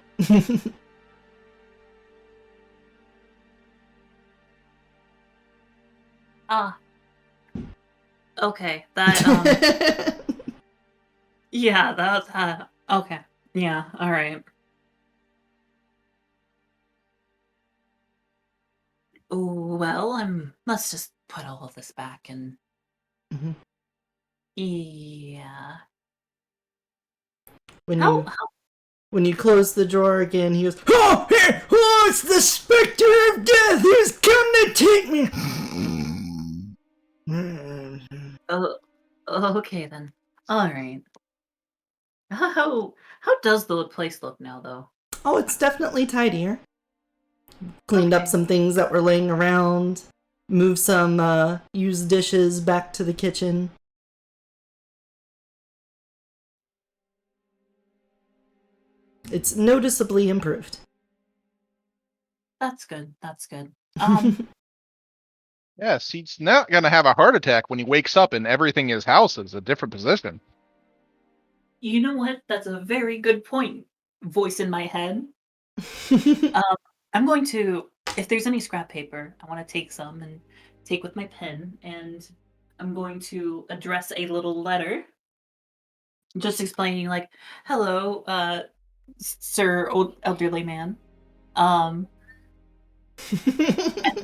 Okay, that, yeah, that's, okay, yeah, alright. Well, let's just put all of this back and... Mhm. Yeah. When you close the drawer again, he goes, "Oh, here! Oh, it's the specter of death! He's come to take me!" Okay then. Alright. How does the place look now, though? Oh, it's definitely tidier. Cleaned up Okay. some things that were laying around. Moved some used dishes back to the kitchen. It's noticeably improved. That's good, that's good. Yes, he's not going to have a heart attack when he wakes up and everything in his house is a different position. You know what? That's a very good point. Voice in my head. I'm going to, if there's any scrap paper, I want to take some and take with my pen, and I'm going to address a little letter, just explaining like, "Hello, sir, old elderly man. Um,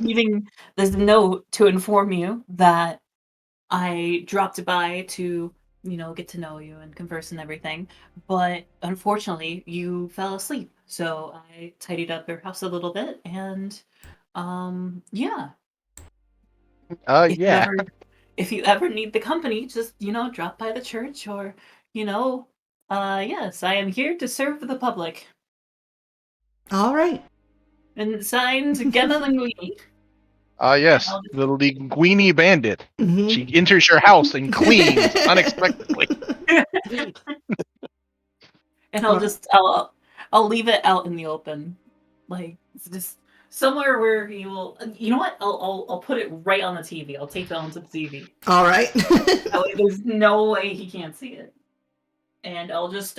leaving this note to inform you that I dropped by to, get to know you and converse and everything. But unfortunately, you fell asleep. So I tidied up your house a little bit. And yeah, if you Yeah. ever if you ever need the company, just, drop by the church or, yes, I am here to serve the public. All right. And signed Gemma Linguini. Yes, the Linguini Bandit. Mhm. She enters your house and cleans unexpectedly. And I'll leave it out in the open, like it's just somewhere where he will. You know what? I'll put it right on the TV. I'll tape it onto the TV. All right. That way, there's no way he can't see it. And I'll just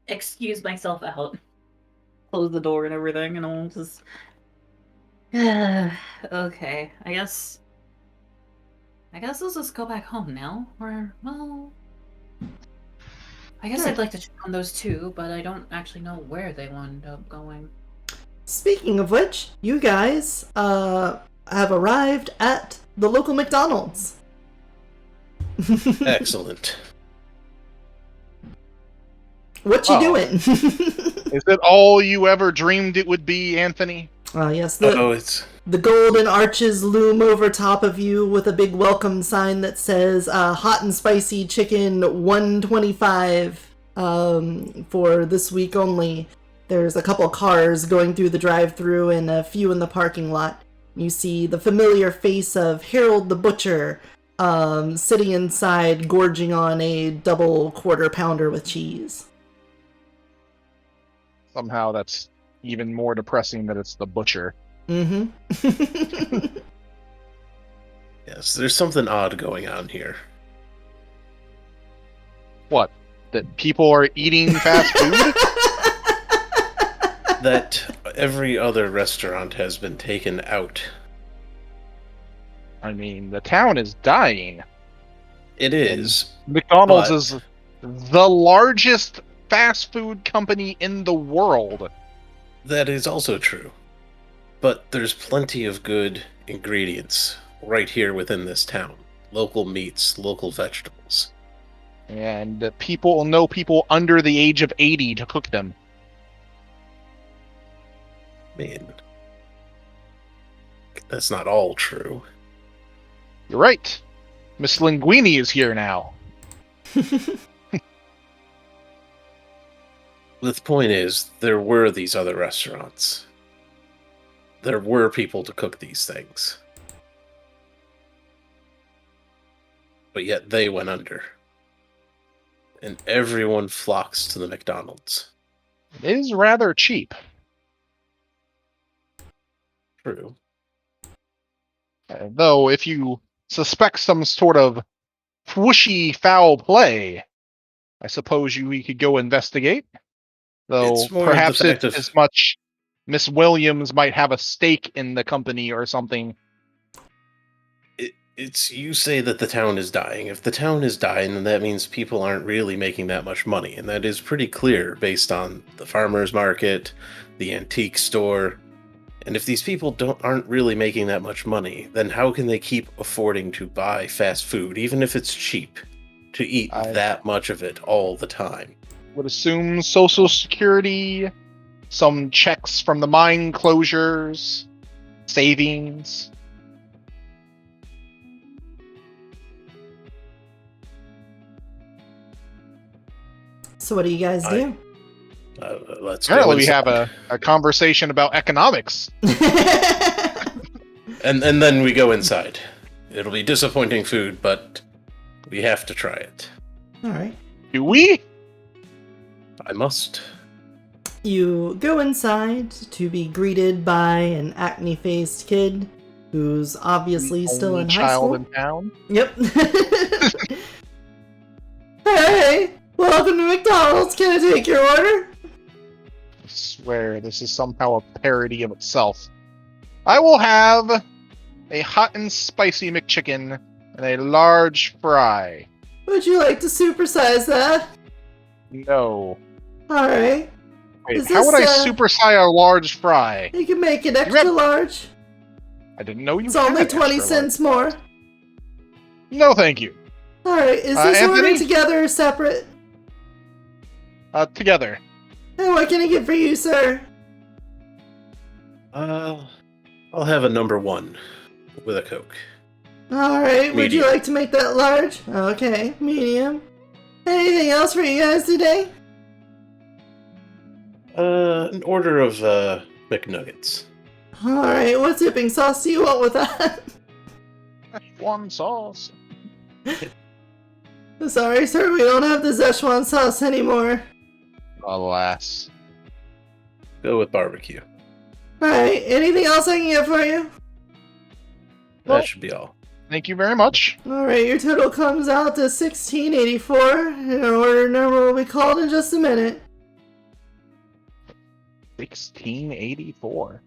excuse myself out, close the door and everything, and I'll just. Okay, I guess let's just go back home now. Or well. I guess Sure. I'd like to check on those two, but I don't actually know where they wound up going. Speaking of which, you guys have arrived at the local McDonald's. Excellent. What you Oh. doing? Is it all you ever dreamed it would be, Anthony? Yes, It's the golden arches loom over top of you with a big welcome sign that says hot and spicy chicken $1.25 for this week only. There's a couple cars going through the drive-thru and a few in the parking lot. You see the familiar face of Harold the Butcher sitting inside gorging on a double quarter pounder with cheese. Somehow that's even more depressing that it's the butcher. Mm-hmm. yes, there's something odd going on here. What? That people are eating fast food? That every other restaurant has been taken out. I mean, the town is dying. It is. McDonald's But- is the largest fast food company in the world. That is also true. But there's plenty of good ingredients right here within this town. Local meats, local vegetables. And people know people under the age of 80 to cook them. I mean, that's not all true. You're right. Miss Linguini is here now. The point is, there were these other restaurants. There were people to cook these things. But yet they went under. And everyone flocks to the McDonald's. It is rather cheap. True. Though, if you suspect some sort of whooshy foul play, I suppose we could go investigate. Though It's more of the perhaps fact it's of- as much Miss Williams might have a stake in the company or something. It's you say that the town is dying. If the town is dying, then that means people aren't really making that much money, and that is pretty clear based on the farmers market, the antique store. And if these people aren't really making that much money, then how can they keep affording to buy fast food, even if it's cheap, to eat that much of it all the time? Would assume Social Security, some checks from the mine closures, savings. So what do you guys do? Let's go Apparently we inside. have a conversation about economics. And then we go inside. It'll be disappointing food, but we have to try it. All right. Do we? I must. You go inside to be greeted by an acne-faced kid who's obviously The still only in high child school. in town. Yep. Hey, welcome to McDonald's. Can I take your order? I swear this is somehow a parody of itself. I will have a hot and spicy McChicken, and a large fry. Would you like to supersize that? No. Alright. Wait, Is how would I this, supersize a large fry? You can make it extra have- large. I didn't know you It's had only extra 20 large cents more. fries. No, thank you. Alright, is this order Anthony? together or separate? Together. And what can I get for you, sir? I'll have a number 1 with a Coke. Alright, would you Medium. like to make that large? Okay, medium. Anything else for you guys today? An order of McNuggets. Alright, what dipping sauce do you want with that? One sauce. Sorry, sir, we don't have the Szechuan sauce anymore. Alas. Go with barbecue. Alright, anything else I can get for you? Well- That should be all. Thank you very much. Alright, your total comes out to $16.84, and your order number will be called in just a minute. 1684.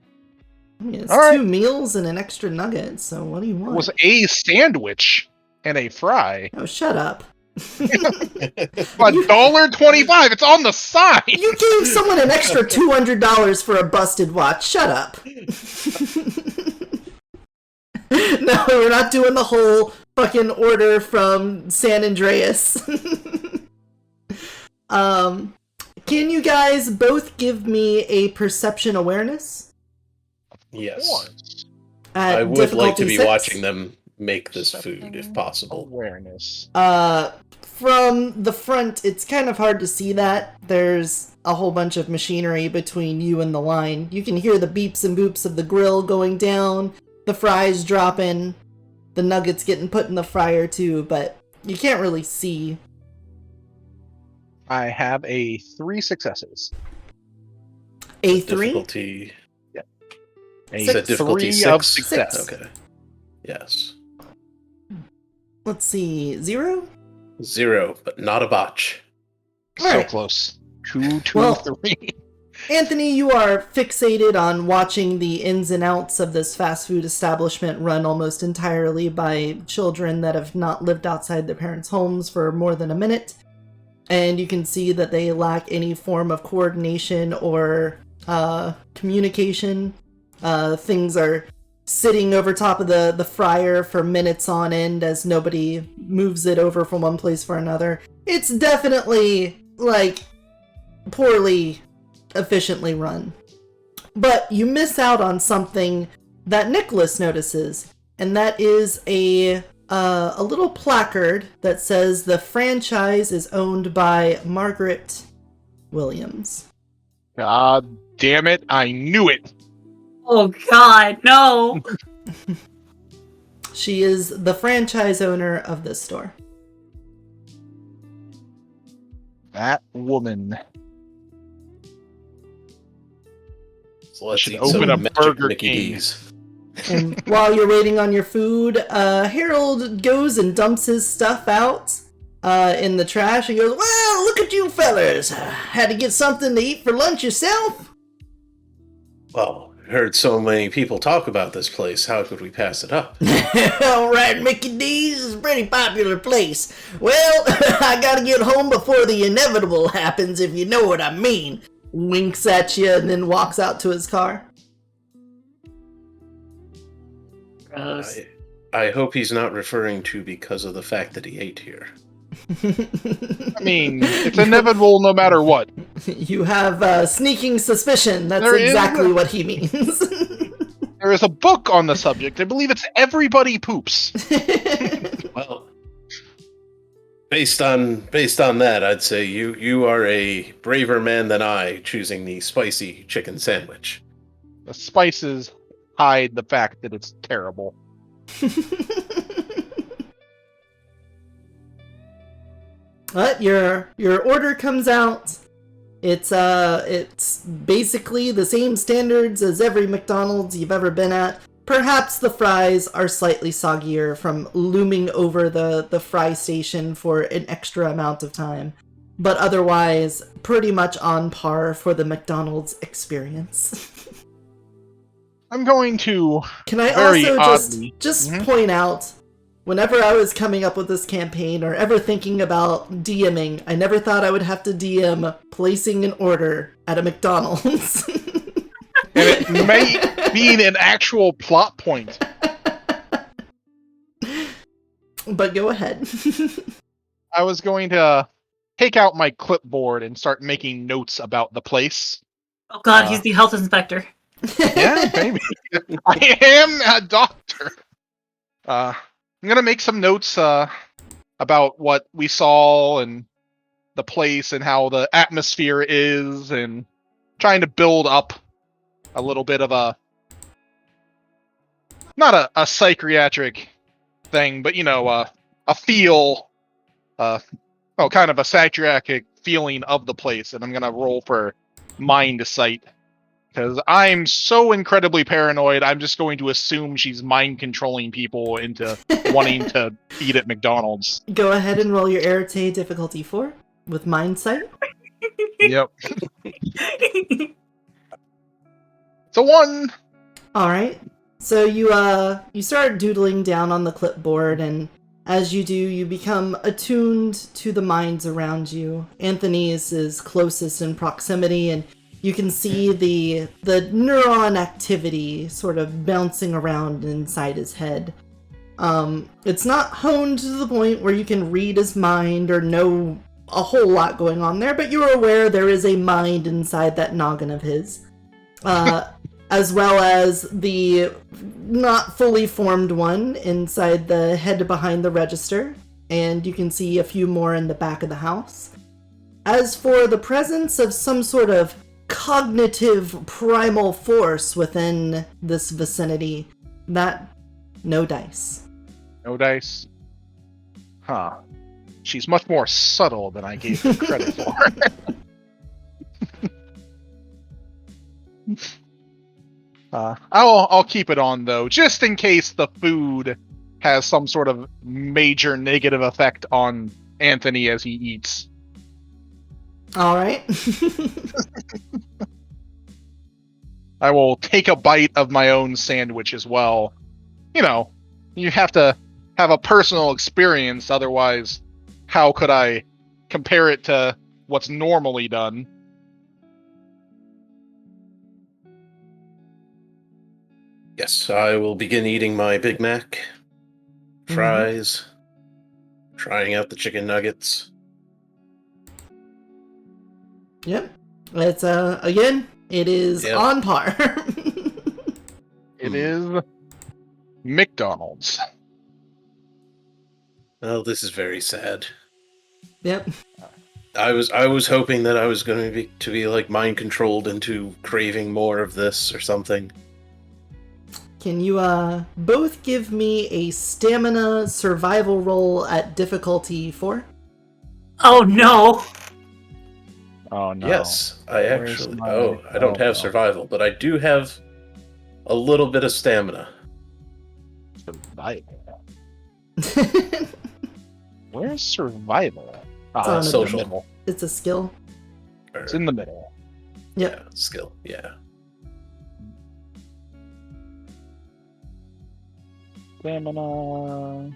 I mean, it's All right. 2 meals and an extra nugget, so what do you It want? was a sandwich and a fry. Oh, shut up. $1.25. It's on the side. You gave someone an extra $200 for a busted watch. Shut up. No, we're not doing the whole fucking order from San Andreas. Can you guys both give me a perception awareness? Yes. At I would like to difficulty be 6? watching them make this food, if possible. Awareness. From the front, it's kind of hard to see that. There's a whole bunch of machinery between you and the line. You can hear the beeps and boops of the grill going down, the fries dropping, the nuggets getting put in the fryer too, but you can't really see. I have a 3 successes. A 3? Difficulty. A Is that difficulty 3 of 6? success. Okay. Yes. Let's see, 0? 0, but not a botch. So Alright. close. 2, 2, Well- 3. Anthony, you are fixated on watching the ins and outs of this fast food establishment run almost entirely by children that have not lived outside their parents' homes for more than a minute. And you can see that they lack any form of coordination or communication. Things are sitting over top of the fryer for minutes on end as nobody moves it over from one place for another. It's definitely, like, poorly efficiently run. But you miss out on something that Nicholas notices, and that is a little placard that says the franchise is owned by Margaret Williams. God damn it. I knew it. Oh God, no! She is the franchise owner of this store. That woman. So let's should eat open some a magic Burger Mickey King. D's. And while you're waiting on your food, Harold goes and dumps his stuff out in the trash. He goes, "Well, look at you fellers. Had to get something to eat for lunch yourself?" Well, heard so many people talk about this place. How could we pass it up? All right, Mickey D's is a pretty popular place. Well, I gotta get home before the inevitable happens, if you know what I mean. Winks at you and then walks out to his car. Gross. I hope he's not referring to because of the fact that he ate here. I mean, it's inevitable no matter what. You have sneaking suspicion. That's There is- exactly what he means. There is a book on the subject. I believe it's Everybody Poops. Well, based on that, I'd say you are a braver man than I, choosing the spicy chicken sandwich. The spices hide the fact that it's terrible. But your order comes out. It's basically the same standards as every McDonald's you've ever been at. Perhaps the fries are slightly soggier from looming over the fry station for an extra amount of time. But otherwise, pretty much on par for the McDonald's experience. I'm going to Can I very also oddly. just Mhm. point out, whenever I was coming up with this campaign or ever thinking about DMing, I never thought I would have to DM placing an order at a McDonald's. And it may be an actual plot point. But go ahead. I was going to take out my clipboard and start making notes about the place. Oh God, he's the health inspector. Yeah, maybe. I am a doctor. I'm gonna make some notes about what we saw and the place and how the atmosphere is, and trying to build up a little bit of a not a psychiatric thing, but a feel, kind of a psychiatric feeling of the place. And I'm gonna roll for mind sight. Because I'm so incredibly paranoid, I'm just going to assume she's mind controlling people into wanting to eat at McDonald's. Go ahead and roll your Arete difficulty 4 with Mind Sight. Yep. It's a 1! Alright. So you start doodling down on the clipboard, and as you do, you become attuned to the minds around you. Anthony's is closest in proximity, and you can see the neuron activity sort of bouncing around inside his head. It's not honed to the point where you can read his mind or know a whole lot going on there, but you're aware there is a mind inside that noggin of his. As well as the not fully formed one inside the head behind the register, and you can see a few more in the back of the house. As for the presence of some sort of cognitive primal force within this vicinity, no dice. No dice. Huh. She's much more subtle than I gave her credit for. I'll keep it on, though, just in case the food has some sort of major negative effect on Anthony as he eats. Alright. I will take a bite of my own sandwich as well. You have to have a personal experience, otherwise, how could I compare it to what's normally done? Yes, I will begin eating my Big Mac, fries, trying out the chicken nuggets. Yep. It's, again, it is Yep. on par. It is McDonald's. Oh, this is very sad. Yep. I was hoping that I was going to be like mind controlled into craving more of this or something. Can you, both give me a stamina survival roll at difficulty 4? Oh no! Oh no. Yes, I Where's actually. my- I don't have no. survival, but I do have a little bit of stamina. Survival. Where's survival? on It's in social. the middle. It's a skill. It's in the middle. Yep. Yeah, skill. Yeah. Stamina.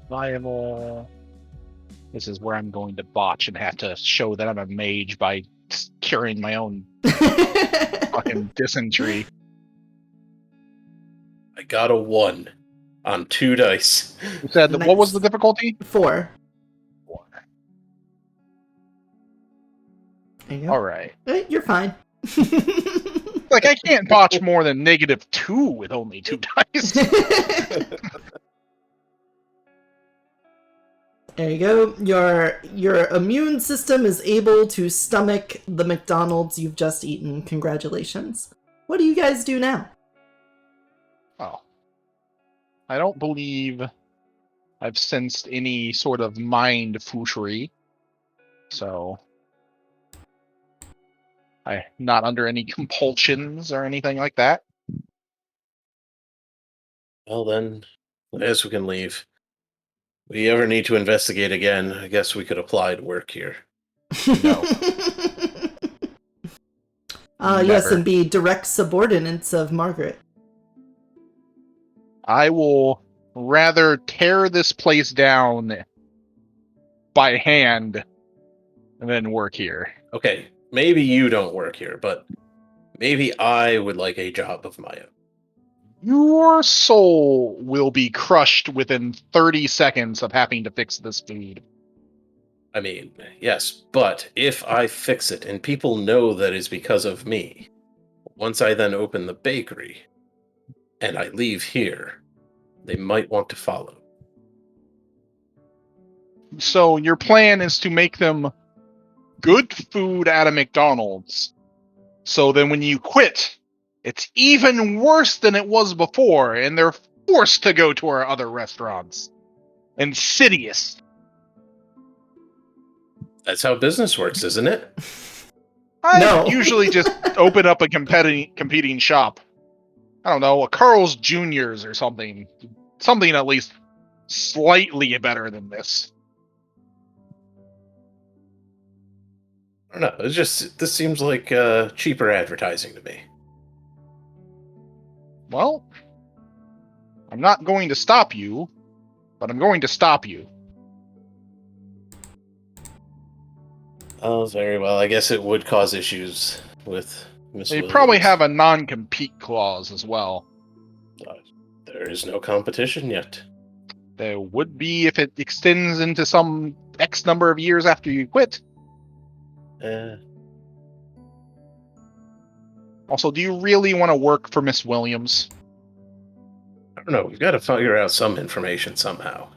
Survival. This is where I'm going to botch and have to show that I'm a mage by curing my own fucking dysentery. I got a 1 on 2 dice. You said that, what was Nice. the difficulty? 4. There you go. All right. You're fine. Like, I can't botch more than -2 with only 2 dice. There you go. Your immune system is able to stomach the McDonald's you've just eaten. Congratulations. What do you guys do now? Oh. I don't believe I've sensed any sort of mind foolery. So I'm not under any compulsions or anything like that. Well then, I guess we can leave. If we ever need to investigate again, I guess we could apply to work here. No. Yes, Never. and be direct subordinates of Margaret. I will rather tear this place down by hand than work here. Okay, maybe you don't work here, but maybe I would like a job of my own. Your soul will be crushed within 30 seconds of having to fix this food. I mean, yes, but if I fix it and people know that it's because of me, once I then open the bakery and I leave here, they might want to follow. So your plan is to make them good food at a McDonald's. So then when you quit, it's even worse than it was before, and they're forced to go to our other restaurants. Insidious. That's how business works, isn't it? I No. usually just open up a competing shop. I don't know, a Carl's Jr.'s or something. Something at least slightly better than this. I don't know. This seems like cheaper advertising to me. Well, I'm not going to stop you, but I'm going to stop you. Oh, very well. I guess it would cause issues with Miss They Williams. probably have a non-compete clause as well. There is no competition yet. There would be if it extends into some X number of years after you quit. Also, do you really want to work for Miss Williams? I don't know. We've got to figure out some information somehow.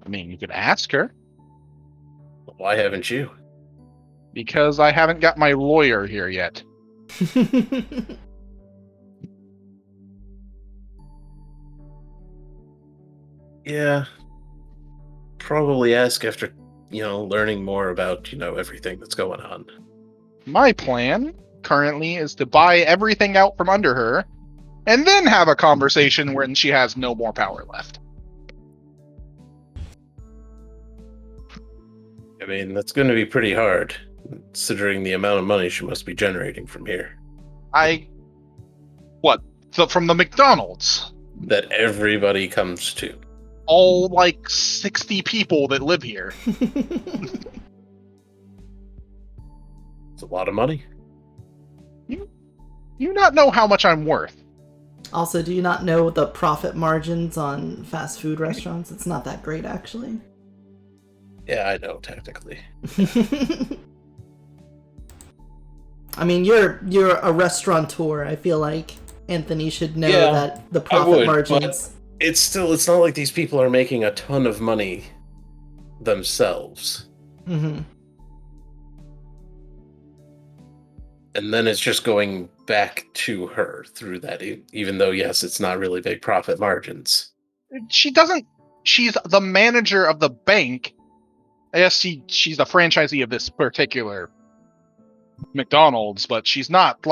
I mean, you could ask her. Why haven't you? Because I haven't got my lawyer here yet. Yeah. Probably ask after, learning more about, everything that's going on. My plan currently is to buy everything out from under her, and then have a conversation when she has no more power left. I mean, that's going to be pretty hard, considering the amount of money she must be generating from here. So from the McDonald's? That everybody comes to. All, 60 people that live here. It's a lot of money. You not know how much I'm worth. Also, do you not know the profit margins on fast food restaurants? It's not that great, actually. Yeah, I know, technically. I mean, you're a restaurateur. I feel like Anthony should know Yeah, that the I profit would, margins. but it's not like these people are making a ton of money themselves. Mm-hmm. And then it's just going back to her through that, even though, yes, it's not really big profit margins. She's the manager of the bank. I guess she's the franchisee of this particular McDonald's, but she's not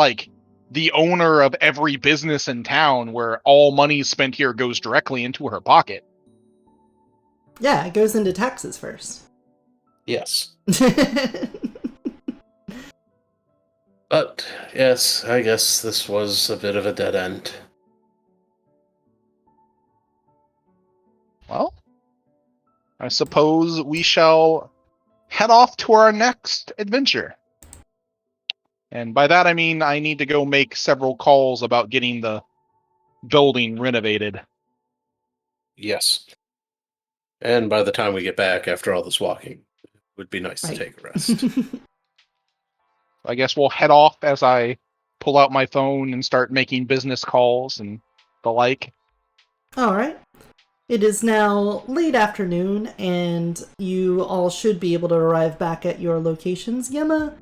the owner of every business in town where all money spent here goes directly into her pocket. Yeah, it goes into taxes first. Yes. But, yes, I guess this was a bit of a dead end. Well, I suppose we shall head off to our next adventure. And by that I mean I need to go make several calls about getting the building renovated. Yes. And by the time we get back after all this walking, it would be nice to take a rest. I guess we'll head off as I pull out my phone and start making business calls and the like. Alright. It is now late afternoon, and you all should be able to arrive back at your locations. Yema,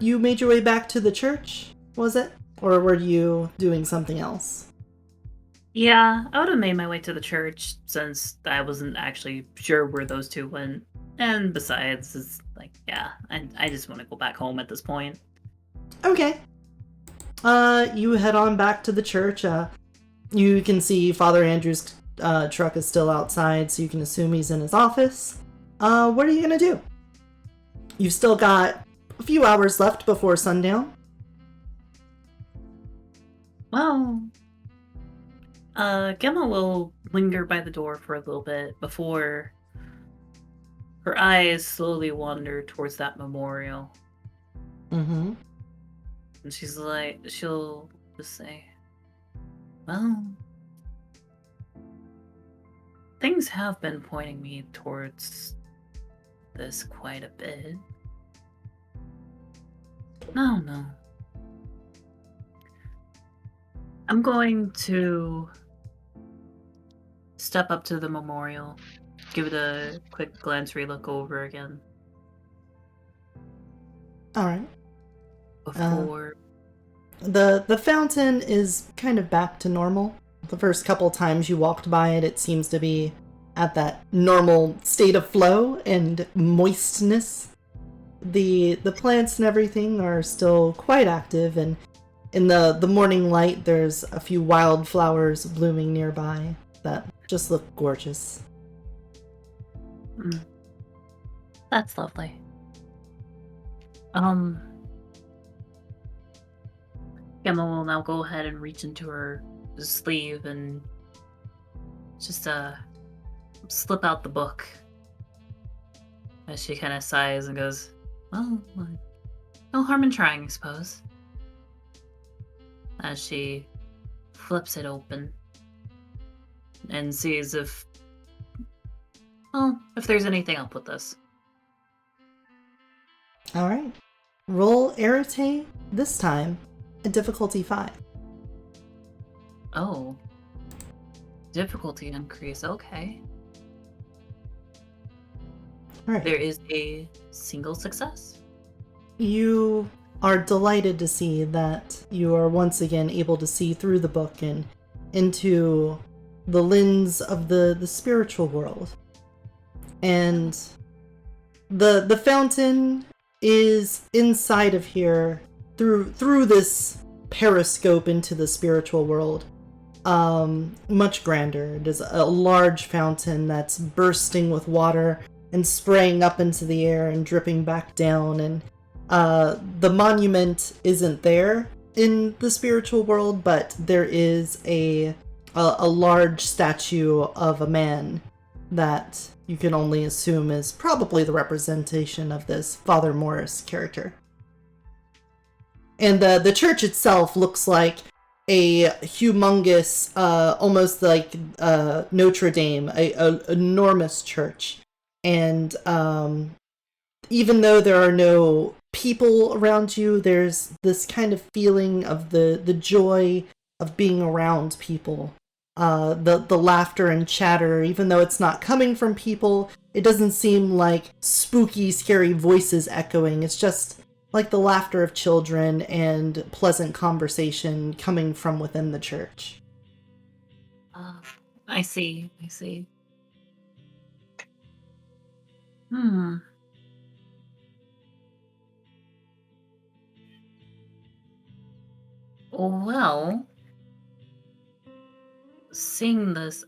you made your way back to the church, was it? Or were you doing something else? Yeah, I would have made my way to the church since I wasn't actually sure where those two went. And besides, it's I just want to go back home at this point. Okay. You head on back to the church. You can see Father Andrew's truck is still outside, so you can assume he's in his office. What are you gonna do? You've still got a few hours left before sundown. Well, Gemma will linger by the door for a little bit before her eyes slowly wander towards that memorial. Mm-hmm. And she'll just say, well, things have been pointing me towards this quite a bit. No. I'm going to step up to the memorial, give it a quick glance, relook over again All right. before. The fountain is kind of back to normal. The first couple times you walked by it, it seems to be at that normal state of flow and moistness. The plants and everything are still quite active, and in the morning light, there's a few wildflowers blooming nearby that just look gorgeous. That's lovely. Gemma will now go ahead and reach into her sleeve and just slip out the book as she kind of sighs and goes, well, no harm in trying, I suppose. As she flips it open and sees if there's anything up with this. All right. Roll Arete this time at difficulty 5. Oh. Difficulty increase, okay. All right. There is a single success. You are delighted to see that you are once again able to see through the book and into the lens of the spiritual world. And the fountain is inside of here through this periscope into the spiritual world. Much grander. It is a large fountain that's bursting with water and spraying up into the air and dripping back down, and the monument isn't there in the spiritual world, but there is a large statue of a man that you can only assume is probably the representation of this Father Morris character. And the church itself looks like a humongous, almost like Notre Dame, a enormous church. And even though there are no people around you, there's this kind of feeling of the joy of being around people. The laughter and chatter, even though it's not coming from people, it doesn't seem like spooky, scary voices echoing. It's just like the laughter of children and pleasant conversation coming from within the church. I see. Well, seeing this,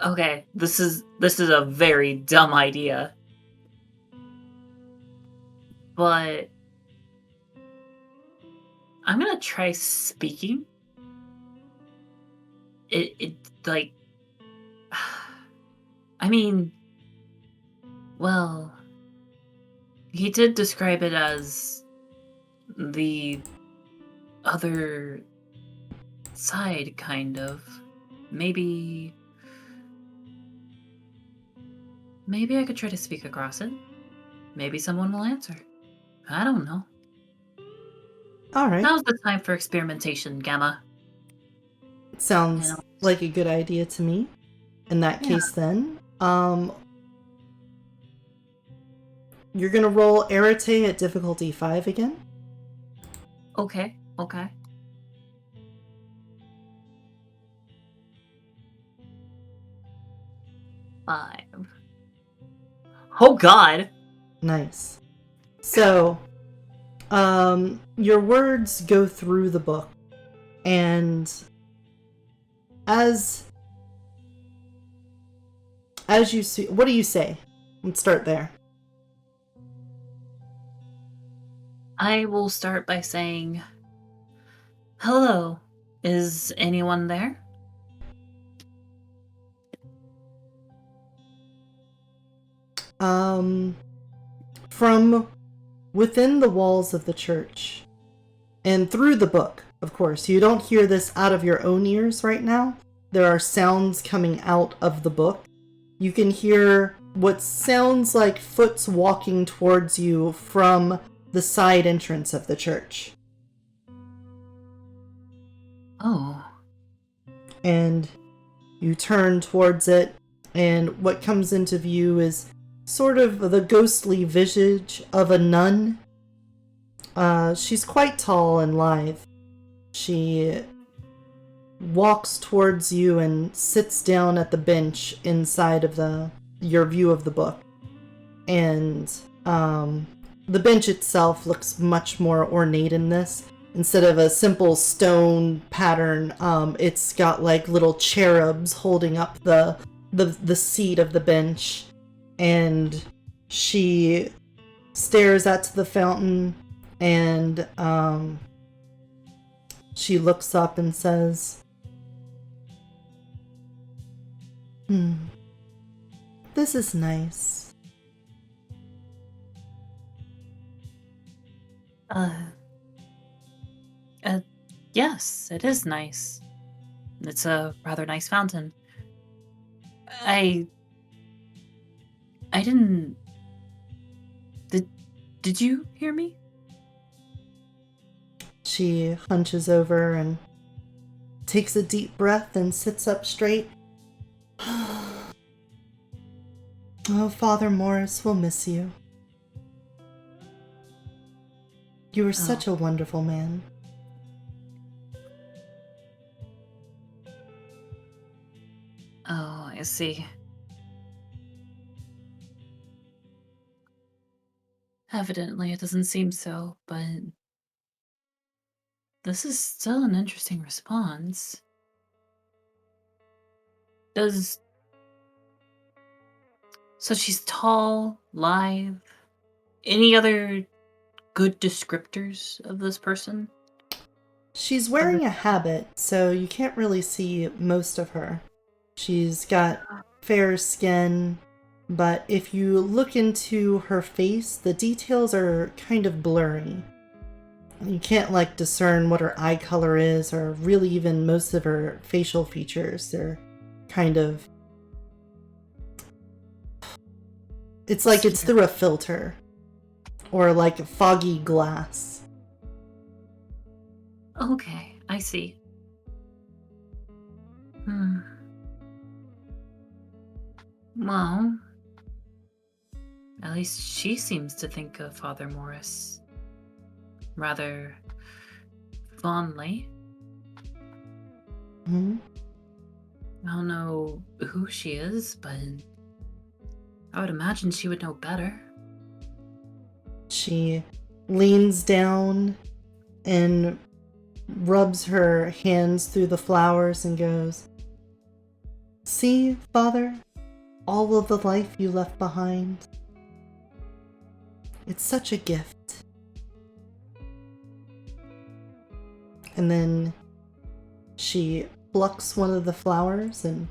Okay, this is a very dumb idea. But I'm gonna try speaking. It like I mean, well, he did describe it as the other side, kind of. Maybe I could try to speak across it. Maybe someone will answer. I don't know. All right. Now's the time for experimentation, Gamma. Sounds like a good idea to me. In that case, then, you're gonna roll Arete at difficulty 5 again. Okay. 5. Oh God! Nice. So, your words go through the book, and as you see, what do you say? Let's start there. I will start by saying, hello, is anyone there? From within the walls of the church, and through the book, of course, you don't hear this out of your own ears right now. There are sounds coming out of the book. You can hear what sounds like foot's walking towards you from the side entrance of the church. Oh. And you turn towards it, and what comes into view is sort of the ghostly visage of a nun. She's quite tall and lithe. She walks towards you and sits down at the bench inside of your view of the book. And the bench itself looks much more ornate in this. Instead of a simple stone pattern, it's got like little cherubs holding up the seat of the bench. And she stares at the fountain, and she looks up and says, this is nice. Yes, it is nice. It's a rather nice fountain. I didn't... Did you hear me? She hunches over and takes a deep breath and sits up straight. Oh, Father Morris will miss you. You were such a wonderful man. Oh, I see. Evidently, it doesn't seem so, but this is still an interesting response. So she's tall, lithe. Any other good descriptors of this person? She's wearing a habit, so you can't really see most of her. She's got fair skin, but if you look into her face, the details are kind of blurry. You can't, like, discern what her eye color is, or really even most of her facial features. They're kind of... It's like it's through a filter, or like a foggy glass. Okay, I see. Well, at least she seems to think of Father Morris rather fondly. Hmm? I don't know who she is, but I would imagine she would know better. She leans down and rubs her hands through the flowers and goes, "See, Father, all of the life you left behind. It's such a gift." And then she plucks one of the flowers and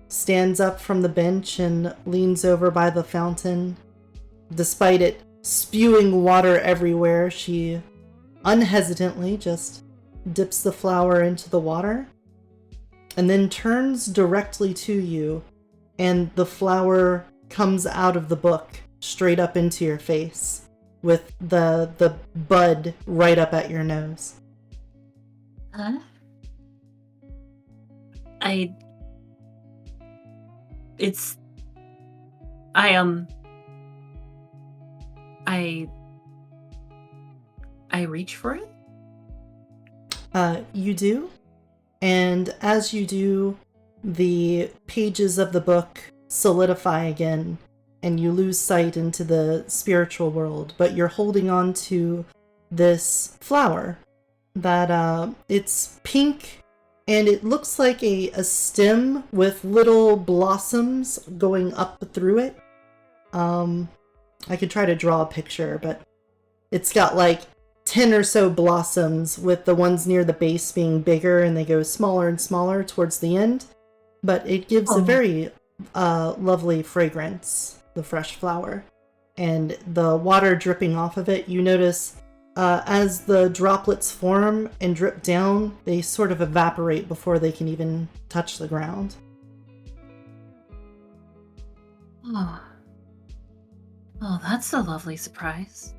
stands up from the bench and leans over by the fountain. Despite it spewing water everywhere, she unhesitantly just dips the flower into the water and then turns directly to you, and the flower comes out of the book straight up into your face with the bud right up at your nose. Huh? I reach for it? You do, and as you do, the pages of the book solidify again, and you lose sight into the spiritual world, but you're holding on to this flower that it's pink, and it looks like a stem with little blossoms going up through it. I could try to draw a picture, but it's got like 10 or so blossoms, with the ones near the base being bigger and they go smaller and smaller towards the end. But it gives a very lovely fragrance, the fresh flower. And the water dripping off of it, you notice as the droplets form and drip down, they sort of evaporate before they can even touch the ground. Oh. Oh, that's a lovely surprise.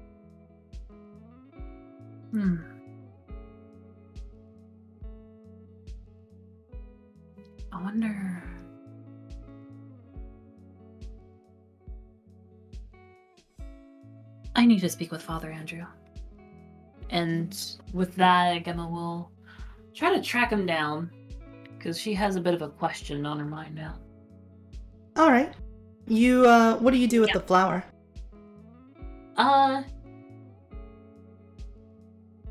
I wonder... I need to speak with Father Andrew. And with that, Gemma will try to track him down, because she has a bit of a question on her mind now. Alright. You, what do you do with the flower?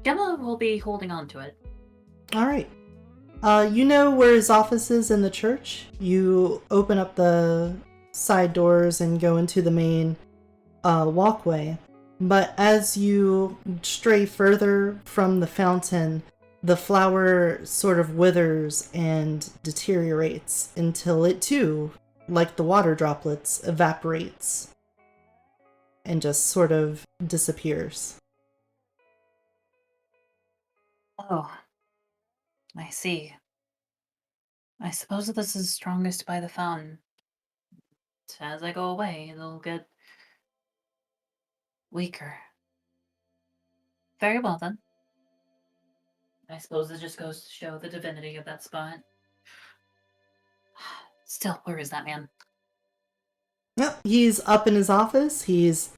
Gemma will be holding on to it. Alright. You know where his office is in the church? You open up the side doors and go into the main walkway. But as you stray further from the fountain, the flower sort of withers and deteriorates until it too, like the water droplets, evaporates and just sort of disappears. Oh, I see. I suppose this is strongest by the fountain. As I go away, it'll get weaker. Very well then. I suppose it just goes to show the divinity of that spot. Still, where is that man? Yep, he's up in his office. He's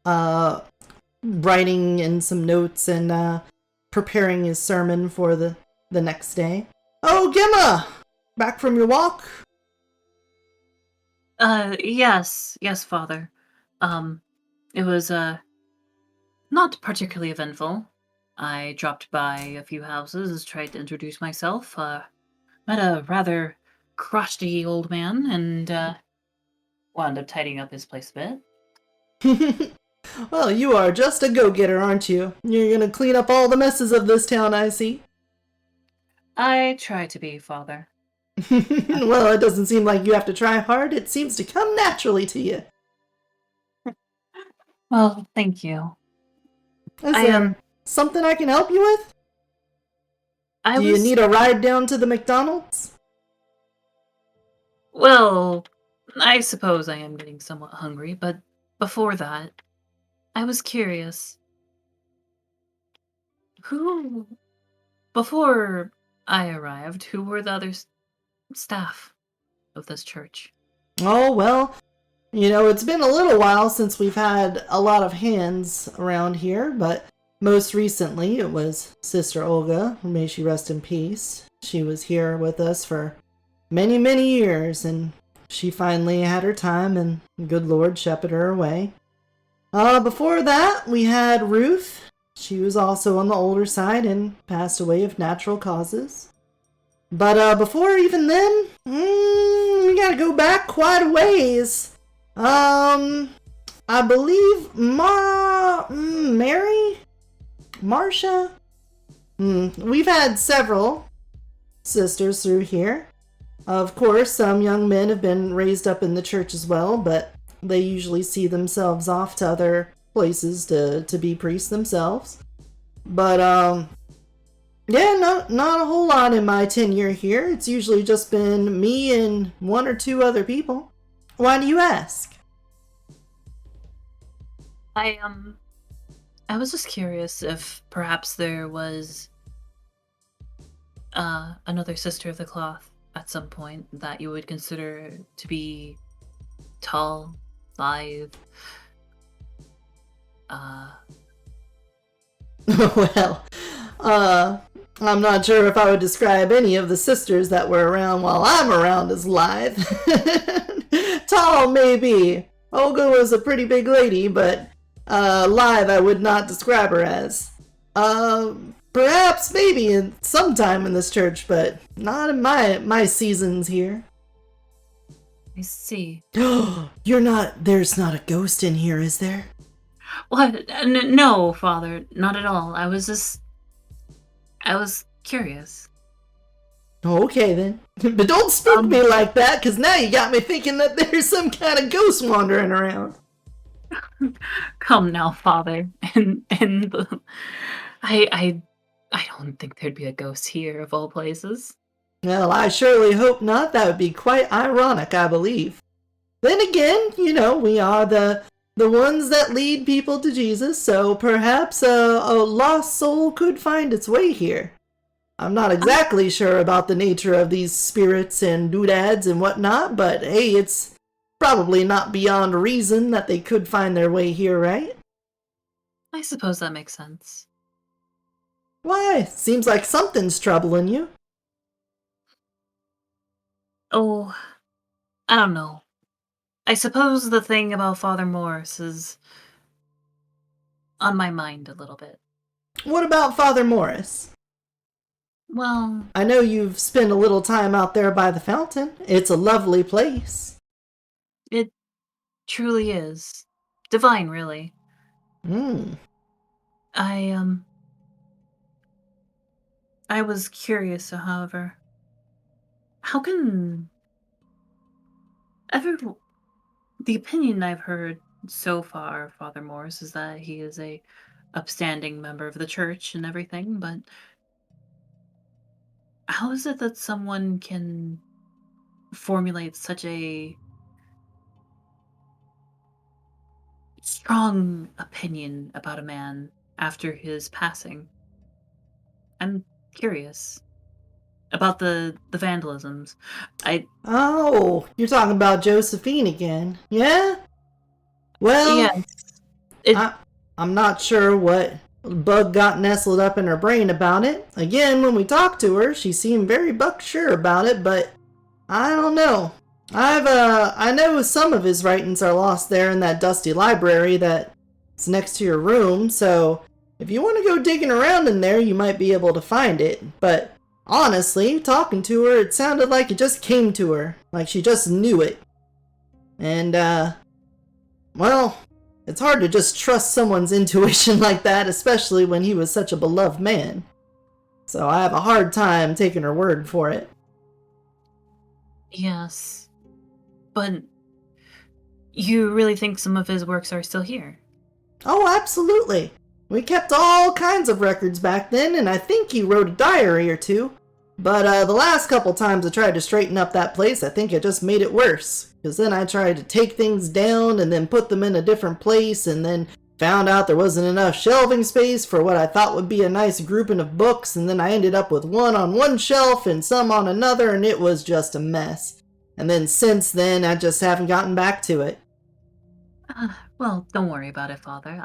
writing in some notes and preparing his sermon for the next day. Oh, Gemma! Back from your walk? Yes, Father. It was, not particularly eventful. I dropped by a few houses, tried to introduce myself, met a rather crotchety old man, and, wound up tidying up his place a bit. Well, you are just a go-getter, aren't you? You're gonna clean up all the messes of this town, I see. I try to be, Father. Well, it doesn't seem like you have to try hard. It seems to come naturally to you. Well, thank you. Is there something I can help you with? Do you need a ride down to the McDonald's? Well, I suppose I am getting somewhat hungry, but before that, I was curious. Before I arrived, who were the other staff of this church? Oh, well, you know, it's been a little while since we've had a lot of hands around here, but most recently it was Sister Olga, may she rest in peace. She was here with us for many, many years, and she finally had her time, and good Lord shepherded her away. Before that, we had Ruth. She was also on the older side and passed away of natural causes. But before even then, we gotta go back quite a ways. I believe Marcia? We've had several sisters through here. Of course, some young men have been raised up in the church as well, but they usually see themselves off to other places to be priests themselves. But, yeah, not a whole lot in my tenure here. It's usually just been me and one or two other people. Why do you ask? I was just curious if perhaps there was another sister of the cloth at some point that you would consider to be tall, lithe, Well, I'm not sure if I would describe any of the sisters that were around while I'm around as lithe. Tall, maybe. Olga was a pretty big lady, but lithe I would not describe her as. Perhaps, maybe, sometime in this church, but not in my seasons here. I see. There's not a ghost in here, is there? What? No, Father, not at all. I was curious. Okay then. But don't spook me like that, because now you got me thinking that there's some kind of ghost wandering around. Come now, Father. And I don't think there'd be a ghost here of all places. Well, I surely hope not. That would be quite ironic, I believe. Then again, we are the ones that lead people to Jesus, so perhaps a lost soul could find its way here. I'm not exactly sure about the nature of these spirits and doodads and whatnot, but hey, it's probably not beyond reason that they could find their way here, right? I suppose that makes sense. Why? Seems like something's troubling you. Oh, I don't know. I suppose the thing about Father Morris is on my mind a little bit. What about Father Morris? Well, I know you've spent a little time out there by the fountain. It's a lovely place. it truly is. Divine, really. Hmm. I I was curious, however. How can ever the opinion I've heard so far of Father Morris is that he is a upstanding member of the church and everything, but how is it that someone can formulate such a strong opinion about a man after his passing? I'm curious about the vandalisms. I Oh, you're talking about Josephine again. Yeah? Well, Yes. It I'm not sure what bug got nestled up in her brain about it. Again, when we talked to her, she seemed very buck-sure about it, but I don't know. I know some of his writings are lost there in that dusty library that's next to your room, so if you want to go digging around in there, you might be able to find it. But honestly, talking to her, it sounded like it just came to her, like she just knew it. And, well, it's hard to just trust someone's intuition like that, especially when he was such a beloved man. So I have a hard time taking her word for it. Yes. But you really think some of his works are still here? Oh, absolutely. We kept all kinds of records back then, and I think he wrote a diary or two. But the last couple times I tried to straighten up that place, I think it just made it worse. Because then I tried to take things down and then put them in a different place, and then found out there wasn't enough shelving space for what I thought would be a nice grouping of books, and then I ended up with one on one shelf and some on another, and it was just a mess. And then since then, I just haven't gotten back to it. Well, don't worry about it, Father.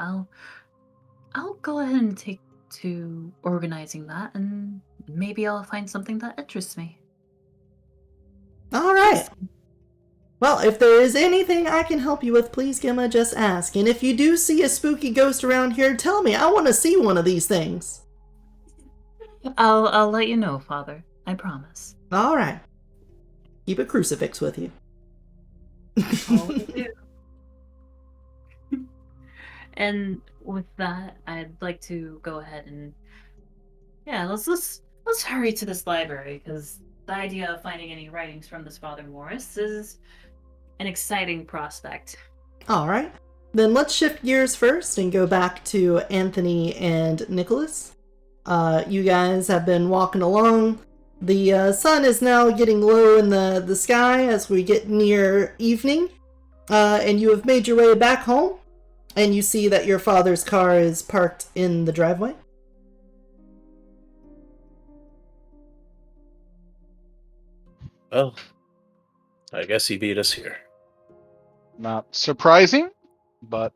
I'll go ahead and take to organizing that, and maybe I'll find something that interests me. All right. Well, if there is anything I can help you with, please, Gemma, just ask. And if you do see a spooky ghost around here, tell me. I want to see one of these things. I'll let you know, Father. I promise. All right. Keep a crucifix with you. Always do. And with that, I'd like to go ahead and let's hurry to this library, because the idea of finding any writings from this Father Morris is an exciting prospect. All right. Then let's shift gears first and go back to Anthony and Nicholas. You guys have been walking along. The sun is now getting low in the sky as we get near evening. And you have made your way back home. And you see that your father's car is parked in the driveway. Well, I guess he beat us here. Not surprising, but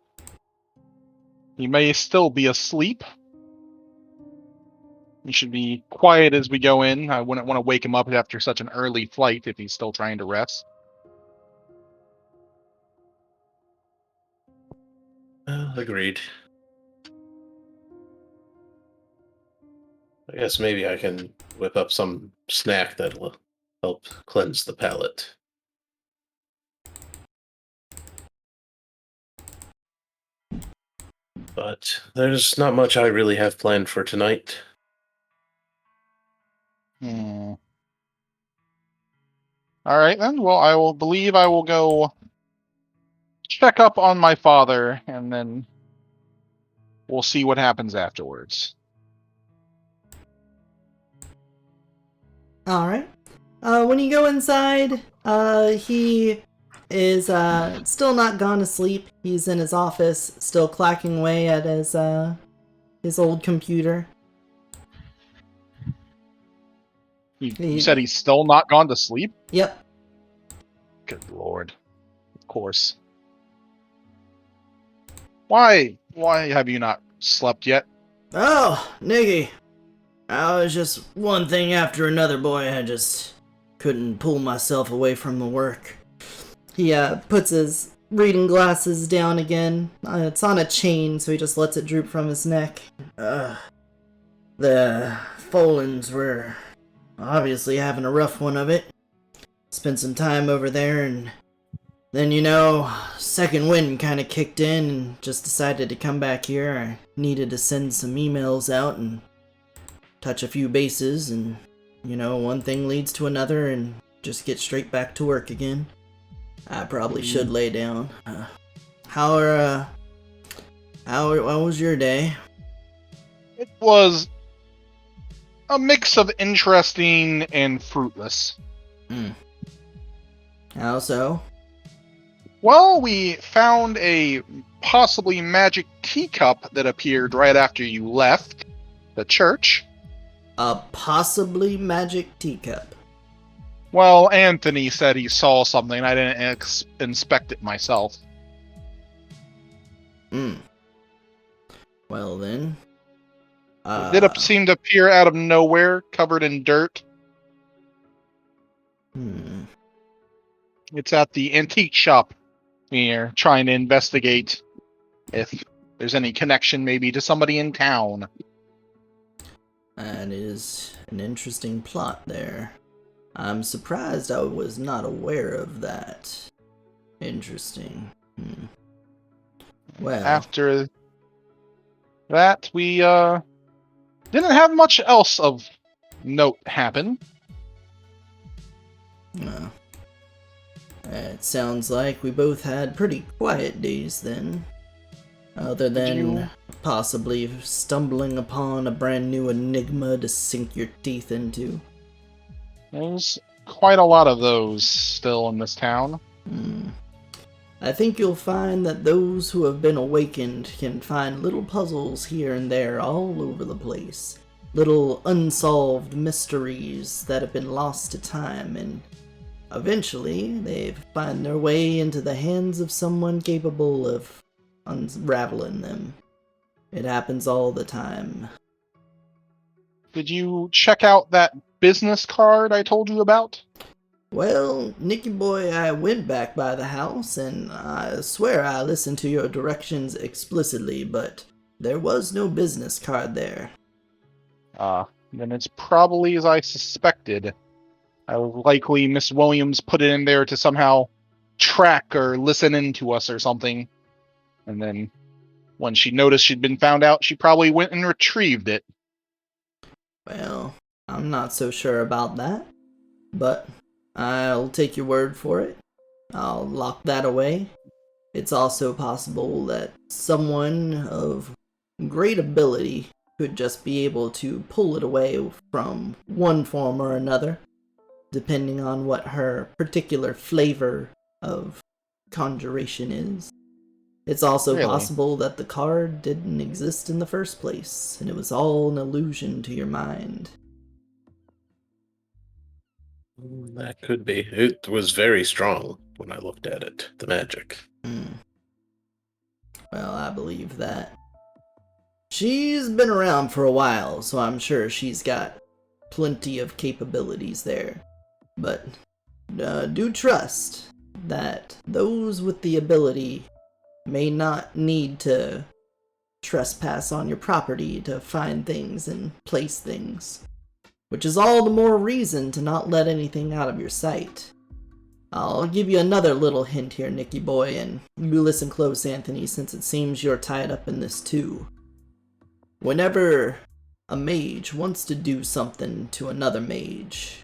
he may still be asleep. We should be quiet as we go in. I wouldn't want to wake him up after such an early flight if he's still trying to rest. Agreed. I guess maybe I can whip up some snack that'll help cleanse the palate. But there's not much I really have planned for tonight. All right then. Well, I will go check up on my father, and then we'll see what happens afterwards. All right. When you go inside, he is still not gone to sleep. He's in his office, still clacking away at his old computer. You said he's still not gone to sleep? Yep. Good lord. Of course. Why have you not slept yet? Oh, Niggy. I was just one thing after another, boy. I just couldn't pull myself away from the work. He puts his reading glasses down again. It's on a chain, so he just lets it droop from his neck. The Folans were obviously having a rough one of it. Spent some time over there, and then, second wind kind of kicked in and just decided to come back here. I needed to send some emails out and touch a few bases, and, one thing leads to another, and just get straight back to work again. I probably should lay down. How was your day? It was a mix of interesting and fruitless. How so? Well, we found a possibly magic teacup that appeared right after you left the church. A possibly magic teacup. Well, Anthony said he saw something. I didn't inspect it myself. Well then. It did seem to appear out of nowhere, covered in dirt. It's at the antique shop. We're trying to investigate if there's any connection maybe to somebody in town. That is an interesting plot there. I'm surprised I was not aware of that. Interesting. Well, After that, we didn't have much else of note happen. It sounds like we both had pretty quiet days then. Other than possibly stumbling upon a brand new enigma to sink your teeth into. There's quite a lot of those still in this town. I think you'll find that those who have been awakened can find little puzzles here and there all over the place. Little unsolved mysteries that have been lost to time, and eventually they find their way into the hands of someone capable of unraveling them. It happens all the time. Did you check out that business card I told you about? Well, Nicky boy, I went back by the house, and I swear I listened to your directions explicitly, but there was no business card there. Then it's probably as I suspected. Likely Miss Williams put it in there to somehow track or listen in to us or something. And then when she noticed she'd been found out, she probably went and retrieved it. Well, I'm not so sure about that, but I'll take your word for it. I'll lock that away. It's also possible that someone of great ability could just be able to pull it away from one form or another, depending on what her particular flavor of conjuration is. It's also possible that the card didn't exist in the first place, and it was all an illusion to your mind. That could be. It was very strong when I looked at it, the magic. Well, I believe that. She's been around for a while, so I'm sure she's got plenty of capabilities there. But do trust that those with the ability may not need to trespass on your property to find things and place things. Which is all the more reason to not let anything out of your sight. I'll give you another little hint here, Nicky boy, and you listen close, Anthony, since it seems you're tied up in this too. Whenever a mage wants to do something to another mage,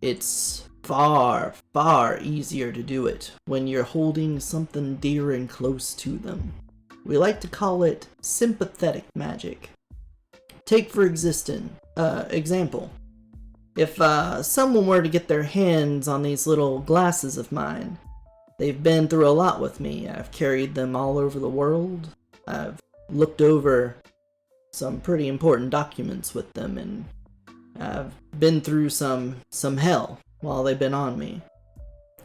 it's far, far easier to do it when you're holding something dear and close to them. We like to call it sympathetic magic. Take for example, if someone were to get their hands on these little glasses of mine, they've been through a lot with me. I've carried them all over the world. I've looked over some pretty important documents with them, and I've been through some hell while they've been on me.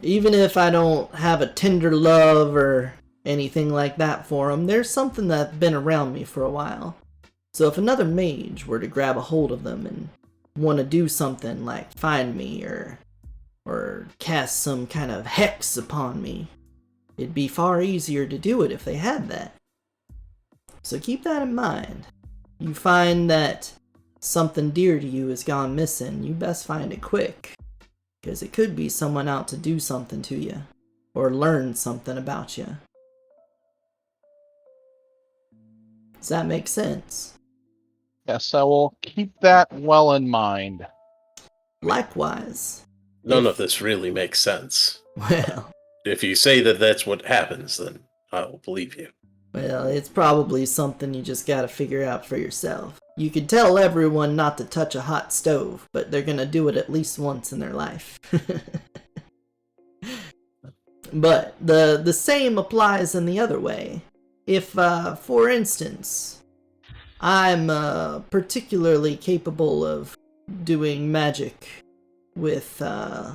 Even if I don't have a tender love or anything like that for them, there's something that's been around me for a while. So if another mage were to grab a hold of them and want to do something like find me or cast some kind of hex upon me, it'd be far easier to do it if they had that. So keep that in mind. You find that something dear to you has gone missing, you best find it quick, because it could be someone out to do something to you or learn something about you. Does that make sense? Yes, I will keep that well in mind. Likewise. None of this really makes sense. Well, If you say that that's what happens, then I will believe you. it's probably something you just gotta figure out for yourself. You could tell everyone not to touch a hot stove, but they're gonna do it at least once in their life. But the same applies in the other way. If, for instance, I'm particularly capable of doing magic with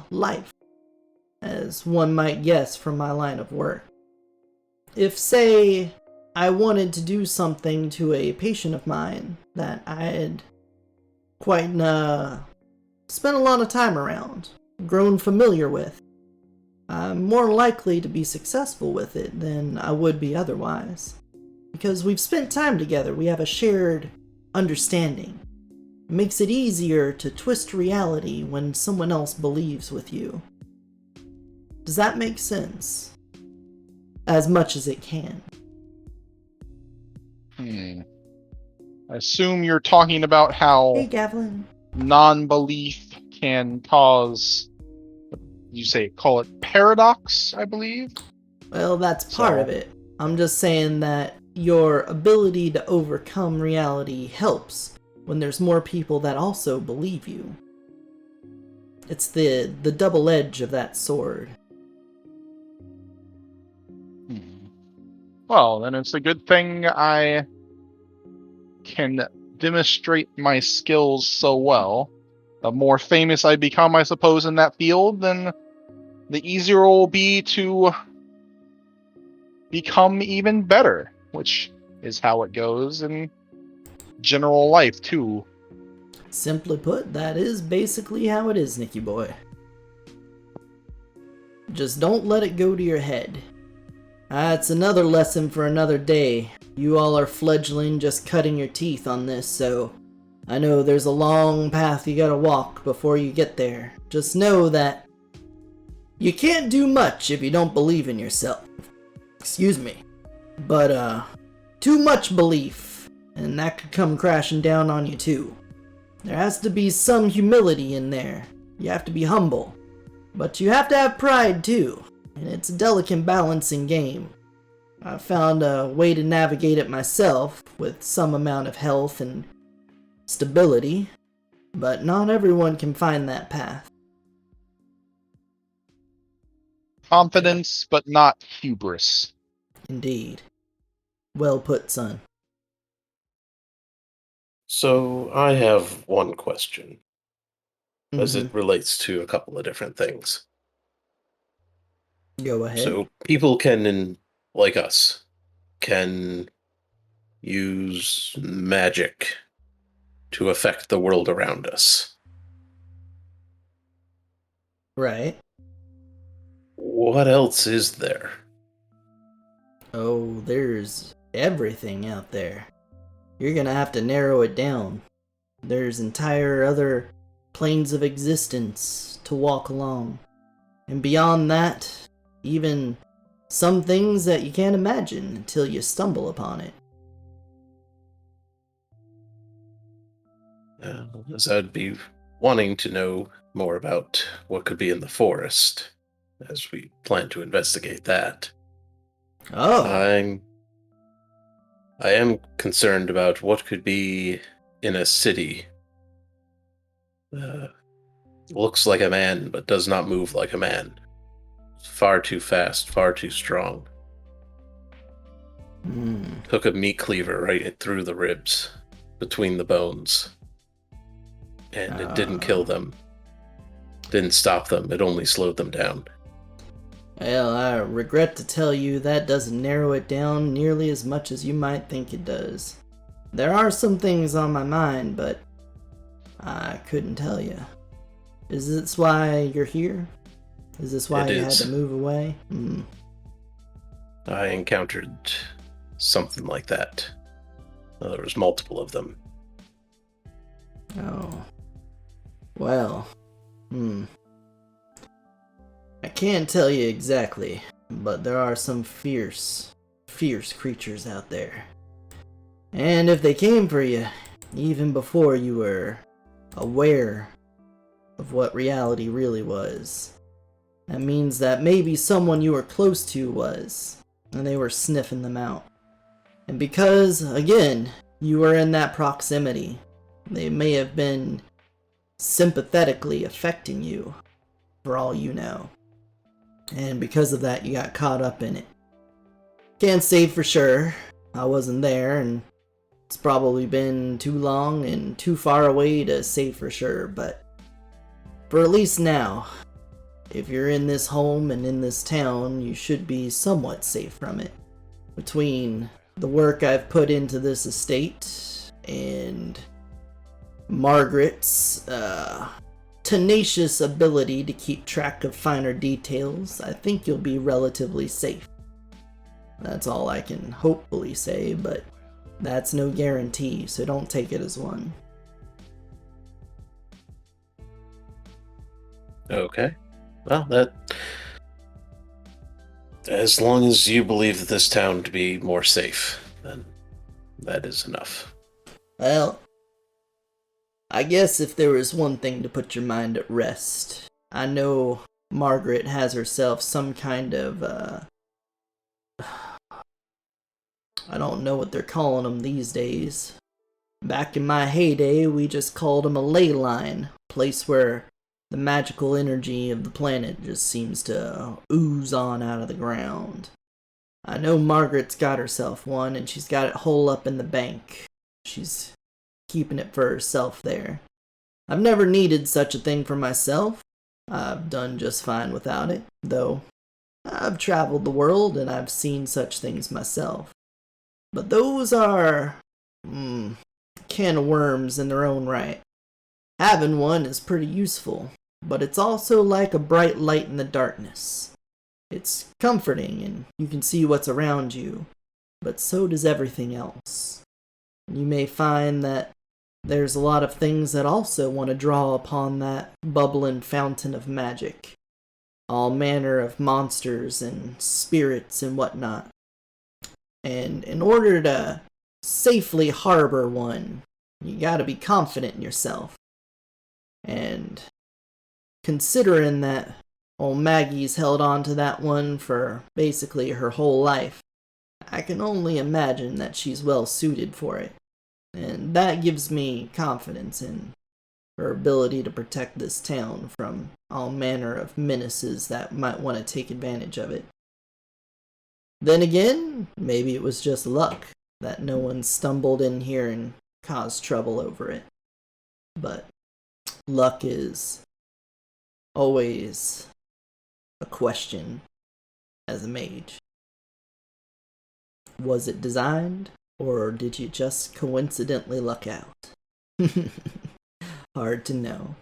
life, as one might guess from my line of work. If, say, I wanted to do something to a patient of mine that I had quite spent a lot of time around, grown familiar with, I'm more likely to be successful with it than I would be otherwise. Because we've spent time together, we have a shared understanding. It makes it easier to twist reality when someone else believes with you. Does that make sense? As much as it can. I assume you're talking about how Hey, Gavlin. non-belief can cause, call it paradox, I believe? Well, that's part of it. I'm just saying that your ability to overcome reality helps when there's more people that also believe you. It's the double edge of that sword. Well, then it's a good thing I can demonstrate my skills so well. The more famous I become, I suppose, in that field, then the easier it will be to become even better, which is how it goes in general life, too. Simply put, that is basically how it is, Nicky boy. Just don't let it go to your head. That's another lesson for another day. You all are fledgling, just cutting your teeth on this, so I know there's a long path you gotta walk before you get there. Just know that you can't do much if you don't believe in yourself. Excuse me. But, too much belief, and that could come crashing down on you too. There has to be some humility in there. You have to be humble. But you have to have pride too, and it's a delicate balancing game. I found a way to navigate it myself, with some amount of health and stability, but not everyone can find that path. Confidence, but not hubris. Indeed. Well put, son. So I have one question, as Mhm. it relates to a couple of different things. Go ahead. So people like us, can use magic to affect the world around us. Right. What else is there? Oh, there's everything out there. You're gonna have to narrow it down. There's entire other planes of existence to walk along. And beyond that, even some things that you can't imagine until you stumble upon it. As I'd be wanting to know more about what could be in the forest, as we plan to investigate that. Oh, I am concerned about what could be in a city. Looks like a man, but does not move like a man. Far too fast, far too strong. Took a meat cleaver right through the ribs, between the bones. And it didn't kill them. Didn't stop them, it only slowed them down. Well, I regret to tell you that doesn't narrow it down nearly as much as you might think it does. There are some things on my mind, but I couldn't tell you. Is this why you're here? Is this why you had to move away? I encountered something like that. There was multiple of them. Oh. Well. I can't tell you exactly, but there are some fierce creatures out there. And if they came for you, even before you were aware of what reality really was, that means that maybe someone you were close to was, and they were sniffing them out. And because, again, you were in that proximity, they may have been sympathetically affecting you, for all you know. And because of that, you got caught up in it. Can't say for sure. I wasn't there, and it's probably been too long and too far away to say for sure, but for at least now, if you're in this home and in this town, you should be somewhat safe from it. Between the work I've put into this estate and Margaret's tenacious ability to keep track of finer details, I think you'll be relatively safe. That's all I can hopefully say, but that's no guarantee, so don't take it as one. Okay. Well, as long as you believe this town to be more safe, then that is enough. Well, I guess if there was one thing to put your mind at rest, I know Margaret has herself some kind of, I don't know what they're calling them these days. Back in my heyday, we just called them a ley line, a place where the magical energy of the planet just seems to ooze on out of the ground. I know Margaret's got herself one, and she's got it hole up in the bank. She's keeping it for herself there. I've never needed such a thing for myself. I've done just fine without it, though I've traveled the world and I've seen such things myself. But those are can of worms in their own right. Having one is pretty useful, but it's also like a bright light in the darkness. It's comforting and you can see what's around you, but so does everything else. You may find that there's a lot of things that also want to draw upon that bubbling fountain of magic. All manner of monsters and spirits and whatnot. And in order to safely harbor one, you gotta be confident in yourself. And considering that old Maggie's held on to that one for basically her whole life, I can only imagine that she's well suited for it. And that gives me confidence in her ability to protect this town from all manner of menaces that might want to take advantage of it. Then again, maybe it was just luck that no one stumbled in here and caused trouble over it. But luck is always a question as a mage. Was it designed, or did you just coincidentally luck out? Hard to know.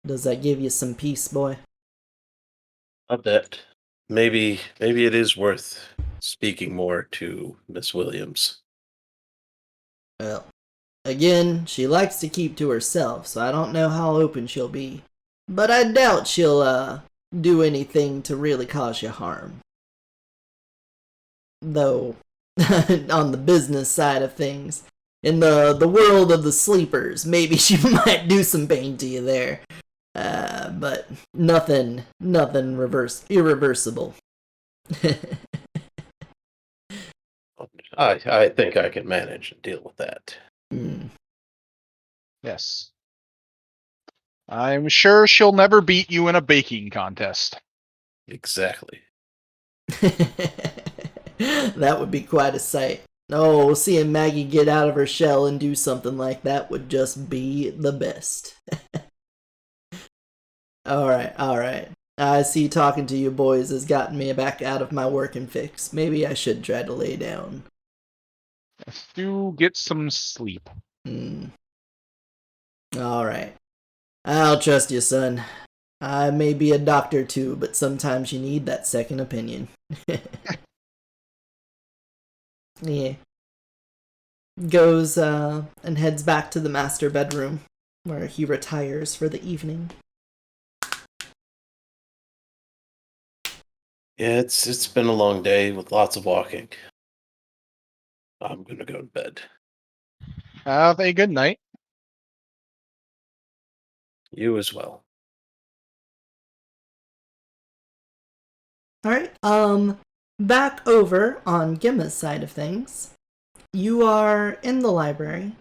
Does that give you some peace, boy? A bit. Maybe it is worth speaking more to Miss Williams. Well, again, she likes to keep to herself, so I don't know how open she'll be. but I doubt she'll, do anything to really cause you harm. Though, on the business side of things, in the world of the sleepers, maybe she might do some pain to you there. But nothing irreversible. I think I can manage and deal with that. Yes. I'm sure she'll never beat you in a baking contest. Exactly. That would be quite a sight. Oh, seeing Maggie get out of her shell and do something like that would just be the best. Alright. I see talking to you boys has gotten me back out of my working fix. Maybe I should try to lay down. Do get some sleep. Alright. I'll trust you, son. I may be a doctor too, but sometimes you need that second opinion. Yeah. Goes and heads back to the master bedroom, where he retires for the evening. Yeah, it's been a long day with lots of walking. I'm gonna go to bed. Have a good night. You as well. Alright, back over on Gimma's side of things. You are in the library,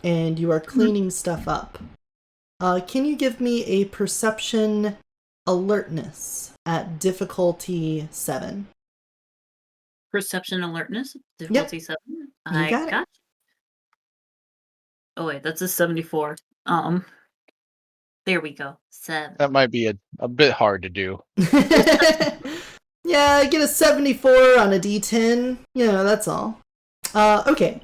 and you are cleaning stuff up. Can you give me a perception alertness at difficulty 7? Perception alertness, difficulty 7. You got it. You. Oh wait, that's a 74. There we go. 7. That might be a bit hard to do. Yeah, get a 74 on a D10. That's all. Okay.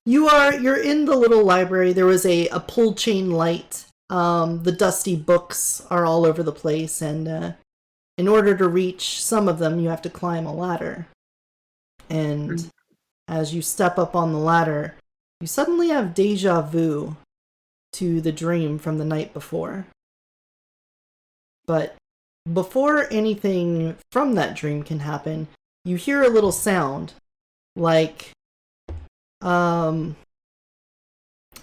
You're in the little library. There was a pull chain light. The dusty books are all over the place, and in order to reach some of them, you have to climb a ladder. And as you step up on the ladder, you suddenly have deja vu to the dream from the night before. But before anything from that dream can happen, you hear a little sound, like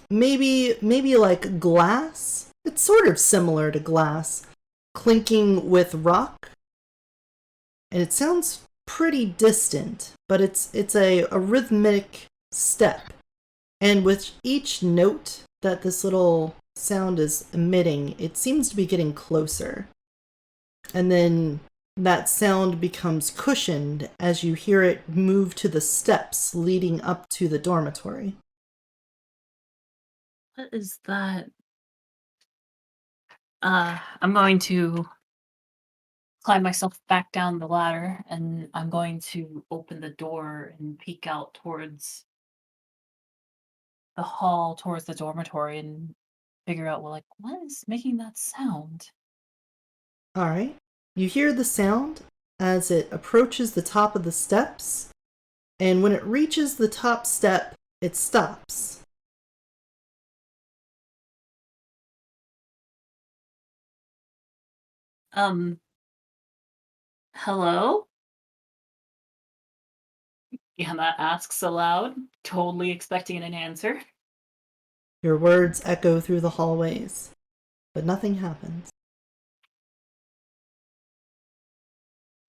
maybe like glass. It's sort of similar to glass clinking with rock, and it sounds pretty distant, but it's a rhythmic step, and with each note that this little sound is emitting, it seems to be getting closer. And then that sound becomes cushioned as you hear it move to the steps leading up to the dormitory. What is that? I'm going to climb myself back down the ladder, and I'm going to open the door and peek out towards the hall, towards the dormitory, and figure out, well, like, what is making that sound? Alright. You hear the sound as it approaches the top of the steps, and when it reaches the top step, it stops. Hello? Gamma asks aloud, totally expecting an answer. Your words echo through the hallways, but nothing happens.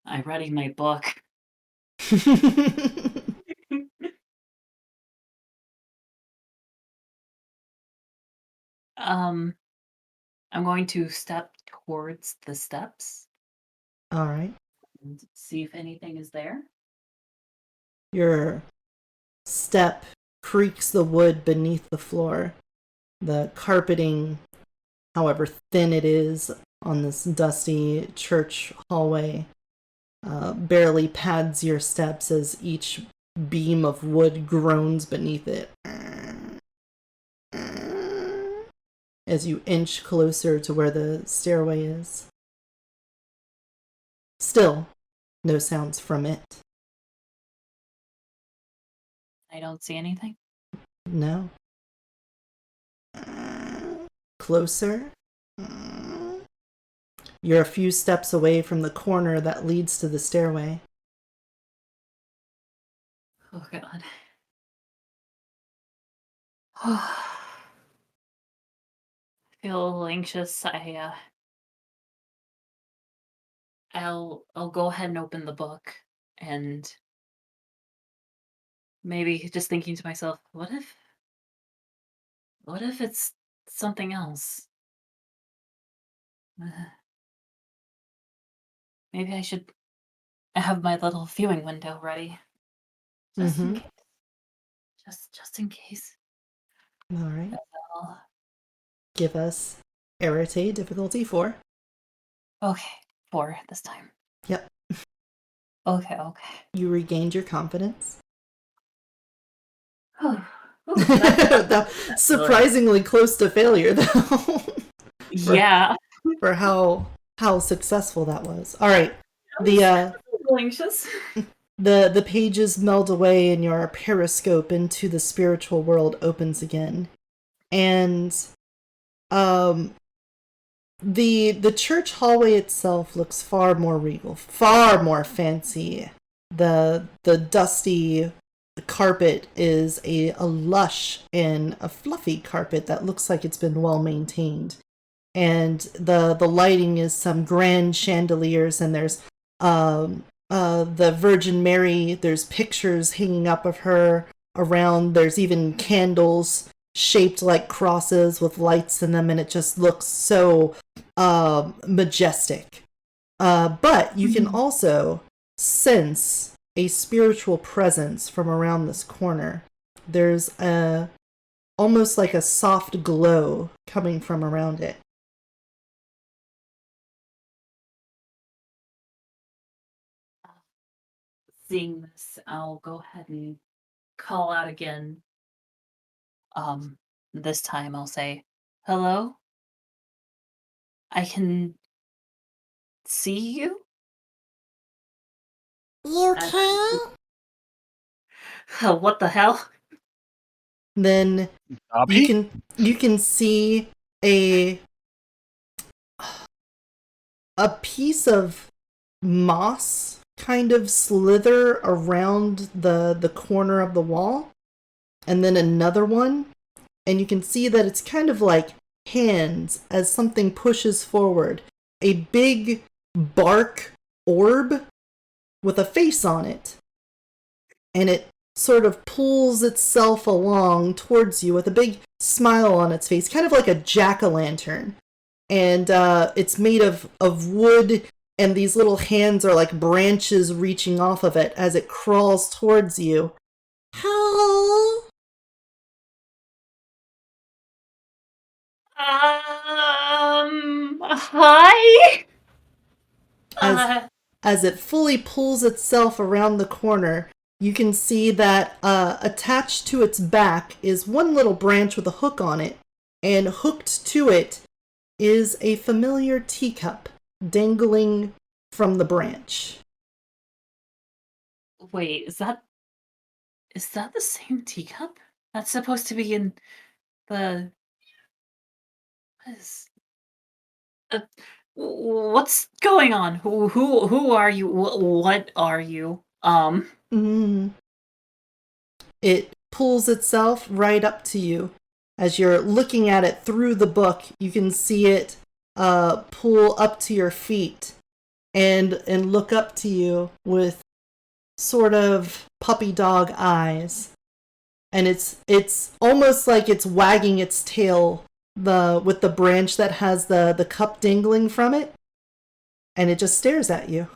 I'm reading my book. I'm going to step towards the steps Alright. and see if anything is there. Your step creaks the wood beneath the floor. The carpeting, however thin it is on this dusty church hallway, barely pads your steps as each beam of wood groans beneath it. As you inch closer to where the stairway is. Still, no sounds from it. I don't see anything. No. Closer. You're a few steps away from the corner that leads to the stairway. Oh god. I feel a little anxious. I'll go ahead and open the book and maybe just thinking to myself, what if it's something else? Uh, Maybe I should have my little viewing window ready. Just in Mm-hmm. case. Just in case. All right. Oh, Give us Arete difficulty 4. okay, 4 this time. Yep. Okay. You regained your confidence. Surprisingly close to failure, though. Yeah. For how successful that was. All right. I The was a little anxious. the pages meld away and your periscope into the spiritual world opens again. And the church hallway itself looks far more regal, far more fancy. The dusty carpet is a lush and a fluffy carpet that looks like it's been well maintained. And the lighting is some grand chandeliers, and there's the Virgin Mary. There's pictures hanging up of her around. There's even candles shaped like crosses with lights in them, and it just looks so majestic. But you can also sense a spiritual presence from around this corner. There's almost like a soft glow coming from around it. Seeing this, I'll go ahead and call out again. This time I'll say, "Hello? I can see you?" You And- can? What the hell? Then Dobby? you can see a piece of moss kind of slither around the corner of the wall, and then another one, and you can see that it's kind of like hands as something pushes forward. A big bark orb with a face on it, and it sort of pulls itself along towards you with a big smile on its face, kind of like a jack-o'-lantern. And it's made of wood, and these little hands are like branches reaching off of it as it crawls towards you. Hello? Hi? As it fully pulls itself around the corner, you can see that attached to its back is one little branch with a hook on it, and hooked to it is a familiar teacup dangling from the branch. Wait, is that the same teacup? That's supposed to be in the what is what's going on? Who are you? What are you? Mm. It pulls itself right up to you. As you're looking at it through the book, you can see it pull up to your feet and look up to you with sort of puppy dog eyes. And it's almost like it's wagging its tail with the branch that has the cup dangling from it, and it just stares at you.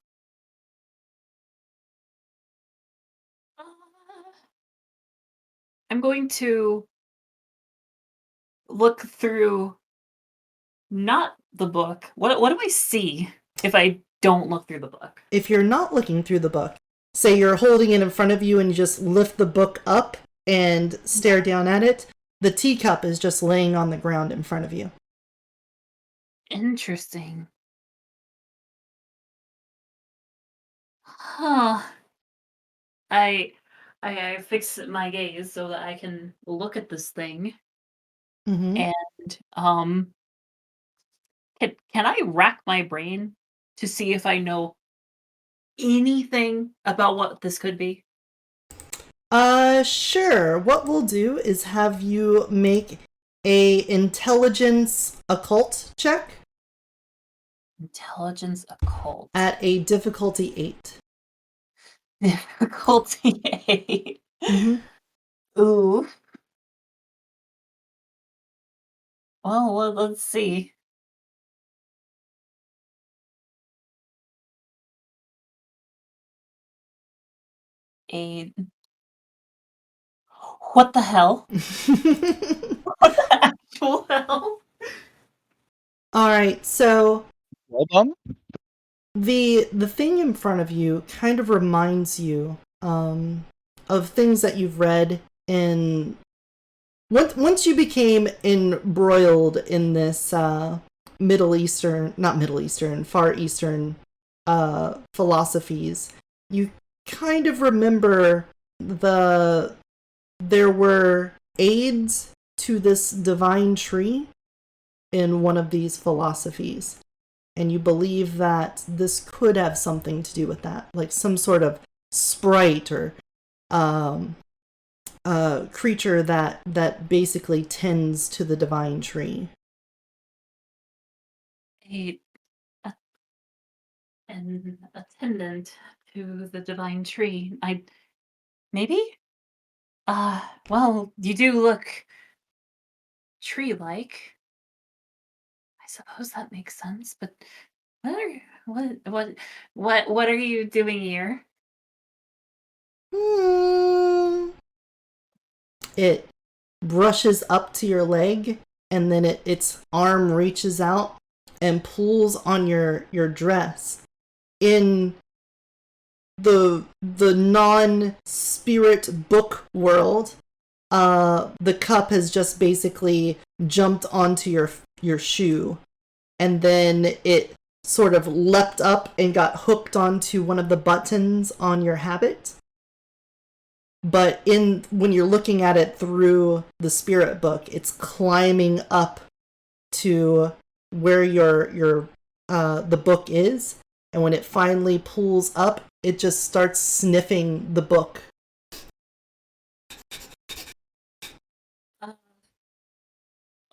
I'm going to look through not the book. What do I see if I don't look through the book? If you're not looking through the book, say you're holding it in front of you and you just lift the book up and stare down at it, the teacup is just laying on the ground in front of you. Interesting. Huh. I fix my gaze so that I can look at this thing, Mm-hmm. and Can I rack my brain to see if I know anything about what this could be? Sure. What we'll do is have you make a intelligence occult check Intelligence occult. at a difficulty 8. Difficulty 8. Mm-hmm. Ooh. Well, let's see. A What the hell? What the actual hell? All right, so Well done. the thing in front of you kind of reminds you of things that you've read in once you became embroiled in this Far Eastern philosophies. You kind of remember there were aids to this divine tree in one of these philosophies. And you believe that this could have something to do with that, like some sort of sprite or creature that basically tends to the divine tree. An attendant to the divine tree. Maybe? Well, you do look tree-like. I suppose that makes sense, but what are you doing here? It brushes up to your leg, and then its arm reaches out and pulls on your dress. In the non-spirit book world, the cup has just basically jumped onto your shoe, and then it sort of leapt up and got hooked onto one of the buttons on your habit. But when you're looking at it through the spirit book, it's climbing up to where your the book is, and when it finally pulls up, it just starts sniffing the book.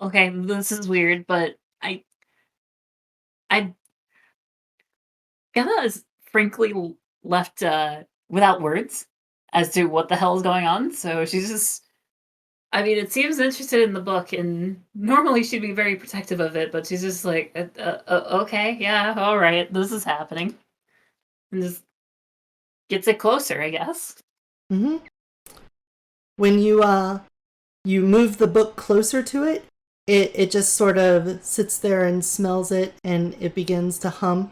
Okay, this is weird, but I Gemma is frankly left without words as to what the hell is going on. So she's just. I mean, it seems interested in the book, and normally she'd be very protective of it, but she's just like, okay, yeah, all right, this is happening, and just gets it closer, I guess. Mm-hmm. When you move the book closer to it, it just sort of sits there and smells it, and it begins to hum.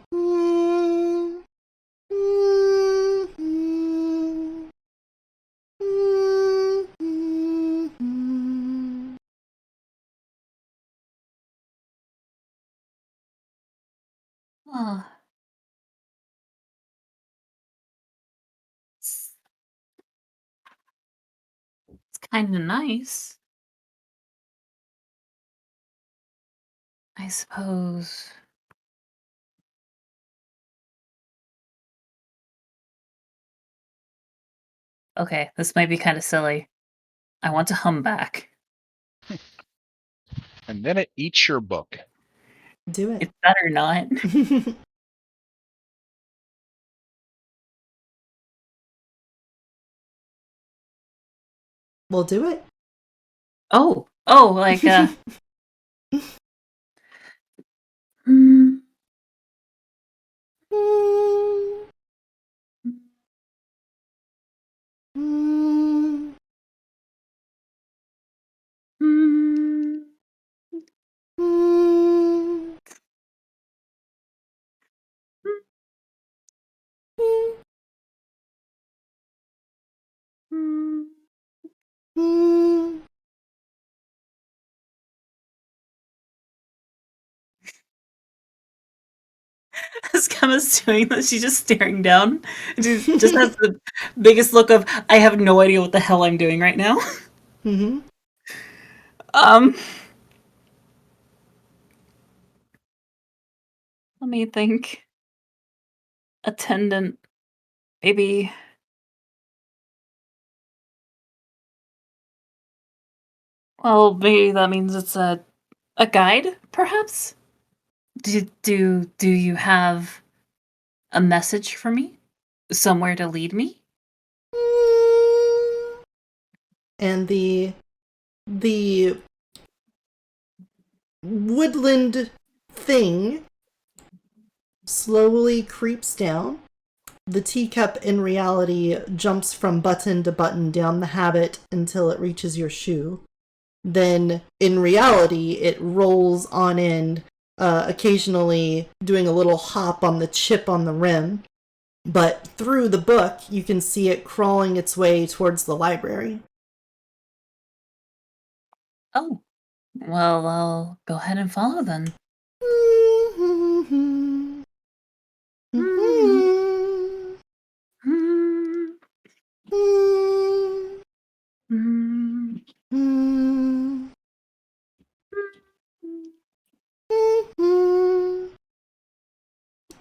Oh, it's kind of nice, I suppose. Okay, this might be kind of silly. I want to hum back. And then it eats your book. Do it. It's better not. We'll do it. Oh, like mm, mm, mm. As Gemma's doing this, she's just staring down. She just has the biggest look of, I have no idea what the hell I'm doing right now. Mm-hmm. Um, Let me think. Attendant. Maybe. Well, maybe that means it's a guide, perhaps? Do you have a message for me? Somewhere to lead me? And the woodland thing slowly creeps down. The teacup in reality jumps from button to button down the habit until it reaches your shoe. Then in reality it rolls on end, occasionally doing a little hop on the chip on the rim. But through the book, you can see it crawling its way towards the library. Oh. Well, I'll go ahead and follow then. Mm, mm,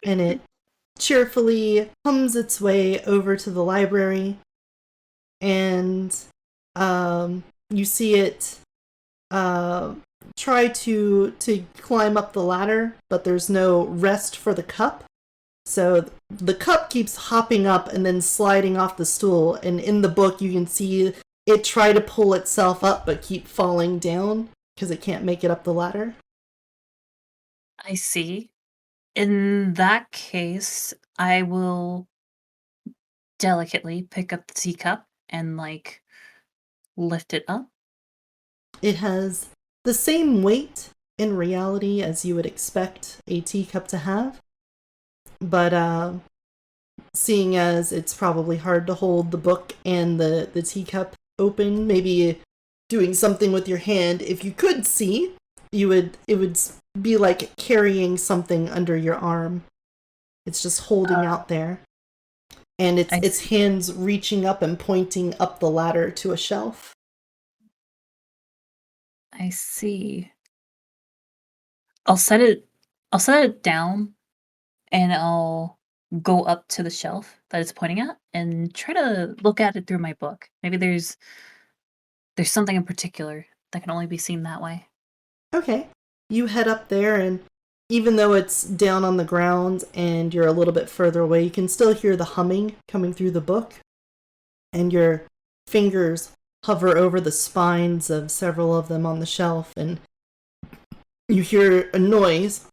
And it cheerfully hums its way over to the library, and you see it try to climb up the ladder, but there's no rest for the cup. So the cup keeps hopping up and then sliding off the stool, and in the book you can see it try to pull itself up but keep falling down because it can't make it up the ladder. I see. In that case, I will delicately pick up the teacup and, lift it up. It has the same weight in reality as you would expect a teacup to have, but seeing as it's probably hard to hold the book and the teacup open, maybe doing something with your hand, if you could see, it would be like carrying something under your arm. It's just holding out there. And its hands reaching up and pointing up the ladder to a shelf. I see. I'll set it down and I'll go up to the shelf that it's pointing at and try to look at it through my book. Maybe there's something in particular that can only be seen that way. Okay. You head up there, and even though it's down on the ground and you're a little bit further away, you can still hear the humming coming through the book. And your fingers hover over the spines of several of them on the shelf, and you hear a noise.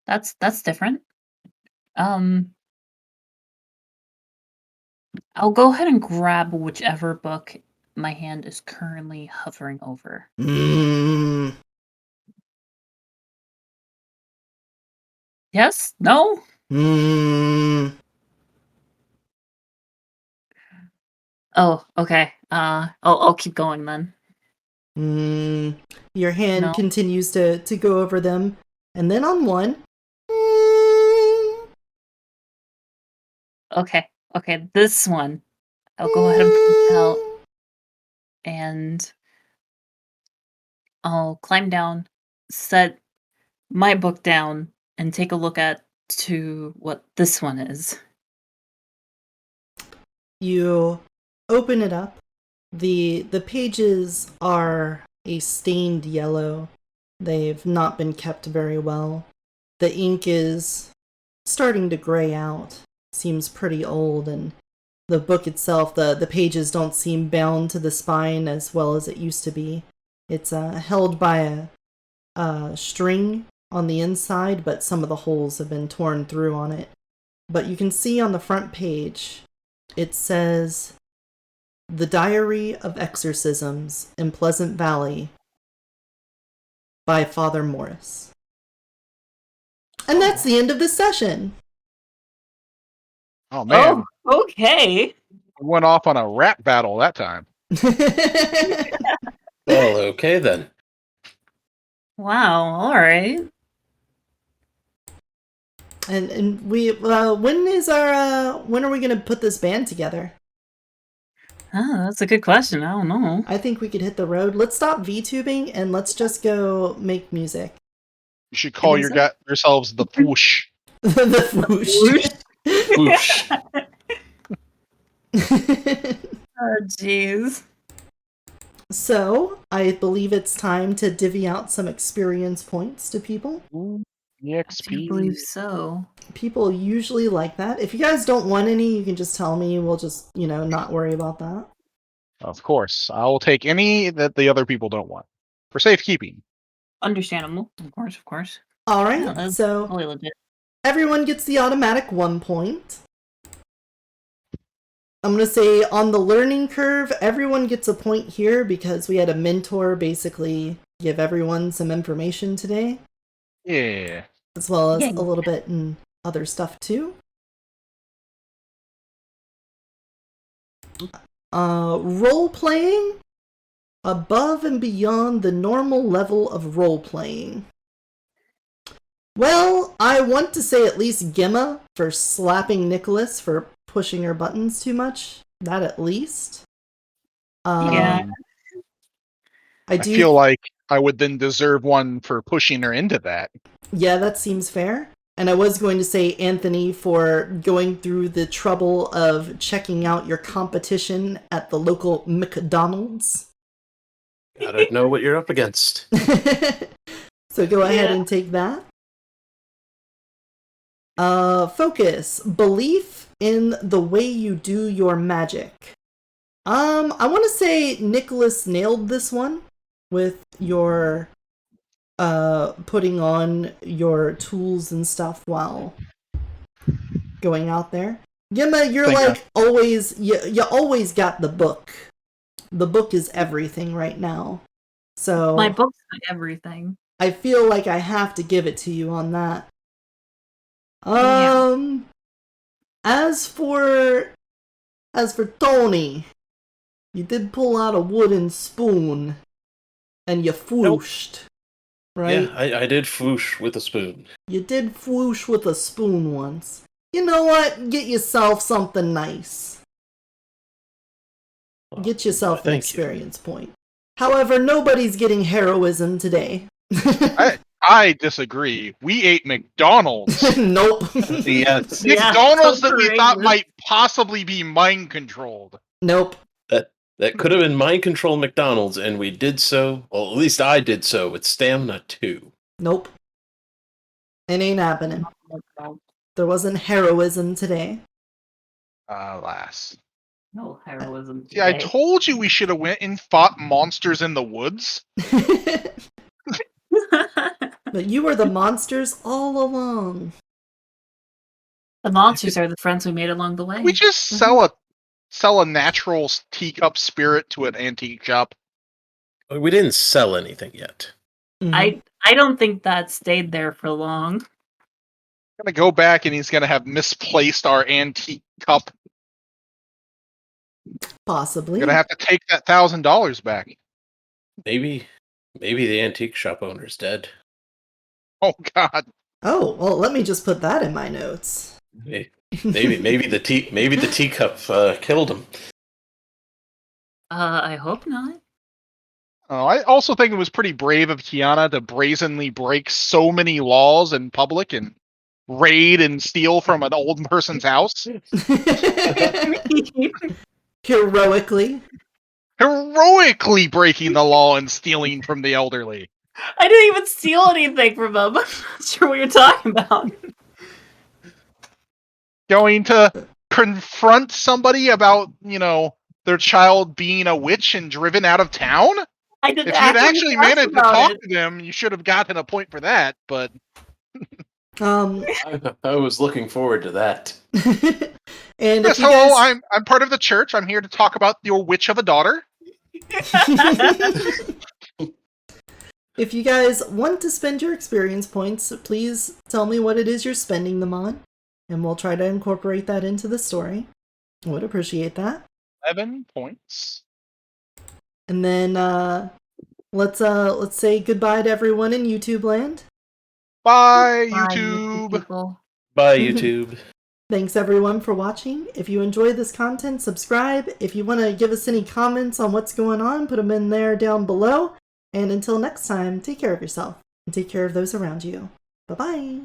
That's different. I'll go ahead and grab whichever book my hand is currently hovering over. Yes? No? Oh, okay. I'll keep going then. Your hand No. continues to go over them, and then on one. Okay, this one. I'll go ahead and pull it out, and I'll climb down, set my book down, and take a look at to what this one is. You open it up. The pages are a stained yellow. They've not been kept very well. The ink is starting to gray out. Seems pretty old, and the book itself, the pages don't seem bound to the spine as well as it used to be. It's held by a string on the inside, but some of the holes have been torn through on it. But you can see on the front page, it says, "The Diary of Exorcisms in Pleasant Valley by Father Morris." And that's the end of the session. Oh man, Oh, okay. went off on a rap battle that time. Well, okay then. Wow, alright. And we when are we gonna put this band together? That's a good question. I don't know. I think we could hit the road. Let's stop VTubing and let's just go make music. You should call think so? yourselves the Poosh. The whoosh. Whoosh. Oh, jeez. So, I believe it's time to divvy out some experience points to people. Ooh, I EXP. believe so. People usually like that. If you guys don't want any, you can just tell me. We'll just, not worry about that. Of course. I will take any that the other people don't want. For safekeeping. Understandable. Of course. All right, Yeah, that's so totally legit. everyone gets the automatic 1 point. I'm going to say on the learning curve, everyone gets a point here because we had a mentor basically give everyone some information today, Yeah. as well as Yay. a little bit in other stuff too. Role playing above and beyond the normal level of role playing. Well, I want to say at least Gemma for slapping Nicholas for pushing her buttons too much. That at least. Yeah. I feel like I would then deserve one for pushing her into that. Yeah, that seems fair. And I was going to say Anthony for going through the trouble of checking out your competition at the local McDonald's. Gotta know what you're up against. So go ahead and take that. Focus. Belief in the way you do your magic. I want to say Nicholas nailed this one with your putting on your tools and stuff while going out there. Gemma, you're always you always got the book. The book is everything right now. So My book's not everything. I feel like I have to give it to you on that. Yeah. As for Tony, you did pull out a wooden spoon and you fooshed. Right? Yeah, I did foosh with a spoon. You did fwoosh with a spoon once. You know what? Get yourself something nice. Get yourself an experience point. However, nobody's getting heroism today. I disagree. We ate McDonald's. Nope. Yes. McDonald's that we thought might possibly be mind controlled. Nope. That could have been mind control McDonald's, and we did so. Well, at least I did so with Stamina 2. Nope. It ain't happening. There wasn't heroism today. Alas. No heroism today. See, I told you we should have went and fought monsters in the woods. But you were the monsters all along. The monsters are the friends we made along the way. We just sell a natural teacup spirit to an antique shop. We didn't sell anything yet. Mm-hmm. I don't think that stayed there for long. Gonna go back and he's gonna have misplaced our antique cup. Possibly. Gonna have to take that $1,000 back. Maybe the antique shop owner's dead. Oh God. Oh, well, let me just put that in my notes. Maybe the teacup killed him. I hope not. I also think it was pretty brave of Kiana to brazenly break so many laws in public and raid and steal from an old person's house. Heroically Breaking the law and stealing from the elderly. I didn't even steal anything from them. I'm not sure what you're talking about. Going to confront somebody about, their child being a witch and driven out of town? I didn't. If you'd actually managed to talk to them, you should have gotten a point for that, but... I was looking forward to that. And yes, hello, I'm part of the church. I'm here to talk about your witch of a daughter. If you guys want to spend your experience points, please tell me what it is you're spending them on, and we'll try to incorporate that into the story. I would appreciate that. 11 points. And then let's say goodbye to everyone in YouTube land. Bye, YouTube. Bye, YouTube. Thanks everyone for watching. If you enjoyed this content, subscribe. If you want to give us any comments on what's going on, put them in there down below. And until next time, take care of yourself and take care of those around you. Bye-bye.